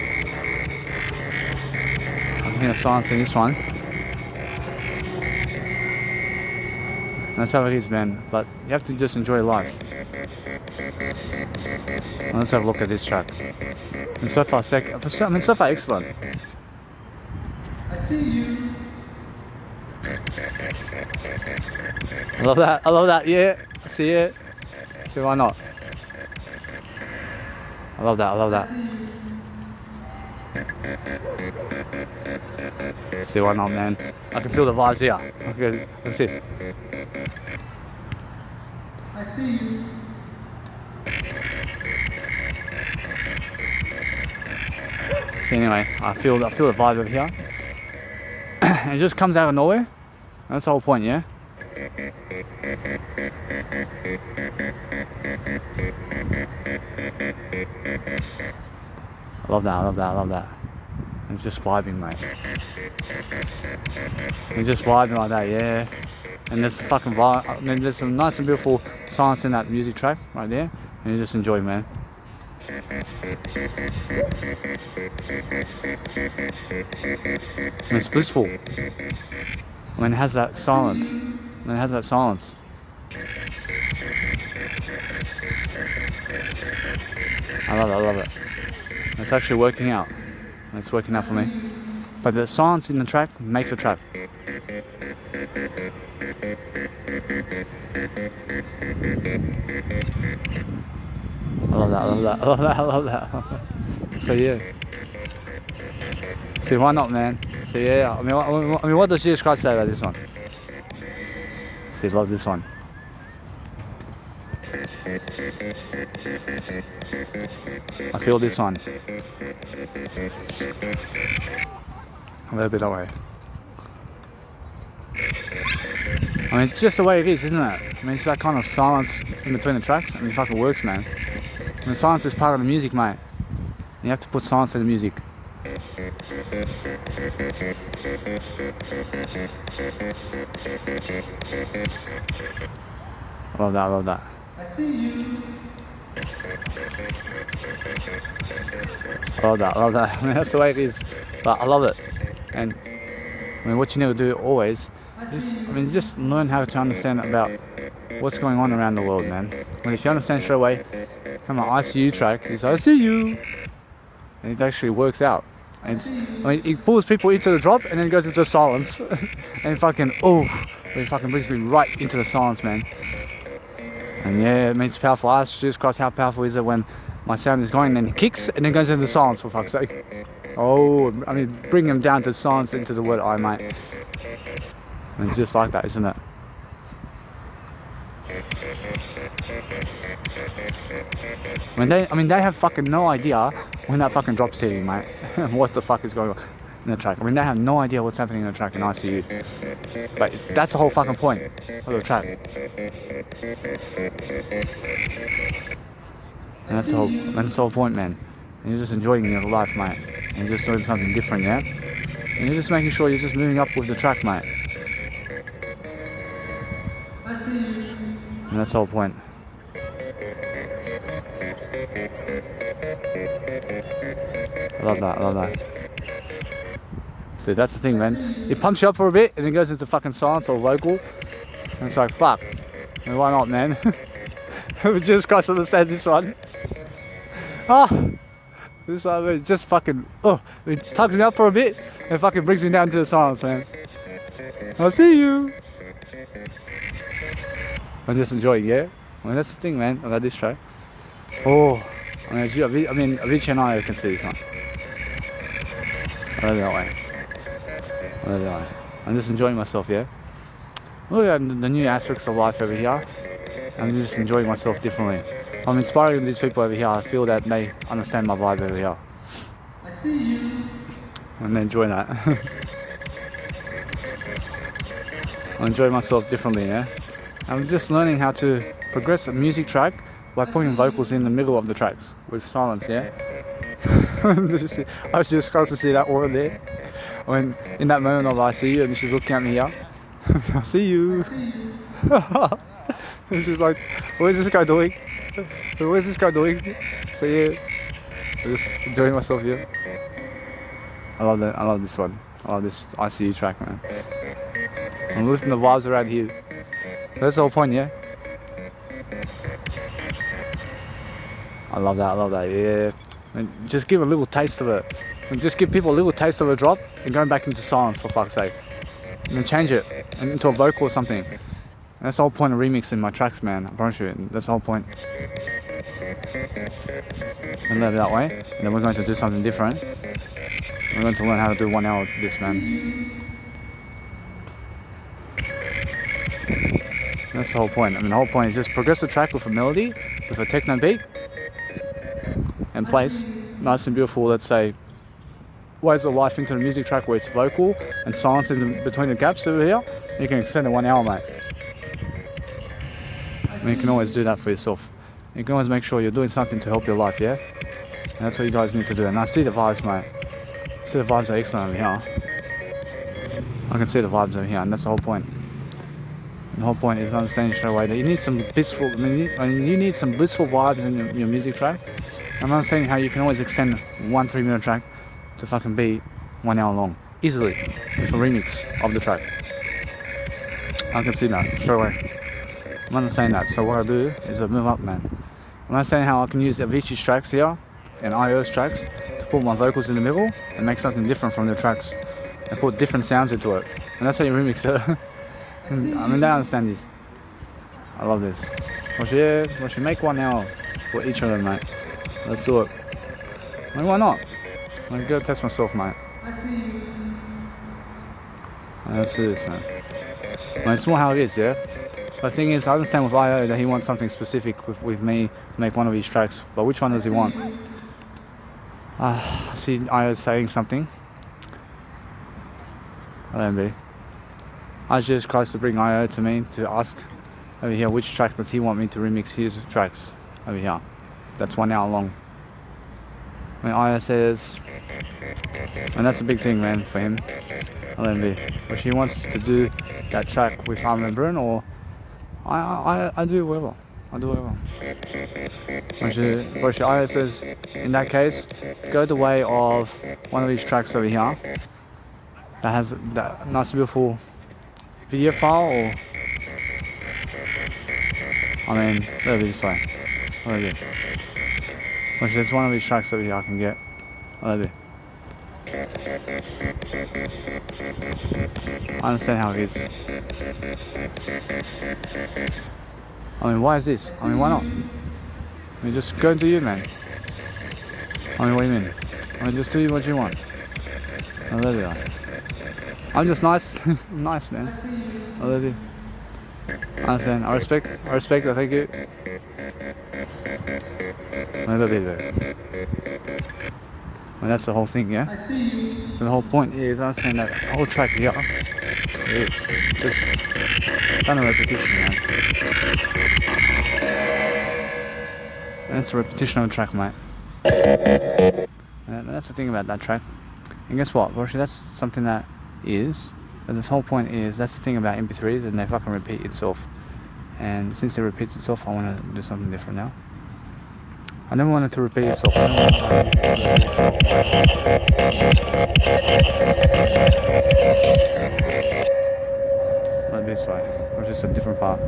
Silence in this one. That's how it is, man. But you have to just enjoy life. And let's have a look at this track. And so far, so far excellent. I see you. I love that. Yeah. See it. See why not? I love that. See why not, man? I can feel the vibes here. Okay, let's see. I see you. So anyway, I feel the vibe over here. And it just comes out of nowhere. That's the whole point, yeah? I love that. It's just vibing, mate. It's just vibing like that, yeah. And there's fucking vibe. There's some nice and beautiful silence in that music track right there, and you just enjoy, man. And it's blissful. When it has that silence. I love it. It's actually working out. It's working out for me. But the silence in the track makes the track. I love that. So yeah. See, why not, man? So yeah. What does Jesus Christ say about this one? See, love this one. I feel this one. A little bit that way. It's just the way it is, isn't it? It's that kind of silence in between the tracks. It fucking works, man. Silence is part of the music, mate. You have to put silence in the music. I love that. I see you. I love that. That's the way it is. But I love it. And what you need to do always is, just learn how to understand about what's going on around the world, man. If you understand straight away, come on, ICU track is I see you, and it actually works out. And it pulls people into the drop and then goes into silence, and it fucking brings me right into the silence, man. And yeah, it's powerful. I asked Jesus Christ, how powerful is it when my sound is going and it kicks and then goes into silence, for fuck's sake. Bring them down to silence into the word I, mate. And it's just like that, isn't it? They have fucking no idea when that fucking drop's hitting, mate. What the fuck is going on in the track? I mean, they have no idea what's happening in the track in ICU. But that's the whole fucking point of the track. And that's the whole point, man. And you're just enjoying your life, mate. And you're just doing something different, yeah? And you're just making sure you're just moving up with the track, mate. I see you. And that's the whole point. I love that. See, that's the thing, man. It pumps you up for a bit and then goes into fucking silence or vocal. And it's like, fuck. I mean, why not, man? Jesus Christ understands this one. This one, it just fucking, it tugs me up for a bit and fucking brings me down to the silence, man. I'll see you. I'm just enjoying, yeah? I mean, that's the thing, man, about this track. Avicii and I can see this one. I love it that way. I'm just enjoying myself, yeah? Look at the new aspects of life over here. I'm just enjoying myself differently. I'm inspiring these people over here. I feel that they understand my vibe over here. I see you. And they enjoy that. I enjoy myself differently, yeah? I'm just learning how to progress a music track by putting vocals in the middle of the tracks with silence, yeah? I was just supposed to see that word there. When in that moment of I see you and she's looking at me here. I see you. And she's like, what is this guy doing? What is this guy doing? So yeah, I'm just enjoying myself here. I love this one. I love this ICU track, man. I'm losing the vibes around here. That's the whole point, yeah? I love that, yeah. And just give a little taste of it. And just give people a little taste of a drop and going back into silence, for fuck's sake. And then change it into a vocal or something. And that's the whole point of remixing my tracks, man. I promise you. That's the whole point. And let it that way. And then we're going to do something different. We're going to learn how to do 1 hour of this, man. That's the whole point. I mean, the whole point is just progress the track with a melody, with a techno beat, and place nice and beautiful, let's say, ways of life into the music track where it's vocal and silence in between the gaps over here. You can extend it 1 hour, mate. And you can always do that for yourself. You can always make sure you're doing something to help your life, yeah? And that's what you guys need to do. And I see the vibes, mate. I see the vibes are excellent over here. I can see the vibes over here, and that's the whole point. And the whole point is understanding straight away that you need some blissful, you need some blissful vibes in your music track. I'm understanding how you can always extend 1 3-minute track to fucking be 1 hour long, easily, with a remix of the track. I can see that straight away. I'm understanding that. So what I do is I move up, man. I'm understanding how I can use Avicii's tracks here and IO's tracks to put my vocals in the middle and make something different from the tracks and put different sounds into it. And that's how you remix it. I mean, they understand this. I love this. We should make 1 hour for each of them, mate. Let's do it. I mean, why not? I'm gonna go test myself, mate. I see you. Let's do this, man. I mean, it's more how it is, yeah? But the thing is, I understand with IO that he wants something specific with me to make one of his tracks. But which one does he want? I see IO saying something. Let him be. I just tries to bring IO to me to ask over here which track does he want me to remix his tracks over here. That's 1 hour long. When IO says, and that's a big thing, man, for him. I'll let him be. But she wants to do that track with Armin and Brun, or I do whatever. I do whatever. But IO says, in that case, go the way of one of these tracks over here that has that nice beautiful video file, or I mean, let it be this way. Let it be. Which there's one of these tracks over here I can get. Let it be. I understand how it is. I mean, why is this? I mean, why not? I mean, just go and do you, man. I mean, what do you mean? I mean, just do what you want. I love you. I'm just nice. Nice, man. I love you. I understand. I respect. I thank you. Another bit of it. And that's the whole thing, yeah? I see you. So the whole point is, I understand that whole track here is just kind of repetition, man. And it's a repetition of a track, mate. And that's the thing about that track. And guess what? Well, actually, that's something that is. But this whole point is, that's the thing about MP3s, and they fucking repeat itself. And since it repeats itself, I want to do something different now. I never wanted to repeat itself. Like this way, or just a different part.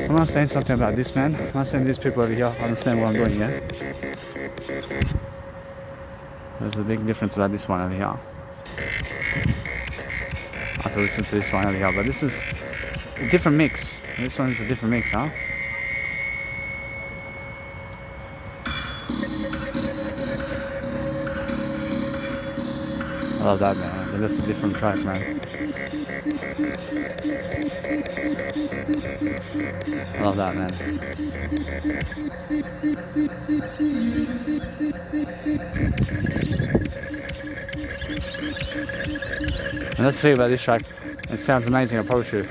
I'm not saying something about this, man. I'm not saying these people over here understand what I'm doing, yeah? There's a big difference about this one over here. I have to listen to this one over here, but this is a different mix. This one is a different mix, huh? I love that, man. That's a different track, man. I love that, man. And that's the thing about this track. It sounds amazing, I promise you.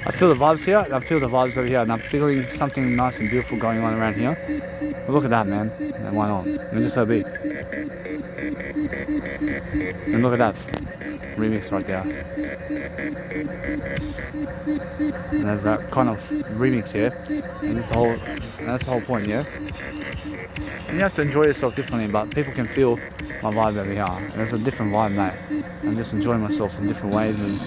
I feel the vibes here, I feel the vibes over here, and I'm feeling something nice and beautiful going on around here. But look at that, man. And why not? Let me just let it be. And look at that remix right there. And there's that kind of remix here. And that's the whole point, yeah? And you have to enjoy yourself differently, but people can feel my vibe over here. And there's a different vibe, mate. I'm just enjoying myself in different ways, and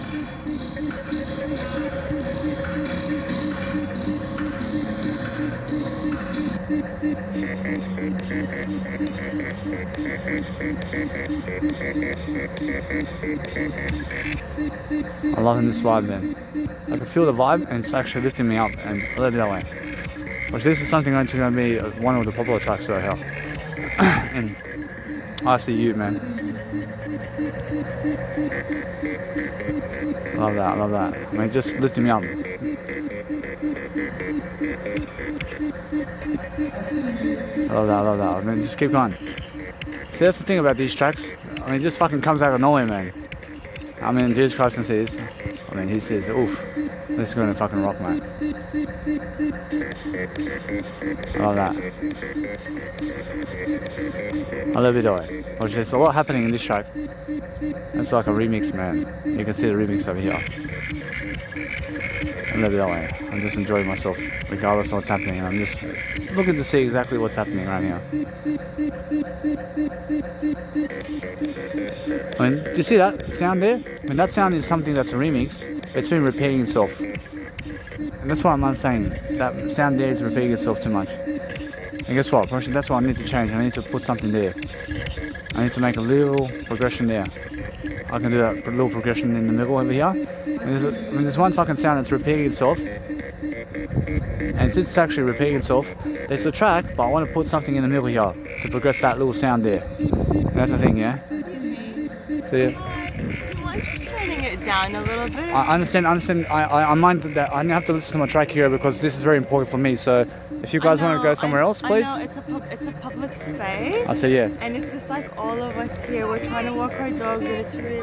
I'm loving this vibe, man. I can feel the vibe, and it's actually lifting me up, and I love it that way. Which this is something that's going to be one of the popular tracks right here. And I see you, man. Love that, I love that. I mean, just lifting me up. I love that. I mean, just keep going. See, that's the thing about these tracks. I mean, it just fucking comes out of nowhere, man. I mean, Jesus Christ says, he says, oof, this is going to fucking rock, mate. I love that. I love it though. There's a lot happening in this track. It's like a remix, man. You can see the remix over here. I love it that way. I'm just enjoying myself, regardless of what's happening. I'm just looking to see exactly what's happening right here. I mean, do you see that sound there? I mean, that sound is something that's a remix. It's been repeating itself. And that's why I'm not saying that sound there is repeating itself too much. And guess what? That's what I need to change. I need to put something there. I need to make a little progression there. I can do that little progression in the middle over here. And there's one fucking sound that's repeating itself. And since it's actually repeating itself, there's a track, but I want to put something in the middle here to progress that little sound there. And that's the thing, yeah? See? I'm just turning it down a little bit. I understand. I mind that I have to listen to my track here because this is very important for me. So if you guys want to go somewhere else, please. I know, it's a public space. I say yeah. And it's just like all of us here. We're trying to walk our dogs, and it's really...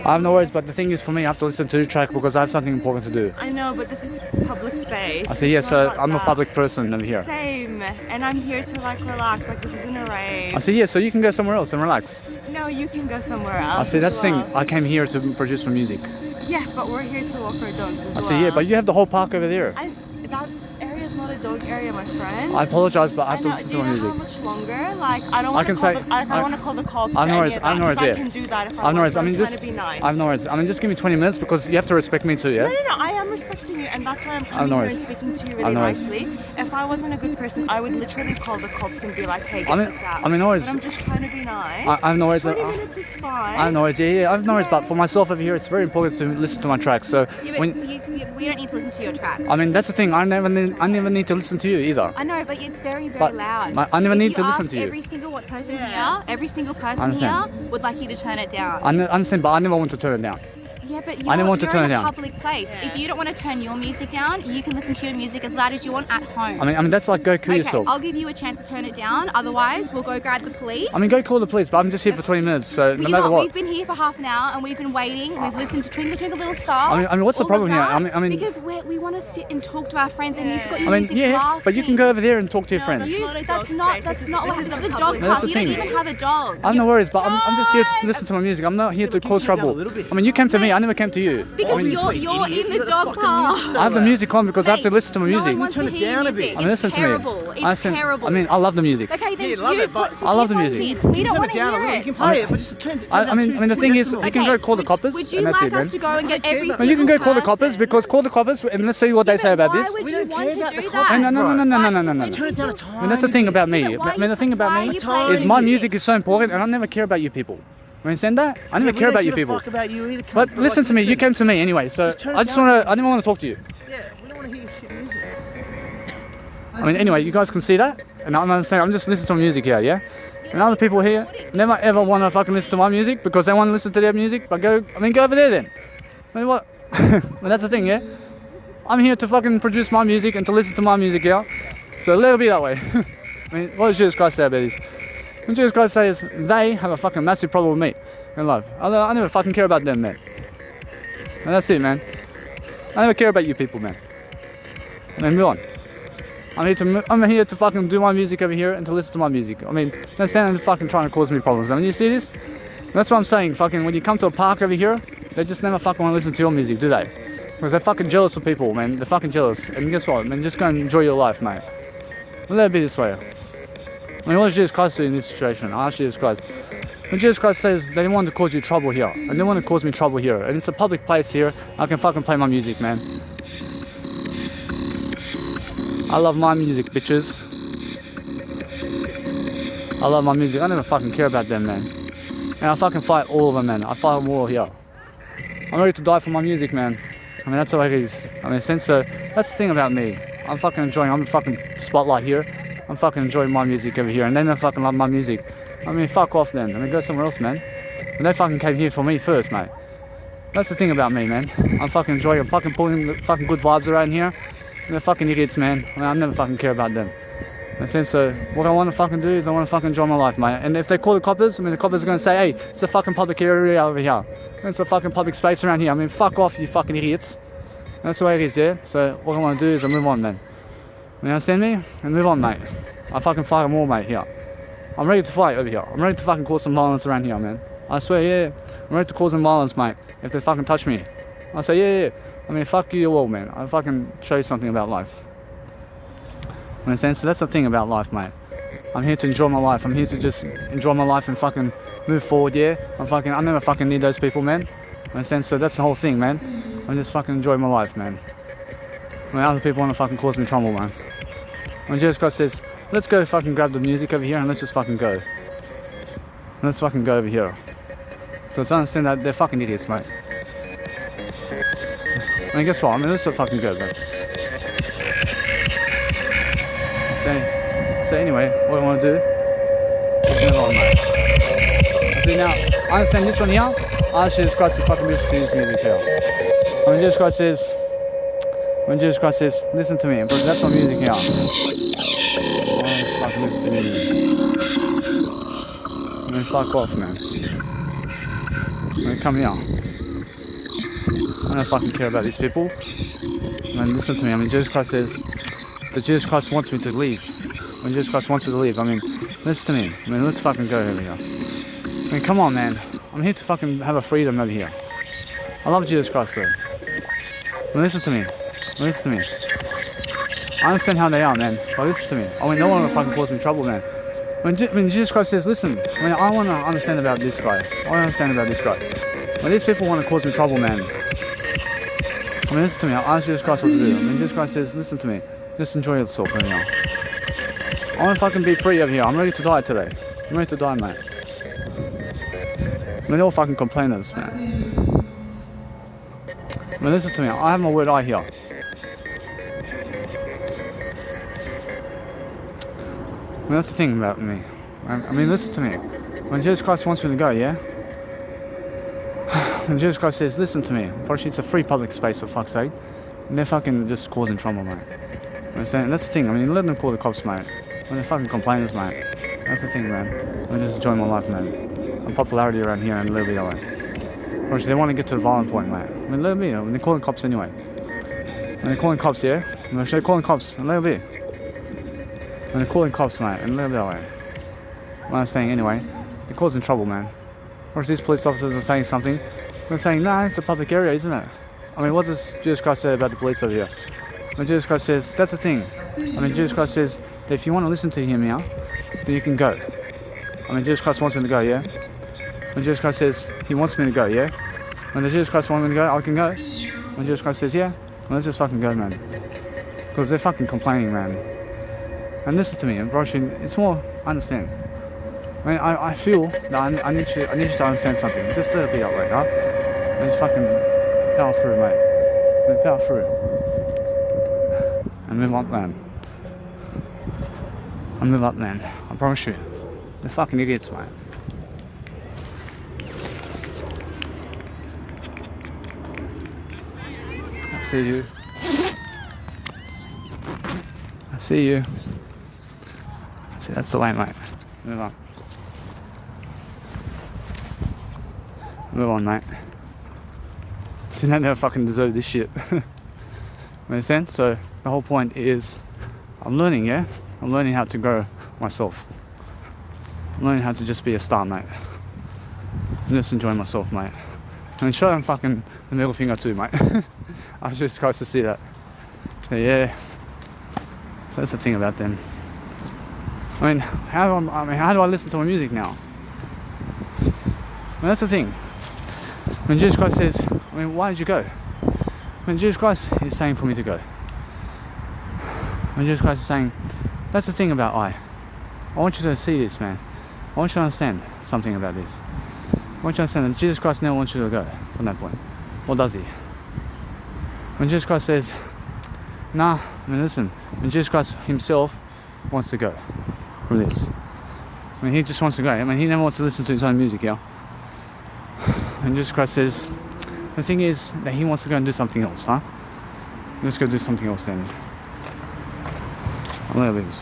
I have no worries, but the thing is for me, I have to listen to the track because I have something important to do. I know, but this is public space. I say yeah, It's so not I'm a that. public person over here. Same. And I'm here to like relax, like this isn't a rave. I say yeah, so you can go somewhere else and relax. No, you can go somewhere else. I say that's as the well. thing. I came here to produce my music. Yeah, but we're here to walk our dogs as well. I say yeah, but you have the whole park over there. That area is not a dog area, my friend. I apologize, but I have to know. listen Do to you my know how music. much longer? Like, I don't want can to call say- the, I don't want to call the cops. I have no or worries, any of I have no that, worries, 'cause yeah. I can do that if I have no worries. I I'm mean, trying just to be nice. I have no worries. I mean, just give me 20 minutes because you have to respect me too, yeah? No, I am respecting you, and that's why I'm coming no here worries. and speaking to you I really know worries. nicely. If I wasn't a good person, I would literally call the cops and be like, hey, get I mean- this out. I mean, no worries. But I'm just trying to be nice. I have no worries. 20 minutes is fine. I have no worries. Yeah, I have no worries. But for myself over here, it's very important to listen to my tracks. So Yeah, but when we don't need to listen to your tracks. I mean, that's the thing. I never need to listen to you either. I know, but it's very, very But loud. I never If need you to listen ask to you. Every single person here, every single person understand. here would like you to turn it down. I understand, but I never want to turn it down. Yeah, but I didn't want to you're turn in it a down. public place. If you don't want to turn your music down, you can listen to your music as loud as you want at home. I mean, that's like go kill okay, yourself. I'll give you a chance to turn it down. Otherwise, we'll go grab the police. I mean, go call the police. But I'm just here for 20 minutes, so no We're matter not. what. We've been here for half an hour and we've been waiting. We've listened to Twinkle Twinkle Little Star. I mean, what's the all problem of here? that, I mean- because we want to sit and talk to our friends, and you've got your I mean, music yeah, blasting. but you can go over there and talk to your friends. that's You, not a that's dog not. space. That's This not is- what this is happens. a This is a public dog That's park. the You don't thing. even have a dog. I have no worries, but I'm just here to listen to my music. I'm not here to cause trouble. I mean, you came to me. I never came to you. Because you're in the dog park. I have the music on because I have to listen to my No music. one wants to hear your music. I mean, listen It's to me. terrible. It's terrible. I mean, I love the music. Okay, then Yeah, love you it, but- put some I love the earphones music. in. We don't Turn want it to down a hear little. You can it. play it, but just turn it I down mean, the thing is, you can go call the would- coppers, Would you and that's like it, man. us to go and get every No, you can go call the coppers because call the coppers and let's see what they say about this. Why would We you don't want care to about do the that? coppers, No, no. Turn it down a time. I mean, that's the thing about me. Yeah, but why I mean, the thing about why me are you playing is my music? music is so important, and I never care about you people. You understand that? I never care about you people. Fuck about you either. But cunt. listen Like, to me. You came to me anyway, so Just turn it I just down. want to. I didn't want to talk to you. Yeah, we don't want to hear your shit music. I mean, anyway, you guys can see that, and I'm understanding. I'm just listening to music here, yeah. And other people here never ever want to fucking listen to my music because they want to listen to their music. But go over there then. I mean, what? Well, that's the thing, yeah. I'm here to fucking produce my music and to listen to my music, yeah. So let it be that way. I mean, what does Jesus Christ say about this? When Jesus Christ says they have a fucking massive problem with me in life, I never fucking care about them, man. And that's it, man. I never care about you people, man. I mean, move on. I'm here to fucking do my music over here and to listen to my music. I mean, don't stand and fucking trying to cause me problems. I mean, you see this? That's what I'm saying. Fucking when you come to a park over here, they just never fucking want to listen to your music, do they? Because they're fucking jealous of people, man. They're fucking jealous. And guess what, man? Just go and enjoy your life, mate. Let it be this way. I mean, what does Jesus Christ do in this situation? I ask Jesus Christ. When Jesus Christ says they didn't want to cause you trouble here, and they didn't want to cause me trouble here, and it's a public place here, I can fucking play my music, man. I love my music, bitches. I love my music. I never fucking care about them, man. And I fucking fight all of them, man. I fight them all here. I'm ready to die for my music, man. I mean, that's the way it is. I mean, that's the thing about me. I'm fucking enjoying. I'm the fucking spotlight here. I'm fucking enjoying my music over here, and they don't fucking love my music. I mean, fuck off then. I mean, go somewhere else, man. And they fucking came here for me first, mate. That's the thing about me, man. I'm fucking enjoying. I'm fucking pulling the fucking good vibes around here. And they're fucking idiots, man. I mean, I never fucking care about them. And so, what I want to fucking do is I want to fucking enjoy my life, mate. And if they call the coppers, I mean, the coppers are going to say, hey, it's a fucking public area over here. It's a fucking public space around here. I mean, fuck off, you fucking idiots. That's the way it is, yeah? So, what I want to do is I move on, man. You understand me? And move on, mate. I fucking fight them all, mate, here. I'm ready to fight over here. I'm ready to fucking cause some violence around here, man. I swear, yeah. I'm ready to cause some violence, mate. If they fucking touch me. I say, yeah. I mean, fuck you all, man. I'll fucking show you something about life. You understand? So that's the thing about life, mate. I'm here to enjoy my life. I'm here to just enjoy my life and fucking move forward, yeah? I never fucking need those people, man. You understand? So that's the whole thing, man. I'm just fucking enjoying my life, man. I mean, other people want to fucking cause me trouble, man. When Jesus Christ says, let's go fucking grab the music over here and let's just fucking go. Let's fucking go over here. Because I understand that they're fucking idiots, mate. I mean, guess what? I mean, let's just fucking go, man. So anyway, what I want to do is move on, mate. See, now, I understand this one here. I ask Jesus Christ to fucking listen to his music here. When Jesus Christ says, listen to me, because that's my music here. Oh, fucking listen to me. I mean, fuck off, man. I mean, come here. I don't fucking care about these people. I mean, listen to me. I mean, Jesus Christ says that Jesus Christ wants me to leave. When Jesus Christ wants me to leave, I mean, listen to me. I mean, let's fucking go over here. I mean, come on, man. I'm here to fucking have a freedom over here. I love Jesus Christ, though. I mean, listen to me. Listen to me. I understand how they are, man. But listen to me. I mean, no one will fucking cause me trouble, man. When Jesus Christ says, listen, I mean, I want to understand about this guy. I want to understand about this guy. When these people want to cause me trouble, man. I mean, listen to me. I'll ask Jesus Christ what to do. I mean, Jesus Christ says, listen to me. Just enjoy yourself right now. I want to fucking be free over here. I'm ready to die today. I'm ready to die, mate. I mean, they're all fucking complainers, man. I mean, listen to me. I have my word eye here. I mean, that's the thing about me. I mean, listen to me. When Jesus Christ wants me to go, yeah? When Jesus Christ says, listen to me. Unfortunately, it's a free public space, for fuck's sake. And they're fucking just causing trouble, mate. That's the thing. I mean, let them call the cops, mate. When they're fucking complainers, mate. That's the thing, man. I just enjoy my life, man. I'm popularity around here and let it be that way. Unfortunately, they want to get to the violent point, mate. I mean, let it be. When they're calling cops anyway. When they're calling cops, yeah? When they're calling cops, and let it be. When they're calling cops, mate, and let it be that way. What I'm saying anyway, they're causing trouble, man. Or if these police officers are saying something, they're saying, nah, it's a public area, isn't it? I mean, what does Jesus Christ say about the police over here? When Jesus Christ says, that's the thing. I mean, Jesus Christ says that if you want to listen to him now, then you can go. I mean, Jesus Christ wants me to go, yeah? When Jesus Christ says he wants me to go, yeah? When Jesus Christ wants me to go, I can go. When Jesus Christ says, yeah, well, let's just fucking go, man. Because they're fucking complaining, man. And listen to me, and Roshan, it's more, I understand. I mean, I feel that I need you to understand something. Just let it be that way, huh? And just fucking power through, mate. I mean, power through. And move up, man. And move up, man. I promise you. They're fucking idiots, mate. I see you. I see you. See, that's the way, mate. Move on. Move on, mate. See, they never fucking deserve this shit. Make sense? So, the whole point is, I'm learning, yeah? I'm learning how to grow myself. I'm learning how to just be a star, mate. And just enjoy myself, mate. And show them fucking the middle finger too, mate. I was just close to see that. So, yeah. So that's the thing about them. I mean, how do I listen to my music now? Well, that's the thing. When Jesus Christ says, I mean, why did you go? When Jesus Christ is saying for me to go. When Jesus Christ is saying, that's the thing about I want you to see this, man. I want you to understand something about this. I want you to understand that Jesus Christ never wants you to go from that point. Or does he? When Jesus Christ says, nah, I mean, listen, when Jesus Christ himself wants to go from this. I mean, he just wants to go. I mean, he never wants to listen to his own music, yeah? And Jesus Christ says, the thing is that he wants to go and do something else, huh? Let's go do something else then. I'm gonna leave this.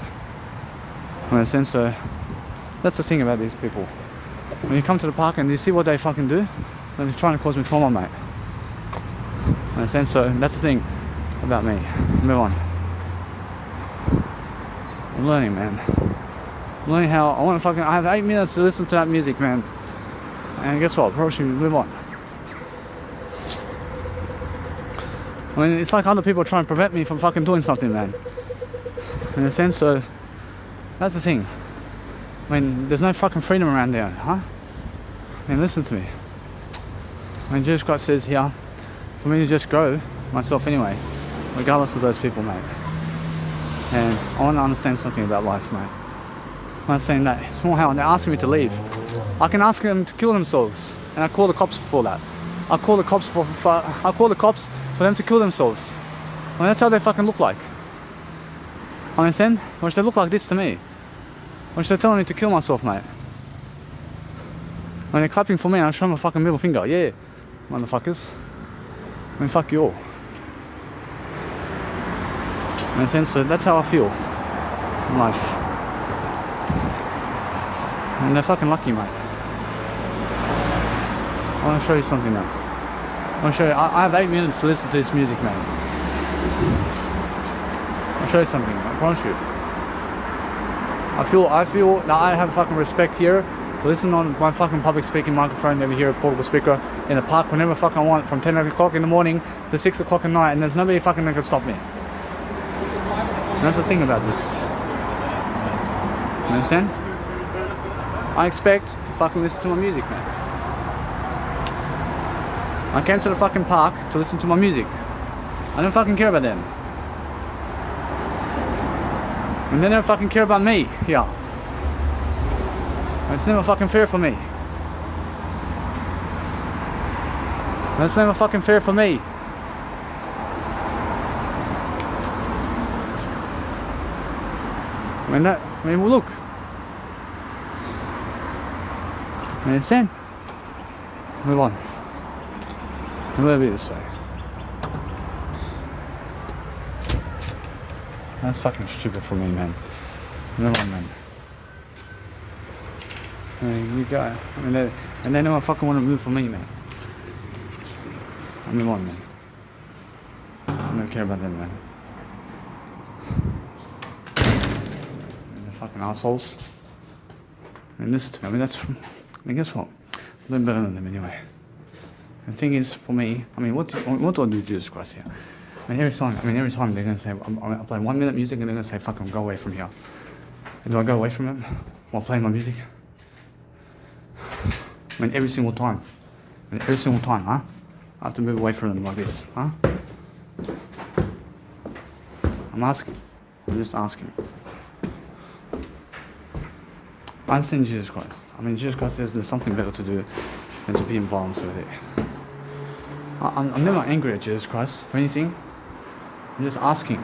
In a sense, so that's the thing about these people. When you come to the park and you see what they fucking do, they're trying to cause me trauma, mate. In a sense, so that's the thing about me. Move on. I'm learning, man. I'm learning how I have 8 minutes to listen to that music, man. And guess what? Probably move on. I mean, it's like other people trying to prevent me from fucking doing something, man. In a sense, so that's the thing. I mean, there's no fucking freedom around there, huh? I mean, listen to me. I mean, Jesus Christ says here, for me to just grow myself anyway, regardless of those people, mate. And I want to understand something about life, mate. I'm not saying that. It's more how they're asking me to leave. I can ask them to kill themselves, and I call the cops for that. I call the cops for them to kill themselves. I mean, that's how they fucking look like. I understand? Which they look like this to me. Which they're telling me to kill myself, mate. When they're clapping for me, I show them a fucking middle finger. Yeah, motherfuckers. I mean, fuck you all. I understand? So that's how I feel in life. And they're fucking lucky, mate. I want to show you something now. I want to show you. I have 8 minutes to listen to this music, man. I'll show you something. I promise you. I feel that I have fucking respect here to listen on my fucking public speaking microphone over here at Portable Speaker in the park whenever fucking I want, from 10 o'clock in the morning to 6 o'clock at night, and there's nobody fucking that can stop me. And that's the thing about this. You understand? I expect to fucking listen to my music, man. I came to the fucking park to listen to my music. I don't fucking care about them. And they never fucking care about me here. It's never fucking fair for me. That's never fucking fair for me. Well, look. You understand? Move on. A little bit this way. That's fucking stupid for me, man. Move on, man. I mean, you got, and they don't fucking want to move for me, man. Move on, man. I don't care about them, man. And the fucking assholes. I mean, listen to me. I mean, guess what? I'm doing better than them anyway. The thing is, for me, I mean, what do I do, Jesus Christ, here? I mean, every time they're gonna say, I'm playing 1 minute music, and they're gonna say, fuck 'em, go away from here. And do I go away from them while playing my music? I mean, every single time. Huh? I have to move away from them like this, huh? I'm asking. I'm just asking. I understand Jesus Christ. I mean, Jesus Christ says there's something better to do than to be in violence over there. I'm never angry at Jesus Christ for anything. I'm just asking.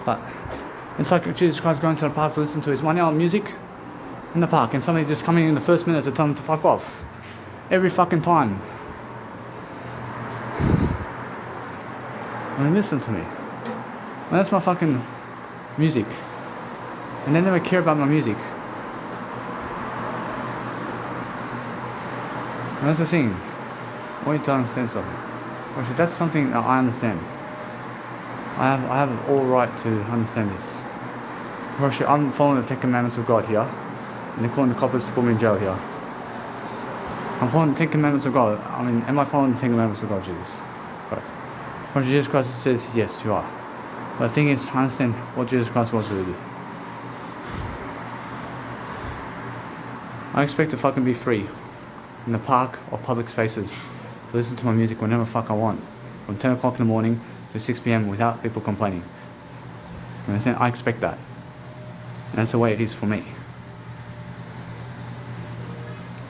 But it's like Jesus Christ going to the park to listen to his 1 hour music in the park, and somebody just coming in the first minute to tell him to fuck off. Every fucking time. I mean, listen to me. Well, that's my fucking music. And they never care about my music. And that's the thing. I want you to understand something. Actually, that's something that I understand. I have all right to understand this. Actually, I'm following the 10 Commandments of God here. And they're calling the coppers to put me in jail here. I'm following the 10 Commandments of God. I mean, am I following the 10 Commandments of God, Jesus Christ? When Jesus Christ says, yes, you are. But the thing is, I understand what Jesus Christ wants you to do. I expect to fucking be free in the park or public spaces to listen to my music whenever fuck I want, from 10 o'clock in the morning to 6 p.m. without people complaining. You understand? I expect that. And that's the way it is for me.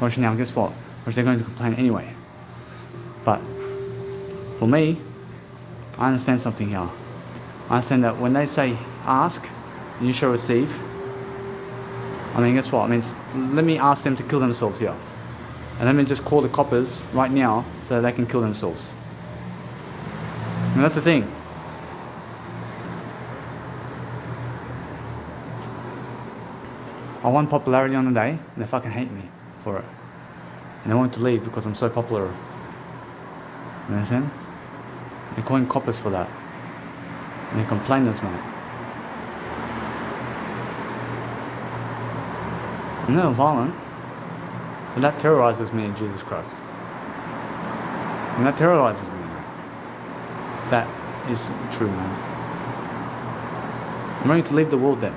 But now, guess what? They're going to complain anyway. But for me, I understand something here. I understand that when they say ask, you shall receive. I mean, guess what? I mean, let me ask them to kill themselves here. And let me just call the coppers right now so that they can kill themselves. And that's the thing. I want popularity on the day, and they fucking hate me for it. And they want to leave because I'm so popular. You understand? They're calling coppers for that. And they're complainers, man. I'm never violent. But that terrorizes me, Jesus Christ. And that terrorizes me, man. That is true, man. I'm ready to leave the world then.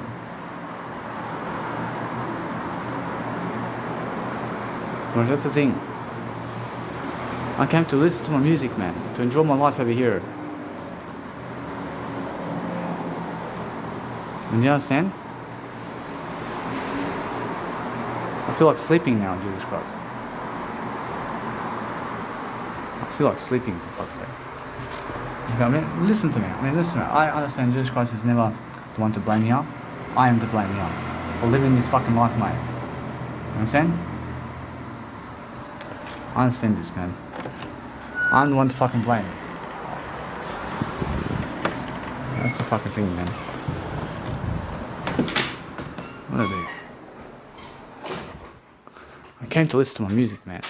But that's the thing. I came to listen to my music, man. To enjoy my life over here. And you understand? I feel like sleeping now, Jesus Christ. I feel like sleeping, for fuck's sake. Okay, I mean, listen to me. I understand Jesus Christ is never the one to blame here. I am to blame here. For living this fucking life, mate. You understand? I understand this, man. I'm the one to fucking blame. That's the fucking thing, man. Whatever. I came to listen to my music, man.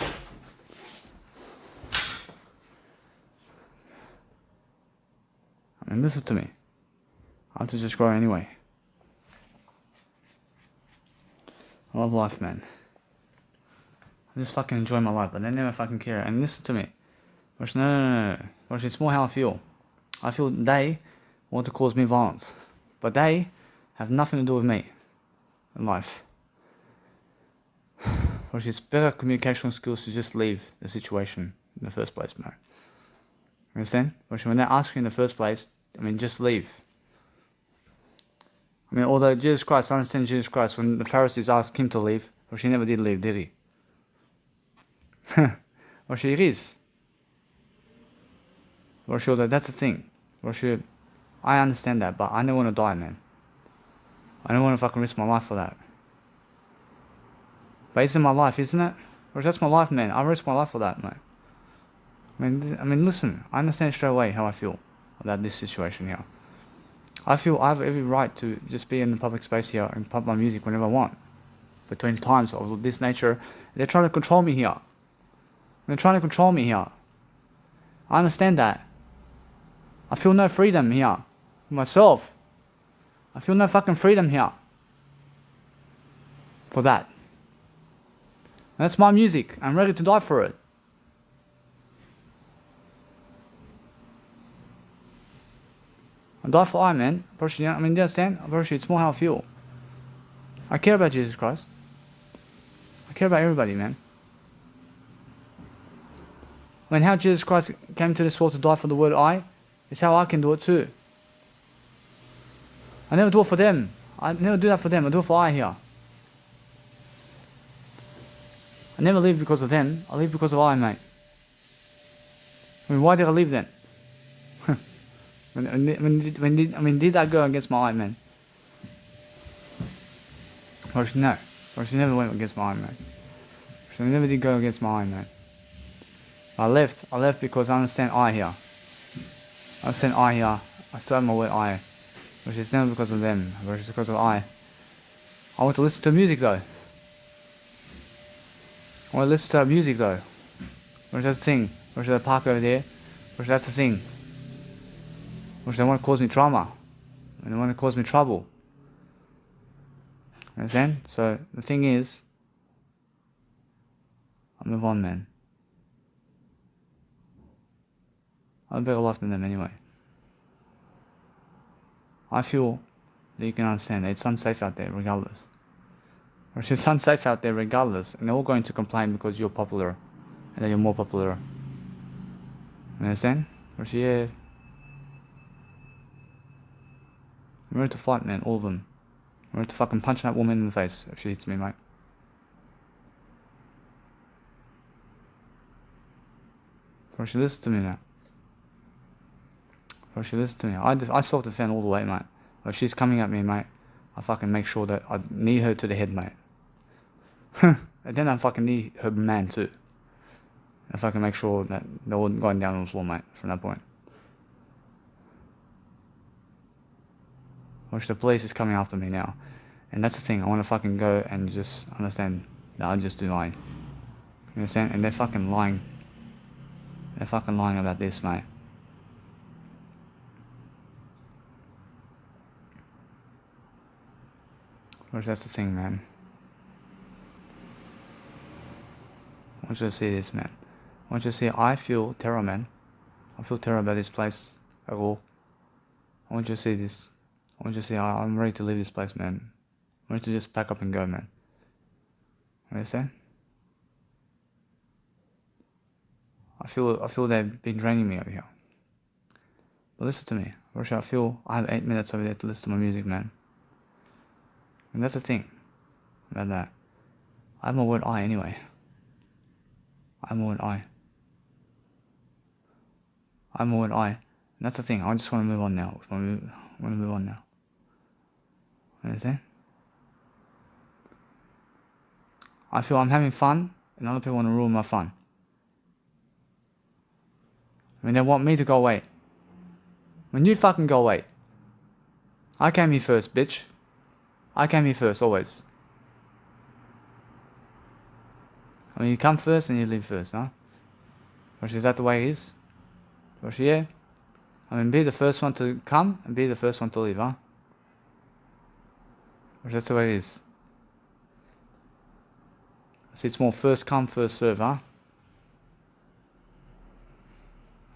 I mean, listen to me. I have to just grow anyway. I love life, man. I just fucking enjoy my life, but they never fucking care. And listen to me. No. It's more how I feel. I feel they want to cause me violence. But they have nothing to do with me in life. Roshi, it's better communication skills to just leave the situation in the first place, mate. Understand? Roshi, when they ask you in the first place, I mean, just leave. I mean, although Jesus Christ, I understand Jesus Christ, when the Pharisees asked him to leave, Roshi never did leave, did he? Roshi, it is. Roshi, that's the thing. Roshi, I understand that, but I don't want to die, man. I don't want to fucking risk my life for that. But it's in my life, isn't it? Roshi, that's my life, man. I risk my life for that, mate. I mean, listen, I understand straight away how I feel about this situation here. I feel I have every right to just be in the public space here and pump my music whenever I want. Between times of this nature, they're trying to control me here. They're trying to control me here. I understand that. I feel no freedom here. Myself. I feel no fucking freedom here. For that. And that's my music. I'm ready to die for it. I die for I, man. Personally, I mean, do you understand? Personally, it's more how I feel. I care about Jesus Christ. I care about everybody, man. I mean, how Jesus Christ came to this world to die for the word I, is how I can do it too. I never do it for them. I never do that for them. I do it for I here. I never leave because of them. I leave because of I, mate. I mean, why did I leave then? Did I go against my eye, man? Or no. Or she never went against my eye, man. She never did go against my eye, man. I left because I understand I here. I understand I here. I still have my word I. Which is never because of them, which is because of I. I want to listen to music though. I want to listen to music though. Which is the thing. Which is the park over there. Which that's the thing. Which they want to cause me trauma. And they want to cause me trouble. Understand? So the thing is, I move on, man. I have a better life than them anyway. I feel that you can understand that it's unsafe out there regardless. Or it's unsafe out there regardless, and they're all going to complain because you're popular, and then you're more popular. You understand? Or yeah. I'm ready to fight, man, all of them. I'm ready to fucking punch that woman in the face if she hits me, mate. Or she listens to me now. Or she listens to me. I self-defend all the way, mate. If she's coming at me, mate, I fucking make sure that I knee her to the head, mate. And then I fucking knee her man too. I fucking make sure that they're all going down on the floor, mate, from that point. Which the police is coming after me now. And that's the thing, I want to fucking go and just understand that I just do lying. You understand? And they're fucking lying. They're fucking lying about this, mate. Which that's the thing, man. I want you to see this, man. I want you to see I feel terror, man. I feel terror about this place at all. I want you to see this. I want you to see I'm ready to leave this place, man. I'm ready to just pack up and go, man. You understand? I feel they've been draining me over here. But listen to me. Roshi, I feel I have 8 minutes over there to listen to my music, man. And that's the thing about that. I have my word I anyway. I have my word I. I have my word I. And that's the thing. I just want to move on now. I want to move on now. Understand? I feel I'm having fun and other people want to ruin my fun. I mean, they want me to go away. When you fucking go away. I came here first, bitch. I came here first, always. I mean, you come first and you leave first, huh? Or is that the way it is? Or yeah? I mean, be the first one to come and be the first one to leave, huh? Or that's the way it is. I see it's more first come, first serve, huh?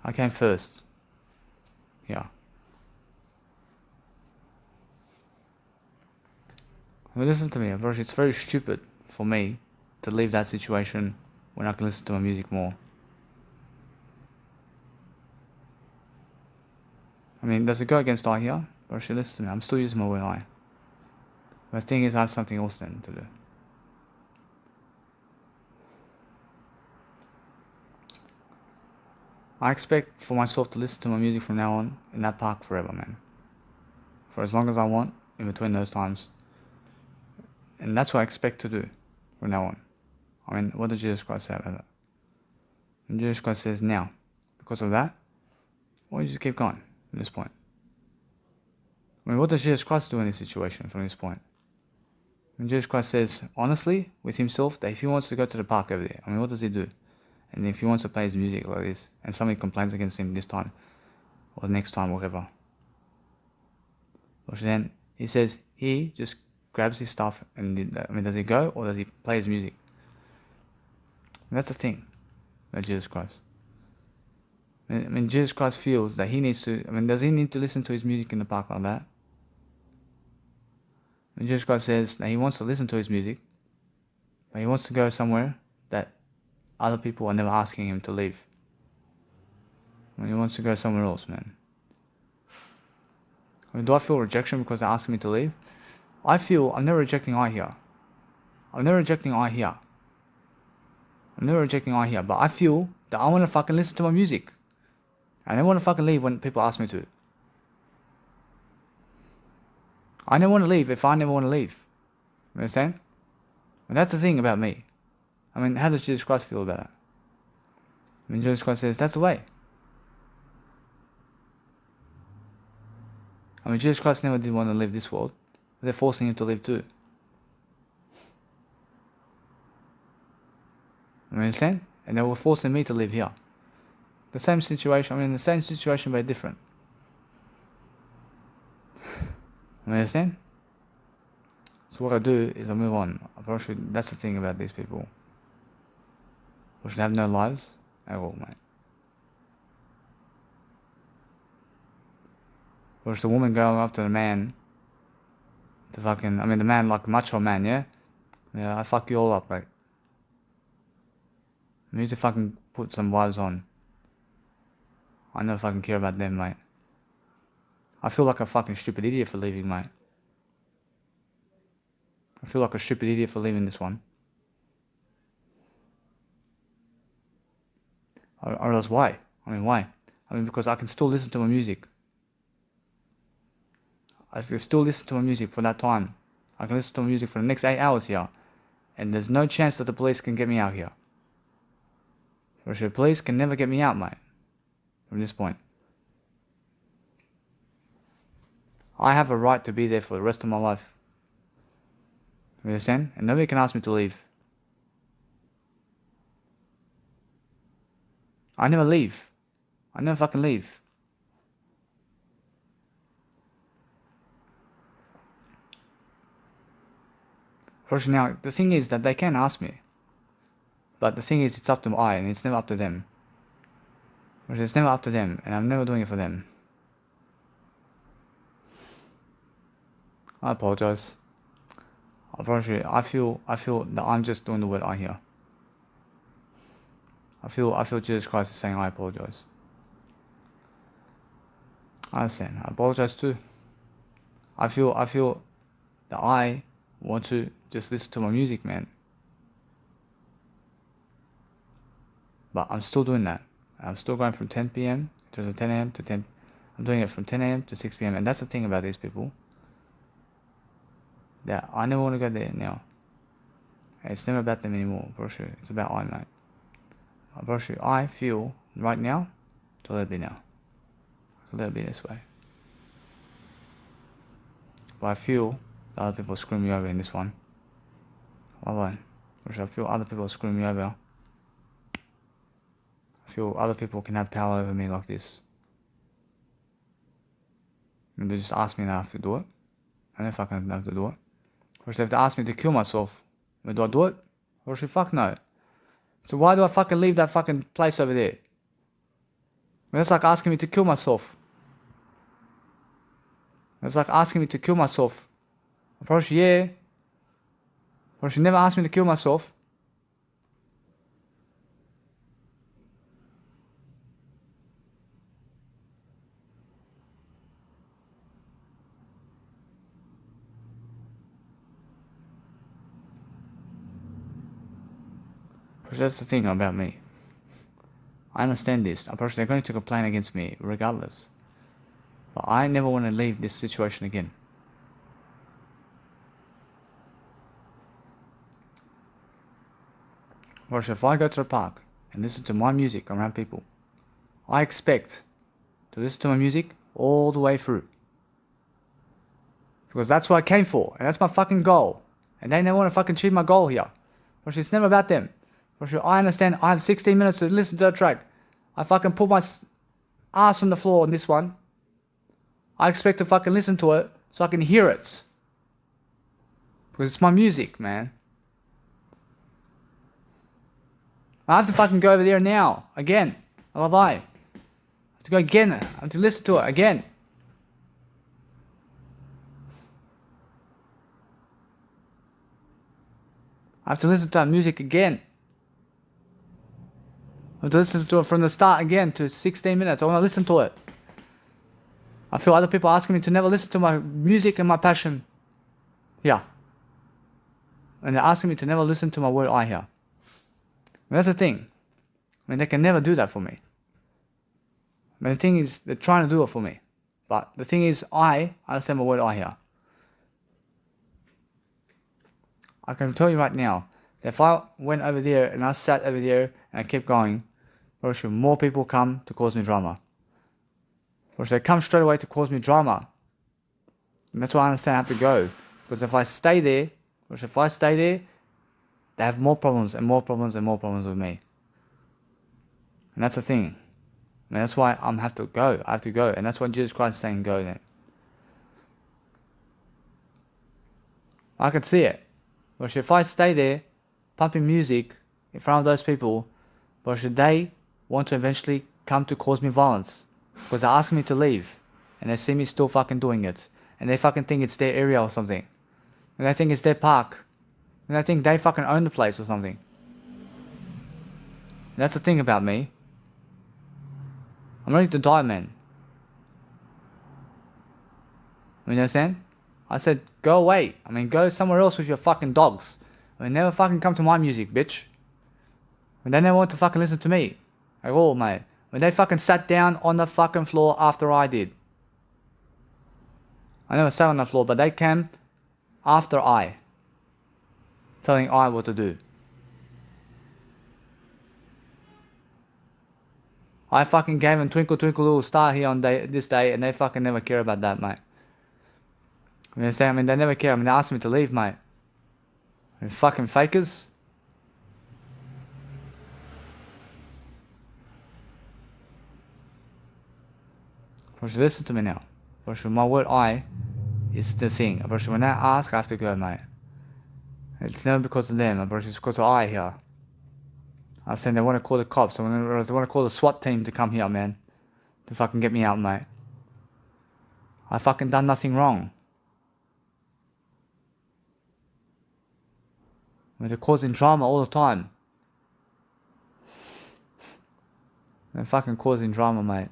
I came first. Yeah. I mean, listen to me, bro. It's very stupid for me to leave that situation when I can listen to my music more. I mean, does it go against I here? Bro, listen to me. I'm still using my word I. But the thing is, I have something else then to do. I expect for myself to listen to my music from now on in that park forever, man. For as long as I want, in between those times. And that's what I expect to do from now on. I mean, what does Jesus Christ say about that? And Jesus Christ says, now, because of that, why don't you just keep going from this point? I mean, what does Jesus Christ do in this situation from this point? And Jesus Christ says, honestly, with himself, that if he wants to go to the park over there, I mean, what does he do? And if he wants to play his music like this, and somebody complains against him this time, or next time, whatever, or then he says, he just grabs his stuff, and I mean, does he go, or does he play his music? And that's the thing about Jesus Christ. I mean, Jesus Christ feels that he needs to, I mean, does he need to listen to his music in the park like that? And Jesus Christ says that he wants to listen to his music, but he wants to go somewhere that other people are never asking him to leave. I mean, he wants to go somewhere else, man. I mean, do I feel rejection because they're asking me to leave? I feel I'm never rejecting I here. I'm never rejecting I here. I'm never rejecting I here, but I feel that I want to fucking listen to my music. I never want to fucking leave when people ask me to. I never want to leave if I never want to leave. You understand? And that's the thing about me. I mean, how does Jesus Christ feel about that? I mean, Jesus Christ says, that's the way. I mean, Jesus Christ never did want to leave this world. But they're forcing him to leave too. You understand? And they were forcing me to live here. The same situation, I mean, the same situation but different. You understand? So what I do is I move on. That's the thing about these people. We should have no lives at all, mate. Or is the woman going up to the man to fucking, I mean, the man like a macho man, yeah? Yeah, I fuck you all up, right? You need to fucking put some wives on. I never fucking care about them, mate. I feel like a fucking stupid idiot for leaving, mate. I feel like a stupid idiot for leaving this one. Or else why? I mean, why? I mean, because I can still listen to my music. I can still listen to my music for that time. I can listen to my music for the next 8 hours here. And there's no chance that the police can get me out here. For sure, police can never get me out, mate. From this point. I have a right to be there for the rest of my life. You understand? And nobody can ask me to leave. I never leave. I never fucking leave. Now, the thing is that they can ask me. But the thing is, it's up to I, and it's never up to them. It's never up to them, and I'm never doing it for them. I apologize. I promise you, I feel that I'm just doing the word I hear. I feel Jesus Christ is saying I apologize. I understand. I apologize too. I feel that I want to just listen to my music, man. But I'm still doing that. I'm still going from 10 p.m. to 10 a.m. to 10. I'm doing it from 10 a.m. to 6 p.m. And that's the thing about these people. That I never want to go there now. It's never about them anymore, bro. It's about I, mate. Bro, I feel right now to let it be now. To let it be this way. But I feel that other people screw me over in this one. Bye-bye. I feel other people screw me over. I feel other people can have power over me like this. And they just ask me and I have to do it. I don't fucking have to do it. Or if they ask me to kill myself, do I do it? Or fuck no. So why do I fucking leave that fucking place over there? It's like asking me to kill myself. It's like asking me to kill myself. I'm probably, yeah, But she never asked me to kill myself. But that's the thing about me. I understand this. Approach, they're going to complain against me regardless. But I never want to leave this situation again. Whereas if I go to the park and listen to my music around people, I expect to listen to my music all the way through. Because that's what I came for, and that's my fucking goal. And they never want to fucking achieve my goal here. But it's never about them. For sure, I understand I have 16 minutes to listen to the track. I fucking put my ass on the floor on this one. I expect to fucking listen to it so I can hear it. Because it's my music, man. I have to fucking go over there now. Again. I have to go again. I have to listen to it again. I have to listen to that music again. I have to listen to it from the start again to 16 minutes. I want to listen to it. I feel other people asking me to never listen to my music and my passion. Yeah. And they're asking me to never listen to my word I hear. And that's the thing. I mean, they can never do that for me. I mean, the thing is, they're trying to do it for me. But the thing is, I understand my word I hear. I can tell you right now, that if I went over there and I sat over there and I kept going, or should more people come to cause me drama. Or should they come straight away to cause me drama? And that's why I understand I have to go. Because if I stay there, they have more problems and more problems and more problems with me. And that's the thing. And that's why I have to go. I have to go. And that's why Jesus Christ is saying go then. I can see it. But if I stay there, pumping music in front of those people, but should they want to eventually come to cause me violence? Because they're asking me to leave. And they see me still fucking doing it. And they fucking think it's their area or something. And they think it's their park. And I think they fucking own the place or something. And that's the thing about me. I'm ready to die, man. You understand? I said, go away. I mean, go somewhere else with your fucking dogs. I mean, never fucking come to my music, bitch. I mean, they never want to fucking listen to me. At all, mate. When they fucking sat down on the fucking floor after I did. I never sat on the floor, but they came after I. Telling I what to do. I fucking gave them Twinkle Twinkle Little Star here on this day, and they fucking never care about that, mate. You understand? I mean, they never care. I mean, they asked me to leave, mate. I mean, fucking fakers. But you listen to me now. But my word I is the thing. But when they ask, I have to go, mate. It's never because of them, but it's because of I here. I was saying they want to call the cops, they want to call the SWAT team to come here, man. To fucking get me out, mate. I fucking done nothing wrong. I mean, they're causing drama all the time. They're fucking causing drama, mate.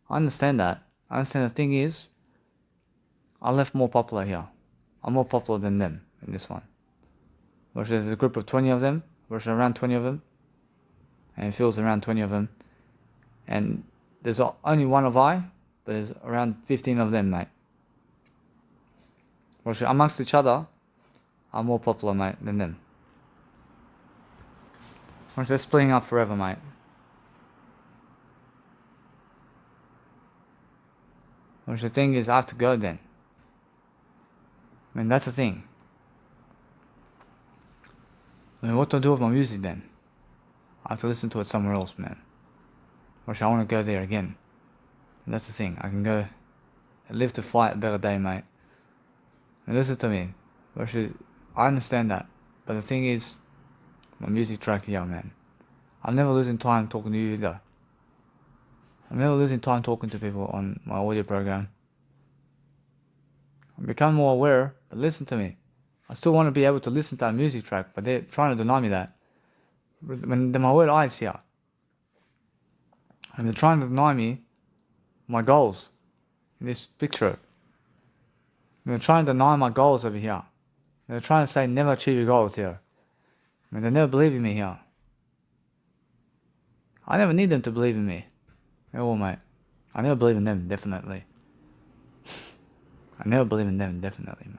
I understand that. I understand the thing is, I left more popular here. I'm more popular than them in this one. There's a group of 20 of them, there's around 20 of them, and it feels around 20 of them. And there's only one of I, but there's around 15 of them, mate. Whereas amongst each other, I'm more popular, mate, than them. Whereas they're splitting up forever, mate. Which the thing is, I have to go then. I mean, that's the thing. I mean, what do I do with my music then? I have to listen to it somewhere else, man. Which I want to go there again. And that's the thing. I can go and live to fight a better day, mate. And listen to me. Which I understand that. But the thing is, my music track here, man. I'm never losing time talking to you either. I'm never losing time talking to people on my audio program. I'm becoming more aware, but listen to me. I still want to be able to listen to that music track, but they're trying to deny me that. When my word I is here. And they're trying to deny me my goals in this picture. They're trying to deny my goals over here. They're trying to say never achieve your goals here. I mean, they never believe in me here. I never need them to believe in me. They will, mate. I never believe in them, definitely. I never believe in them, definitely, mate.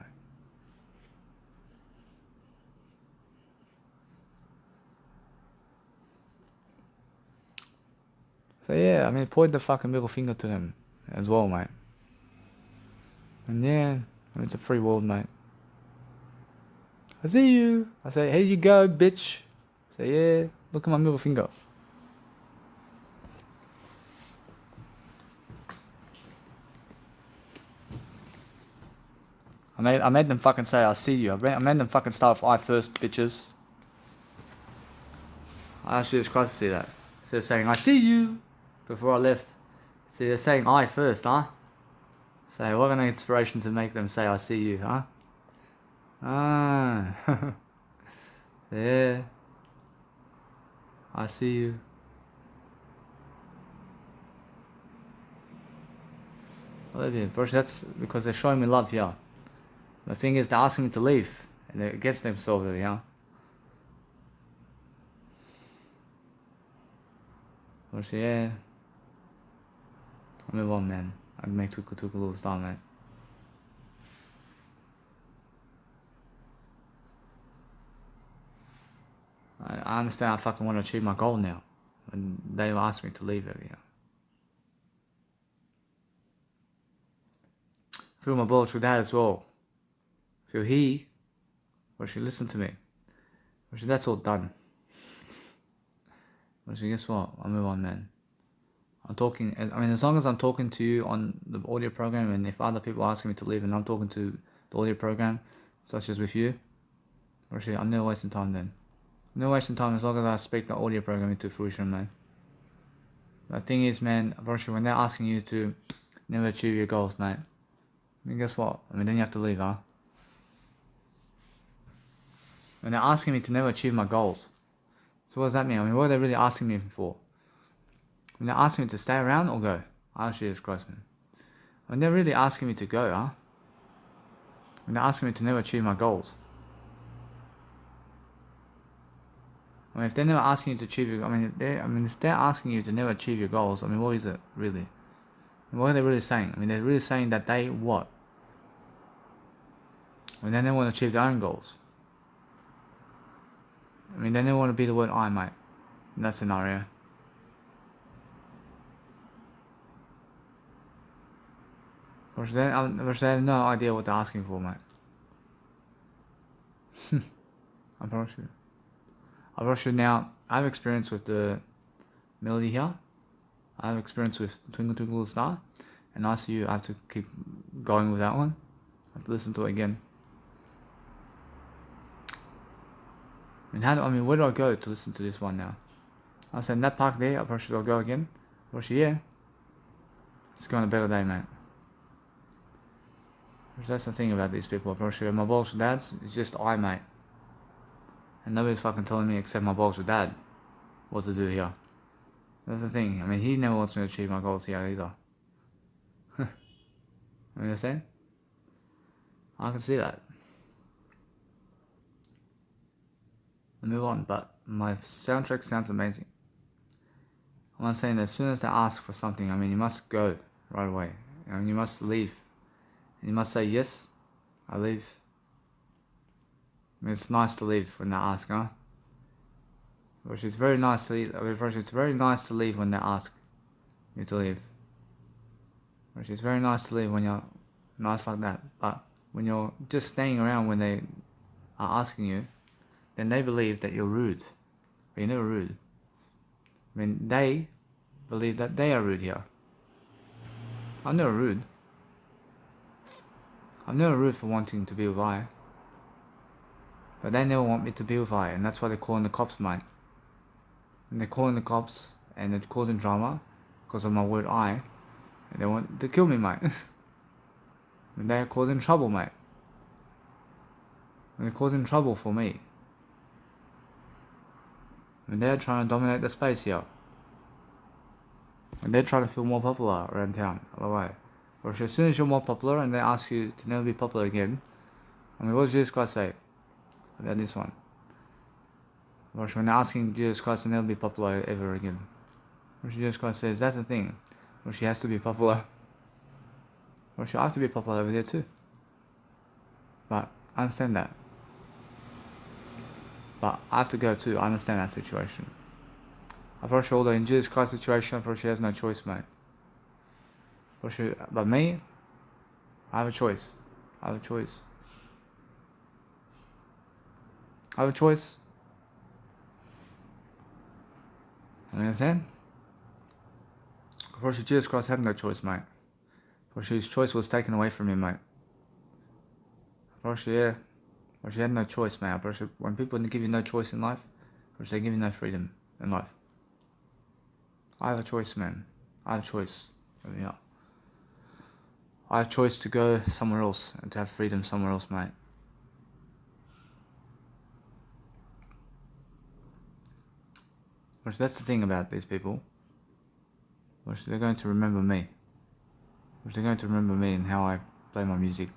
So yeah, I mean, point the fucking middle finger to them as well, mate. And yeah, I mean, it's a free world, mate. I see you. I say, here you go, bitch. I say, yeah, look at my middle finger. I made them fucking say, I see you. I made them fucking start with I first, bitches. I actually just crossed to see that. Instead of saying, I see you, before I left. See, they're saying I first, huh? So what an inspiration to make them say, I see you, huh? Ah. Yeah. I see you. Olivia, bro, that's because they're showing me love here. The thing is, they're asking me to leave, and they're against themselves over here. But yeah, I'll move on, man. I'd make took a little style, man. I understand I fucking want to achieve my goal now, and they asked me to leave over here. I feel my balls with that as well. I feel he, or she listened to me. Or she, that's all done. But she, guess what? I'll move on, man. I'm talking, I mean, as long as I'm talking to you on the audio program, and if other people are asking me to leave and I'm talking to the audio program, such as with you, or shit, I'm never wasting time then. I'm never wasting time as long as I speak the audio program into fruition, man. The thing is, man, when they're asking you to never achieve your goals, mate, I mean, guess what? I mean, then you have to leave, huh? When they're asking me to never achieve my goals, so what does that mean? I mean, what are they really asking me for? When they're asking me to stay around or go? Oh, Jesus Christ, man. When they're really asking me to go, huh? When they're asking me to never achieve my goals. I mean, if they're never asking you to achieve your, if they're asking you to never achieve your goals, I mean, what is it really? What are they really saying? I mean, they're really saying that they what? I mean, they never want to achieve their own goals. I mean, they never want to be the word I, mate, in that scenario. Or they have no idea what they're asking for, mate. I promise you. I promise you now, I have experience with the melody here. I have experience with Twinkle Twinkle Little Star. And I see you, I have to keep going with that one. I have to listen to it again. Where do I go to listen to this one now? I said, in that park there, I probably should go again. Probably, yeah. It's going a better day, mate. That's the thing about these people. Probably, my balls dads, it's just I, mate. And nobody's fucking telling me except my balls dad what to do here. That's the thing. I mean, he never wants me to achieve my goals here either. You understand? I can see that. I move on, but my soundtrack sounds amazing. I'm saying that as soon as they ask for something, I mean, you must go right away. I mean, you must leave. And you must say, yes, I leave. I mean, it's nice to leave when they ask, huh? Which it's very nice to leave. It's very nice to leave when they ask you to leave. Which it's very nice to leave when you're nice like that. But when you're just staying around when they are asking you, then they believe that you're rude. But you're never rude. I mean, they believe that they are rude here. I'm never rude. I'm never rude for wanting to be with I. But they never want me to be with I, and that's why they're calling the cops, mate. And they're calling the cops, and they're causing drama because of my word I. And they want to kill me, mate. And they're causing trouble, mate. And they're causing trouble for me. And they're trying to dominate the space here. And they're trying to feel more popular around town, all the way. Or as soon as you're more popular and they ask you to never be popular again, I mean, what does Jesus Christ say about this one? Or when they're asking Jesus Christ to never be popular ever again, or Jesus Christ says that's the thing, or she has to be popular, or she has to be popular over there too. But I understand that. But I have to go too. I understand that situation. I'm pretty sure, although in Jesus Christ's situation, I'm pretty sure he has no choice, mate. But me, I have a choice. I have a choice. I have a choice. You understand? Of course, Jesus Christ had no choice, mate. Of course, his choice was taken away from him, mate. Of course, yeah. Of course, he had no choice, mate. Of course, when people give you no choice in life, of course, they give you no freedom in life. I have a choice, man. I have a choice. Yeah. I have a choice to go somewhere else and to have freedom somewhere else, mate. Which that's the thing about these people. Which they're going to remember me. Which they're going to remember me and how I play my music.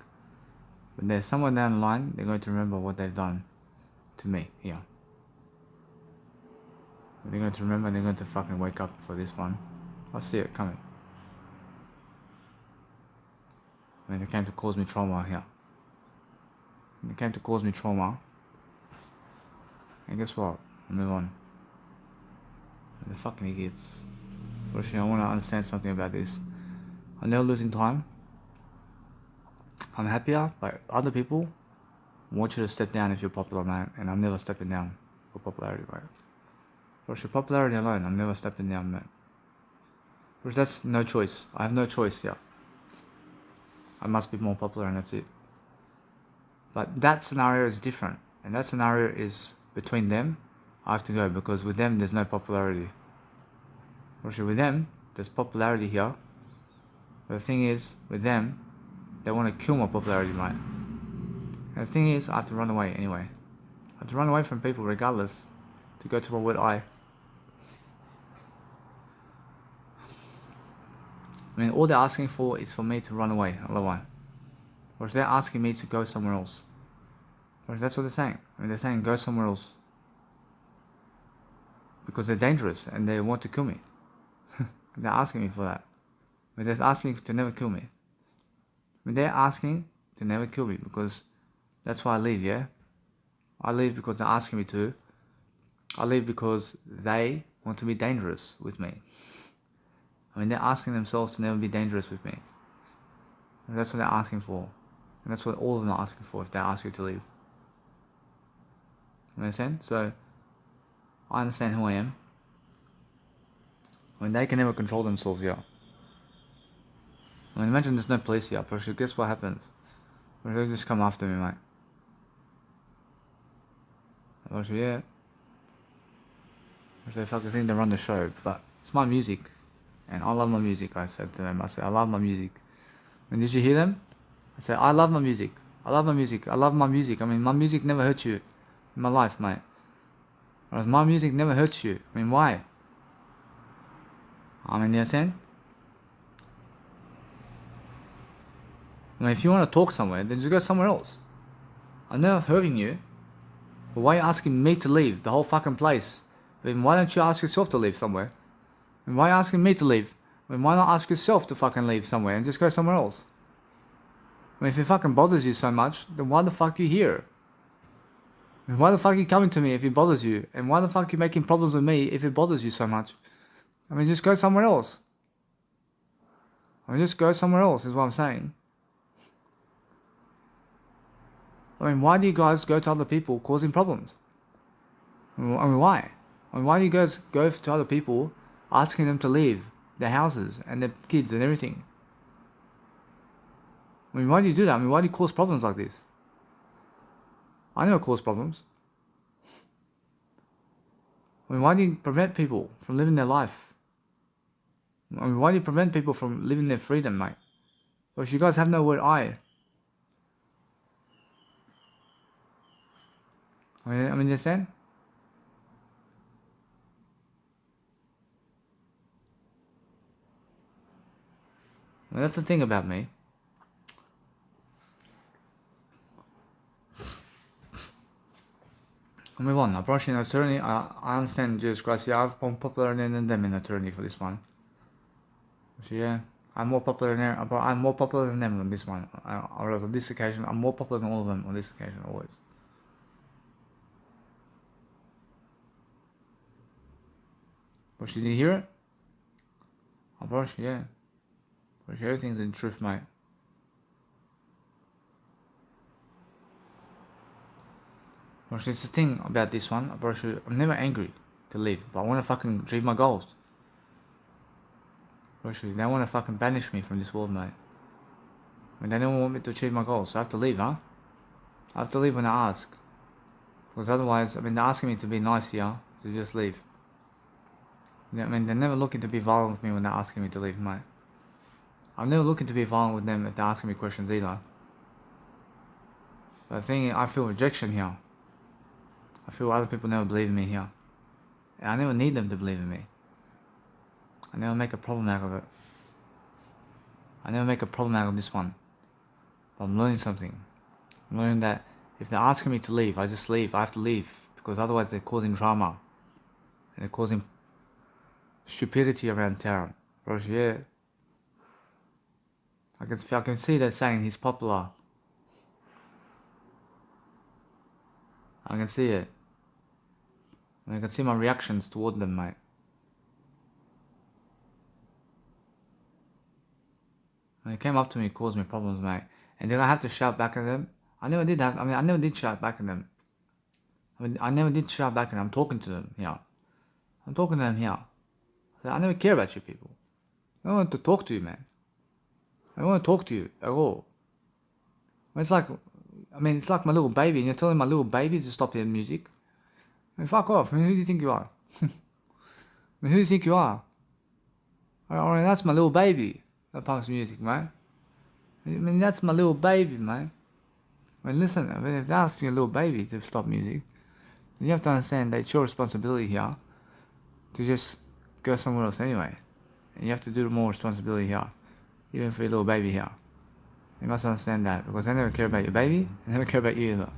But there's someone down the line, they're going to remember what they've done to me here. They're going to remember and they're going to fucking wake up for this one. I see it coming. I mean, they came to cause me trauma here. They came to cause me trauma. And guess what? I move on. They're fucking idiots. Fortunately, I want to understand something about this. I'm never losing time. I'm happier, but other people want you to step down if you're popular, man. And I'm never stepping down for popularity, right? For your popularity alone, I'm never stepping down, man. Because that's no choice. I have no choice here. I must be more popular and that's it. But that scenario is different. And that scenario is between them. I have to go because with them there's no popularity. For with them, there's popularity here. But the thing is, with them, they want to kill my popularity, mate. And the thing is, I have to run away anyway. I have to run away from people regardless to go to what I mean, all they're asking for is for me to run away, otherwise. Or they're asking me to go somewhere else. Or that's what they're saying. I mean, they're saying go somewhere else. Because they're dangerous and they want to kill me. They're asking me for that. I mean, they're asking to never kill me. I mean, they're asking to never kill me because that's why I leave, yeah? I leave because they're asking me to. I leave because they want to be dangerous with me. I mean, they're asking themselves to never be dangerous with me. And that's what they're asking for. And that's what all of them are asking for if they ask you to leave. You understand? So, I understand who I am. I mean, they can never control themselves here. I mean, imagine there's no police here, but guess what happens? They'll just come after me, mate. Yeah. They fucking think they run the show, but it's my music. And I love my music, I said to them. I said, I love my music. And did you hear them? I said, I love my music. I love my music. I love my music. I mean, my music never hurt you in my life, mate. My music never hurts you. I mean, why? I mean, you understand? I mean, if you want to talk somewhere, then just go somewhere else. I'm never hurting you. But why are you asking me to leave the whole fucking place? I mean, why don't you ask yourself to leave somewhere? I mean, why are you asking me to leave? I mean, why not ask yourself to fucking leave somewhere and just go somewhere else? I mean, if it fucking bothers you so much, then why the fuck are you here? I mean, why the fuck are you coming to me if it bothers you? And why the fuck are you making problems with me if it bothers you so much? I mean, just go somewhere else. I mean, just go somewhere else is what I'm saying. I mean, why do you guys go to other people causing problems? I mean, why? I mean, why do you guys go to other people asking them to leave their houses and their kids and everything? I mean, why do you do that? I mean, why do you cause problems like this? I never cause problems. I mean, why do you prevent people from living their life? I mean, why do you prevent people from living their freedom, mate? Because you guys have no word I I mean, you understand? Well, that's the thing about me. I'll move on. Approaching attorney, I understand Jesus Christ. Yeah, I'm more popular than them in attorney for this one. So yeah, I'm more popular than them on this one. Or on this occasion, I'm more popular than all of them on this occasion, always. But did you hear it? Approach, yeah. Approach, everything's in truth, mate. But it's the thing about this one, I'm never angry to leave, but I want to fucking achieve my goals. They want to fucking banish me from this world, mate. I mean, they don't want me to achieve my goals, so I have to leave, huh? I have to leave when I ask. Because otherwise, I mean, they're asking me to be nice here, to just leave. I mean, they're never looking to be violent with me when they're asking me to leave, mate. I'm never looking to be violent with them if they're asking me questions either. But the thing is, I feel rejection here. I feel other people never believe in me here. And I never need them to believe in me. I never make a problem out of it. I never make a problem out of this one. But I'm learning something. I'm learning that if they're asking me to leave, I just leave. I have to leave. Because otherwise they're causing drama. And they're causing stupidity around town. Roger, yeah. I can see they're saying he's popular. I can see it. And I can see my reactions toward them, mate. When they came up to me, it caused me problems, mate. And did I have to shout back at them? I never did that. I mean, I never did shout back at them. I never did shout back at them. I'm talking to them here. I'm talking to them here. I never care about you people. I don't want to talk to you, man. I don't want to talk to you at all. It's like my little baby, and you're telling my little baby to stop hearing music. I mean, fuck off. I mean, who do you think you are? I mean, who do you think you are? I mean, that's my little baby that pumps music, mate. I mean, that's my little baby, mate. I mean, listen, I mean, if they're asking your little baby to stop music, then you have to understand that it's your responsibility here to just go somewhere else anyway. And you have to do more responsibility here, even for your little baby here. You must understand that, because they never care about your baby, they never care about you either.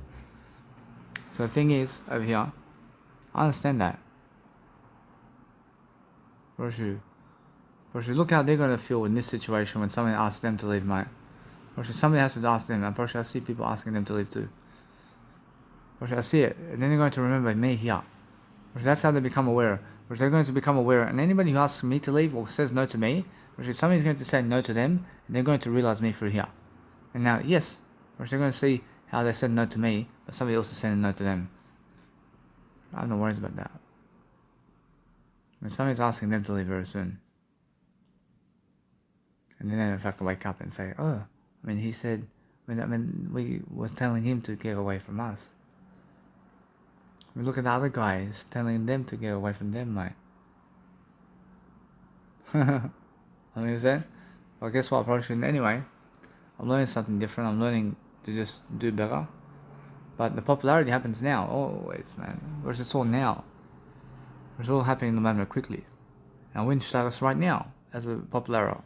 So the thing is, over here, I understand that. Roshu, look how they're going to feel in this situation when somebody asks them to leave, mate. Roshu, somebody has to ask them, and Roshu, I see people asking them to leave too. Roshu, I see it, and then they're going to remember me here. Roshu, that's how they become aware. Roshu, they're going to become aware, and anybody who asks me to leave or says no to me, Roshu, somebody's going to say no to them, and they're going to realize me through here. And now, yes, Roshu, they're going to see how they said no to me, but somebody else is saying no to them. I have no worries about that. I mean, somebody's asking them to leave very soon. And then they in fact wake up and say, oh, I mean, he said, I mean, we were telling him to get away from us. I mean, look at the other guys telling them to get away from them, mate. I mean, is that? Well, guess what, probably anyway. I'm learning something different. I'm learning to just do better. But the popularity happens now, always, man. Whereas it's all now. It's all happening in the moment quickly. And I win status right now as a popular.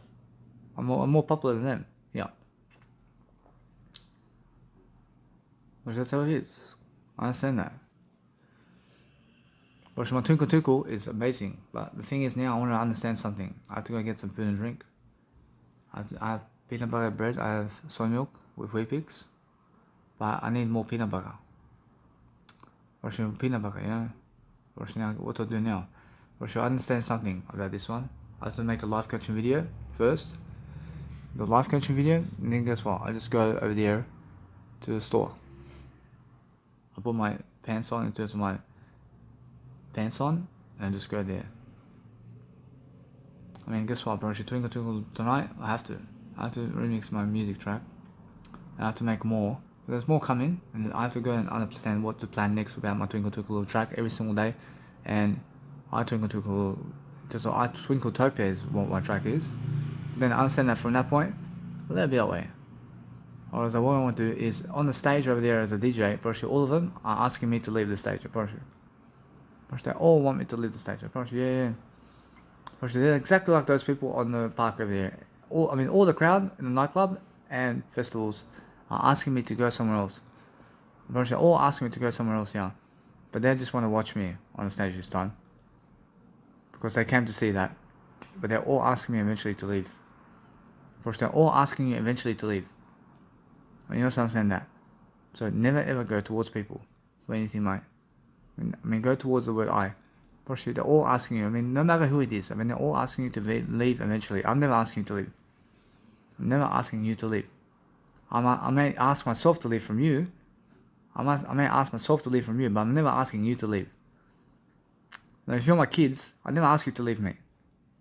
I'm more popular than them. Yeah. Which that's how it is. I understand that. Which my Twinkle Twinkle is amazing. But the thing is now I want to understand something. I have to go get some food and drink. I have peanut butter bread. I have soy milk with Weet-Bix. But I need more peanut butter. Russian peanut butter, yeah. Russian, now what do I do now? Russian, I understand something about this one. I have to make a life coaching video first. The life coaching video, and then guess what? I just go over there to the store. I put my pants on in terms of my pants on, and just go there. I mean, guess what, bro? Twinkle Twinkle tonight, I have to remix my music track. I have to make more. There's more coming, and I have to go and understand what to plan next about my Twinkle Twinkle track every single day. And I Twinkle Topia is what my track is. Then I understand that from that point, a little bit away. Or as what I want to do is on the stage over there as a DJ, virtually all of them are asking me to leave the stage. Virtually they all want me to leave the stage. Virtually, yeah. Virtually, they're exactly like those people on the park over there. All the crowd in the nightclub and festivals are asking me to go somewhere else. Virtually all asking me to go somewhere else, yeah. But they just want to watch me on the stage this time. Because they came to see that. But they're all asking me eventually to leave. They're all asking you eventually to leave. You also understand that. So never ever go towards people or anything, mate. Go towards the word I. They're all asking you. No matter who it is. They're all asking you to leave eventually. I'm never asking you to leave. I'm never asking you to leave. I may ask myself to leave from you. I may ask myself to leave from you, but I'm never asking you to leave. Now, if you're my kids, I never ask you to leave me.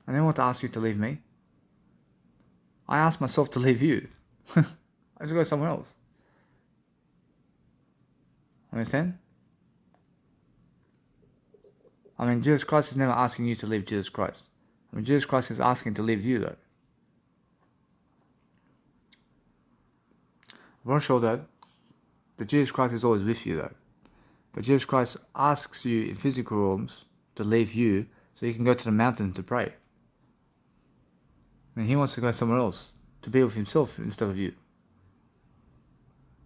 I never want to ask you to leave me. I ask myself to leave you. I just go somewhere else. Understand? Jesus Christ is never asking you to leave Jesus Christ. Jesus Christ is asking to leave you, though. I'm not sure that Jesus Christ is always with you, though. But Jesus Christ asks you in physical realms to leave you so you can go to the mountain to pray. He wants to go somewhere else to be with himself instead of you.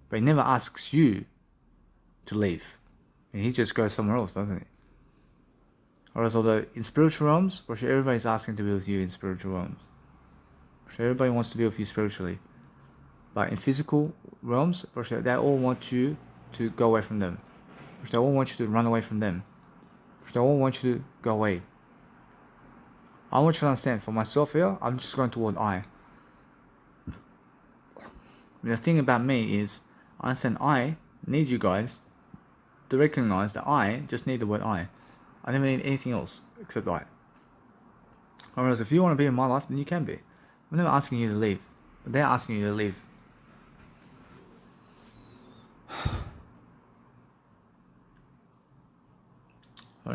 But he never asks you to leave. He just goes somewhere else, doesn't he? Whereas although in spiritual realms, everybody's asking to be with you in spiritual realms. Everybody wants to be with you spiritually. But in physical realms, they all want you to go away from them. They all want you to run away from them. They all want you to go away. I want you to understand, for myself here, I'm just going toward I. The thing about me is, I understand I need you guys to recognize that I just need the word I. I never need anything else except I. Whereas if you want to be in my life, then you can be. I'm never asking you to leave, but they're asking you to leave.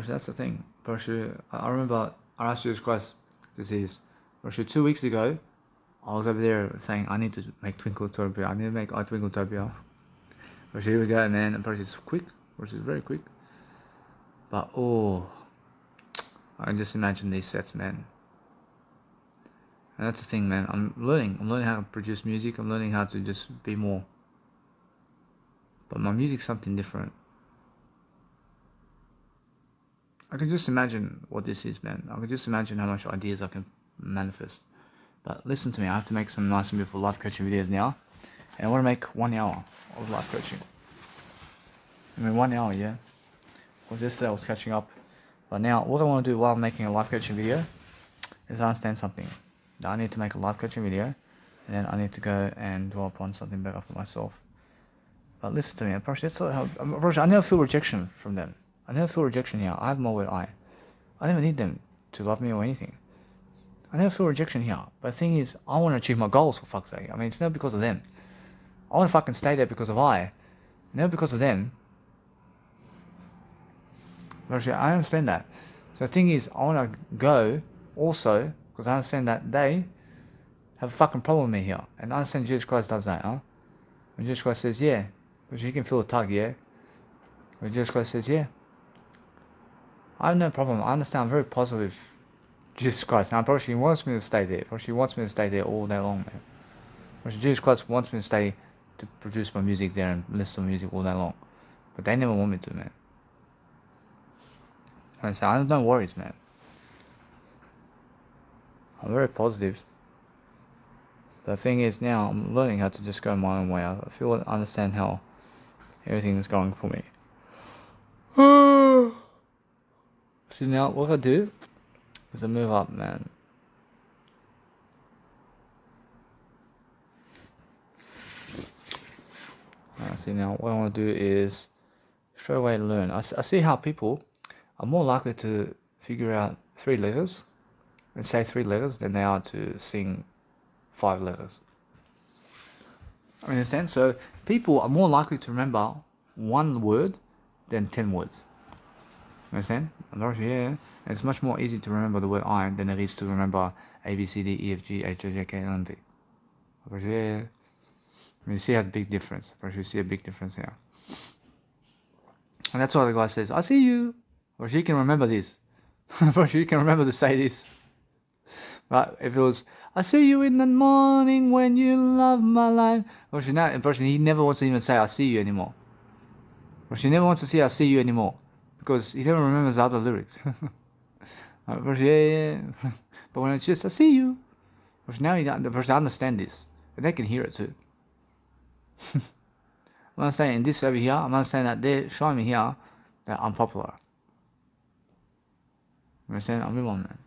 That's the thing. I remember I asked Jesus Christ disease. 2 weeks ago, I was over there saying I need to make Twinkletopia. I need to make iTwinkletopia. Here we go, man. It's quick. It's very quick. But I can just imagine these sets, man. And that's the thing, man. I'm learning how to produce music. I'm learning how to just be more. But my music's something different. I can just imagine what this is, man. I can just imagine how much ideas I can manifest. But listen to me, I have to make some nice and beautiful life coaching videos now. And I want to make 1 hour of life coaching. 1 hour, yeah. Because yesterday I was catching up. But now, what I want to do while I'm making a life coaching video is understand something. That I need to make a life coaching video. And then I need to go and dwell upon something better for myself. But listen to me, I never feel rejection from them. I never feel rejection here. I have my word I. I never need them to love me or anything. I never feel rejection here. But the thing is, I want to achieve my goals, for fuck's sake. It's not because of them. I want to fucking stay there because of I. Never because of them. But I understand that. So the thing is, I want to go also because I understand that they have a fucking problem with me here. And I understand Jesus Christ does that, huh? When Jesus Christ says, yeah. Because you can feel a tug, yeah? When Jesus Christ says, yeah. I have no problem. I understand. I'm very positive. Jesus Christ. Now, probably wants me to stay there. Probably wants me to stay there all day long, man. Probably Jesus Christ wants me to stay to produce my music there and listen to music all day long. But they never want me to, man. And so I have no worries, man. I'm very positive. The thing is now, I'm learning how to just go my own way. I feel I understand how everything is going for me. See now, what I do is I move up, man. See now, what I want to do is straight away learn. I see how people are more likely to figure out 3 letters and say 3 letters than they are to sing 5 letters. Understand? So people are more likely to remember 1 word than 10 words. Understand? Yeah. And it's much more easy to remember the word I than it is to remember A, B, C, D, E, F, G, H, I, J, K, L, M, P. Yeah. I mean, you see how the big difference. But you see a big difference here. And that's why the guy says, I see you. Or she can remember this. Or she can remember to say this. But if it was, I see you in the morning when you love my life. Or she now, he never wants to even say, I see you anymore. Or she never wants to say, I see you anymore. Because he never remembers the other lyrics. Yeah. But when it's just, I see you. Or now the person understand this. And they can hear it too. I'm not saying this over here, I'm not saying that they're showing me here that I'm popular. You understand? I'll move on, man.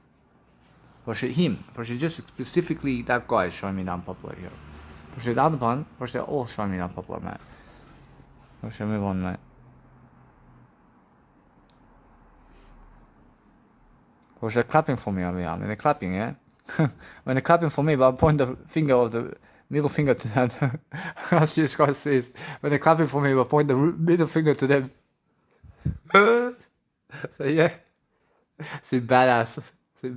But him, just specifically that guy is showing me that I'm popular here. But the other one, they're all showing me that I'm popular, man. But move on, man. But they're clapping for me over here. I mean, they're clapping, yeah? When they're clapping for me, but I point the finger of the middle finger to them. As Jesus Christ says, when they're clapping for me, I point the middle finger to them. So yeah, see badass, I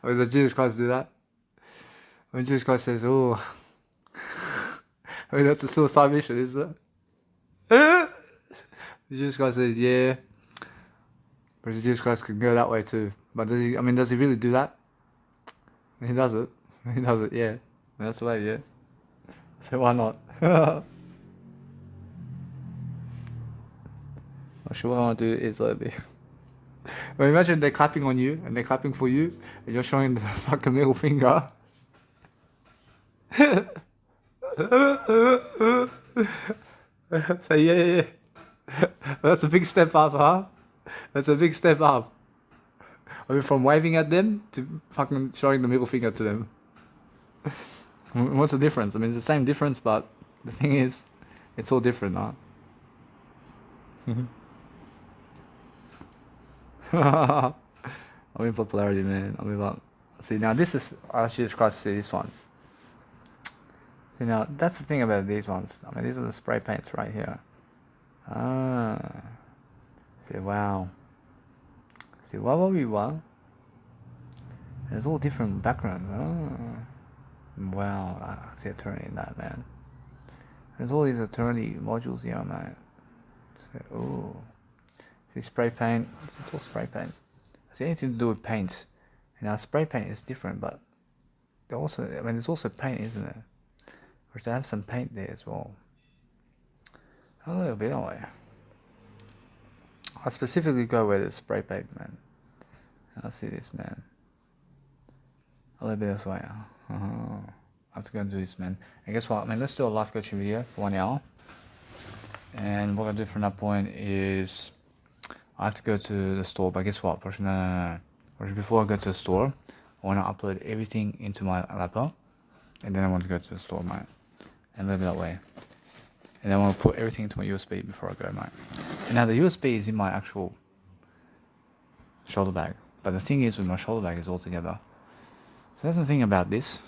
mean, does Jesus Christ do that? When Jesus Christ says, "Oh," I mean that's a suicide mission, isn't it? Jesus Christ says, "Yeah," but Jesus Christ can go that way too. But does he? I mean, does he really do that? He does it. He does it, yeah. That's the way, yeah. So why not? Actually, what I want to do is let me. Well, imagine they're clapping on you and they're clapping for you and you're showing the fucking middle finger. So yeah. That's a big step up, huh? That's a big step up. I mean, from waving at them to fucking showing the middle finger to them. What's the difference? I mean, it's the same difference, but the thing is, it's all different, huh? I mean, popularity, man. I mean, well, see, now this is, I should just cross to see this one. See, now, that's the thing about these ones. I mean, these are the spray paints right here. Ah. See, wow. See, wow. There's all different backgrounds. Ah. Wow, I see eternity in that, man. There's all these eternity modules here, man. So, ooh. See, spray paint. It's all spray paint. It's anything to do with paints. Now, spray paint is different, but also, I mean, there's also paint, isn't it? Or they have some paint there as well. A little bit away. I specifically go where there's spray paint, man. I see this, man. A little bit this way. I have to go and do this, man. And guess what? I mean, let's do a life coaching video for 1 hour. And what I'll do from that point is I have to go to the store. But guess what? No. Before I go to the store, I want to upload everything into my laptop. And then I want to go to the store, mate. And live that way. And then I want to put everything into my USB before I go, mate. And now the USB is in my actual shoulder bag. But the thing is with my shoulder bag is all together. So that's the thing about this.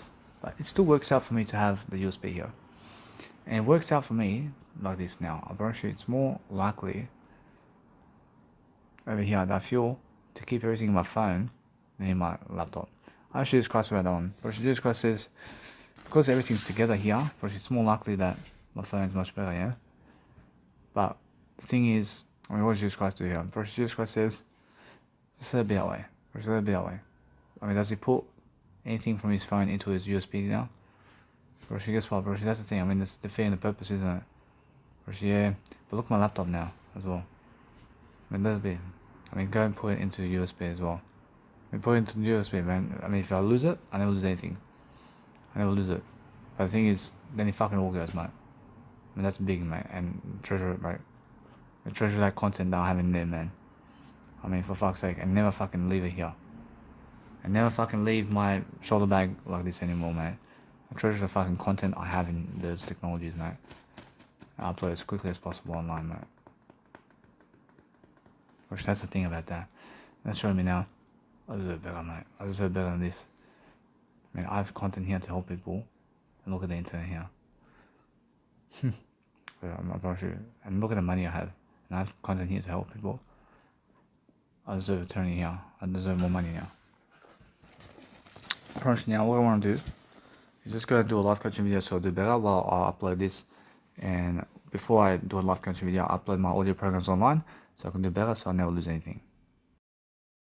But it still works out for me to have the USB here. And it works out for me like this now. I'll promise you it's more likely over here that I feel to keep everything in my phone than in my laptop. I should just cross about that one. But Jesus Christ says, because everything's together here, it's more likely that my phone's much better, yeah? But the thing is, I mean, what does Jesus Christ do here? First, Jesus Christ says, just let it be that way. Just let it be that way. I mean, does he put anything from his phone into his USB now? First, guess what, bro? That's the thing. I mean, that's defeating the purpose, isn't it? First, yeah. But look at my laptop now as well. I mean, let it be. I mean, go and put it into USB as well. I mean, put it into the USB, man. I mean, if I lose it, I never lose anything. I never lose it. But the thing is, then it fucking all goes, mate. I mean, that's big, mate. And treasure it, mate. And treasure that content that I have in there, man. I mean, for fuck's sake, and never fucking leave it here. And never fucking leave my shoulder bag like this anymore, mate. I treasure the fucking content I have in those technologies, mate. I upload as quickly as possible online, mate. Which that's the thing about that. That's showing me now. I deserve better, mate. I deserve better than this. I mean, I have content here to help people. And look at the internet here. I'm not sure. And look at the money I have. And I have content here to help people. I deserve eternity here. I deserve more money now. I promise you now, what I want to do is just gonna do a life coaching video so I'll do better while I upload this. And before I do a life coaching video, I upload my audio programs online so I can do better so I never lose anything.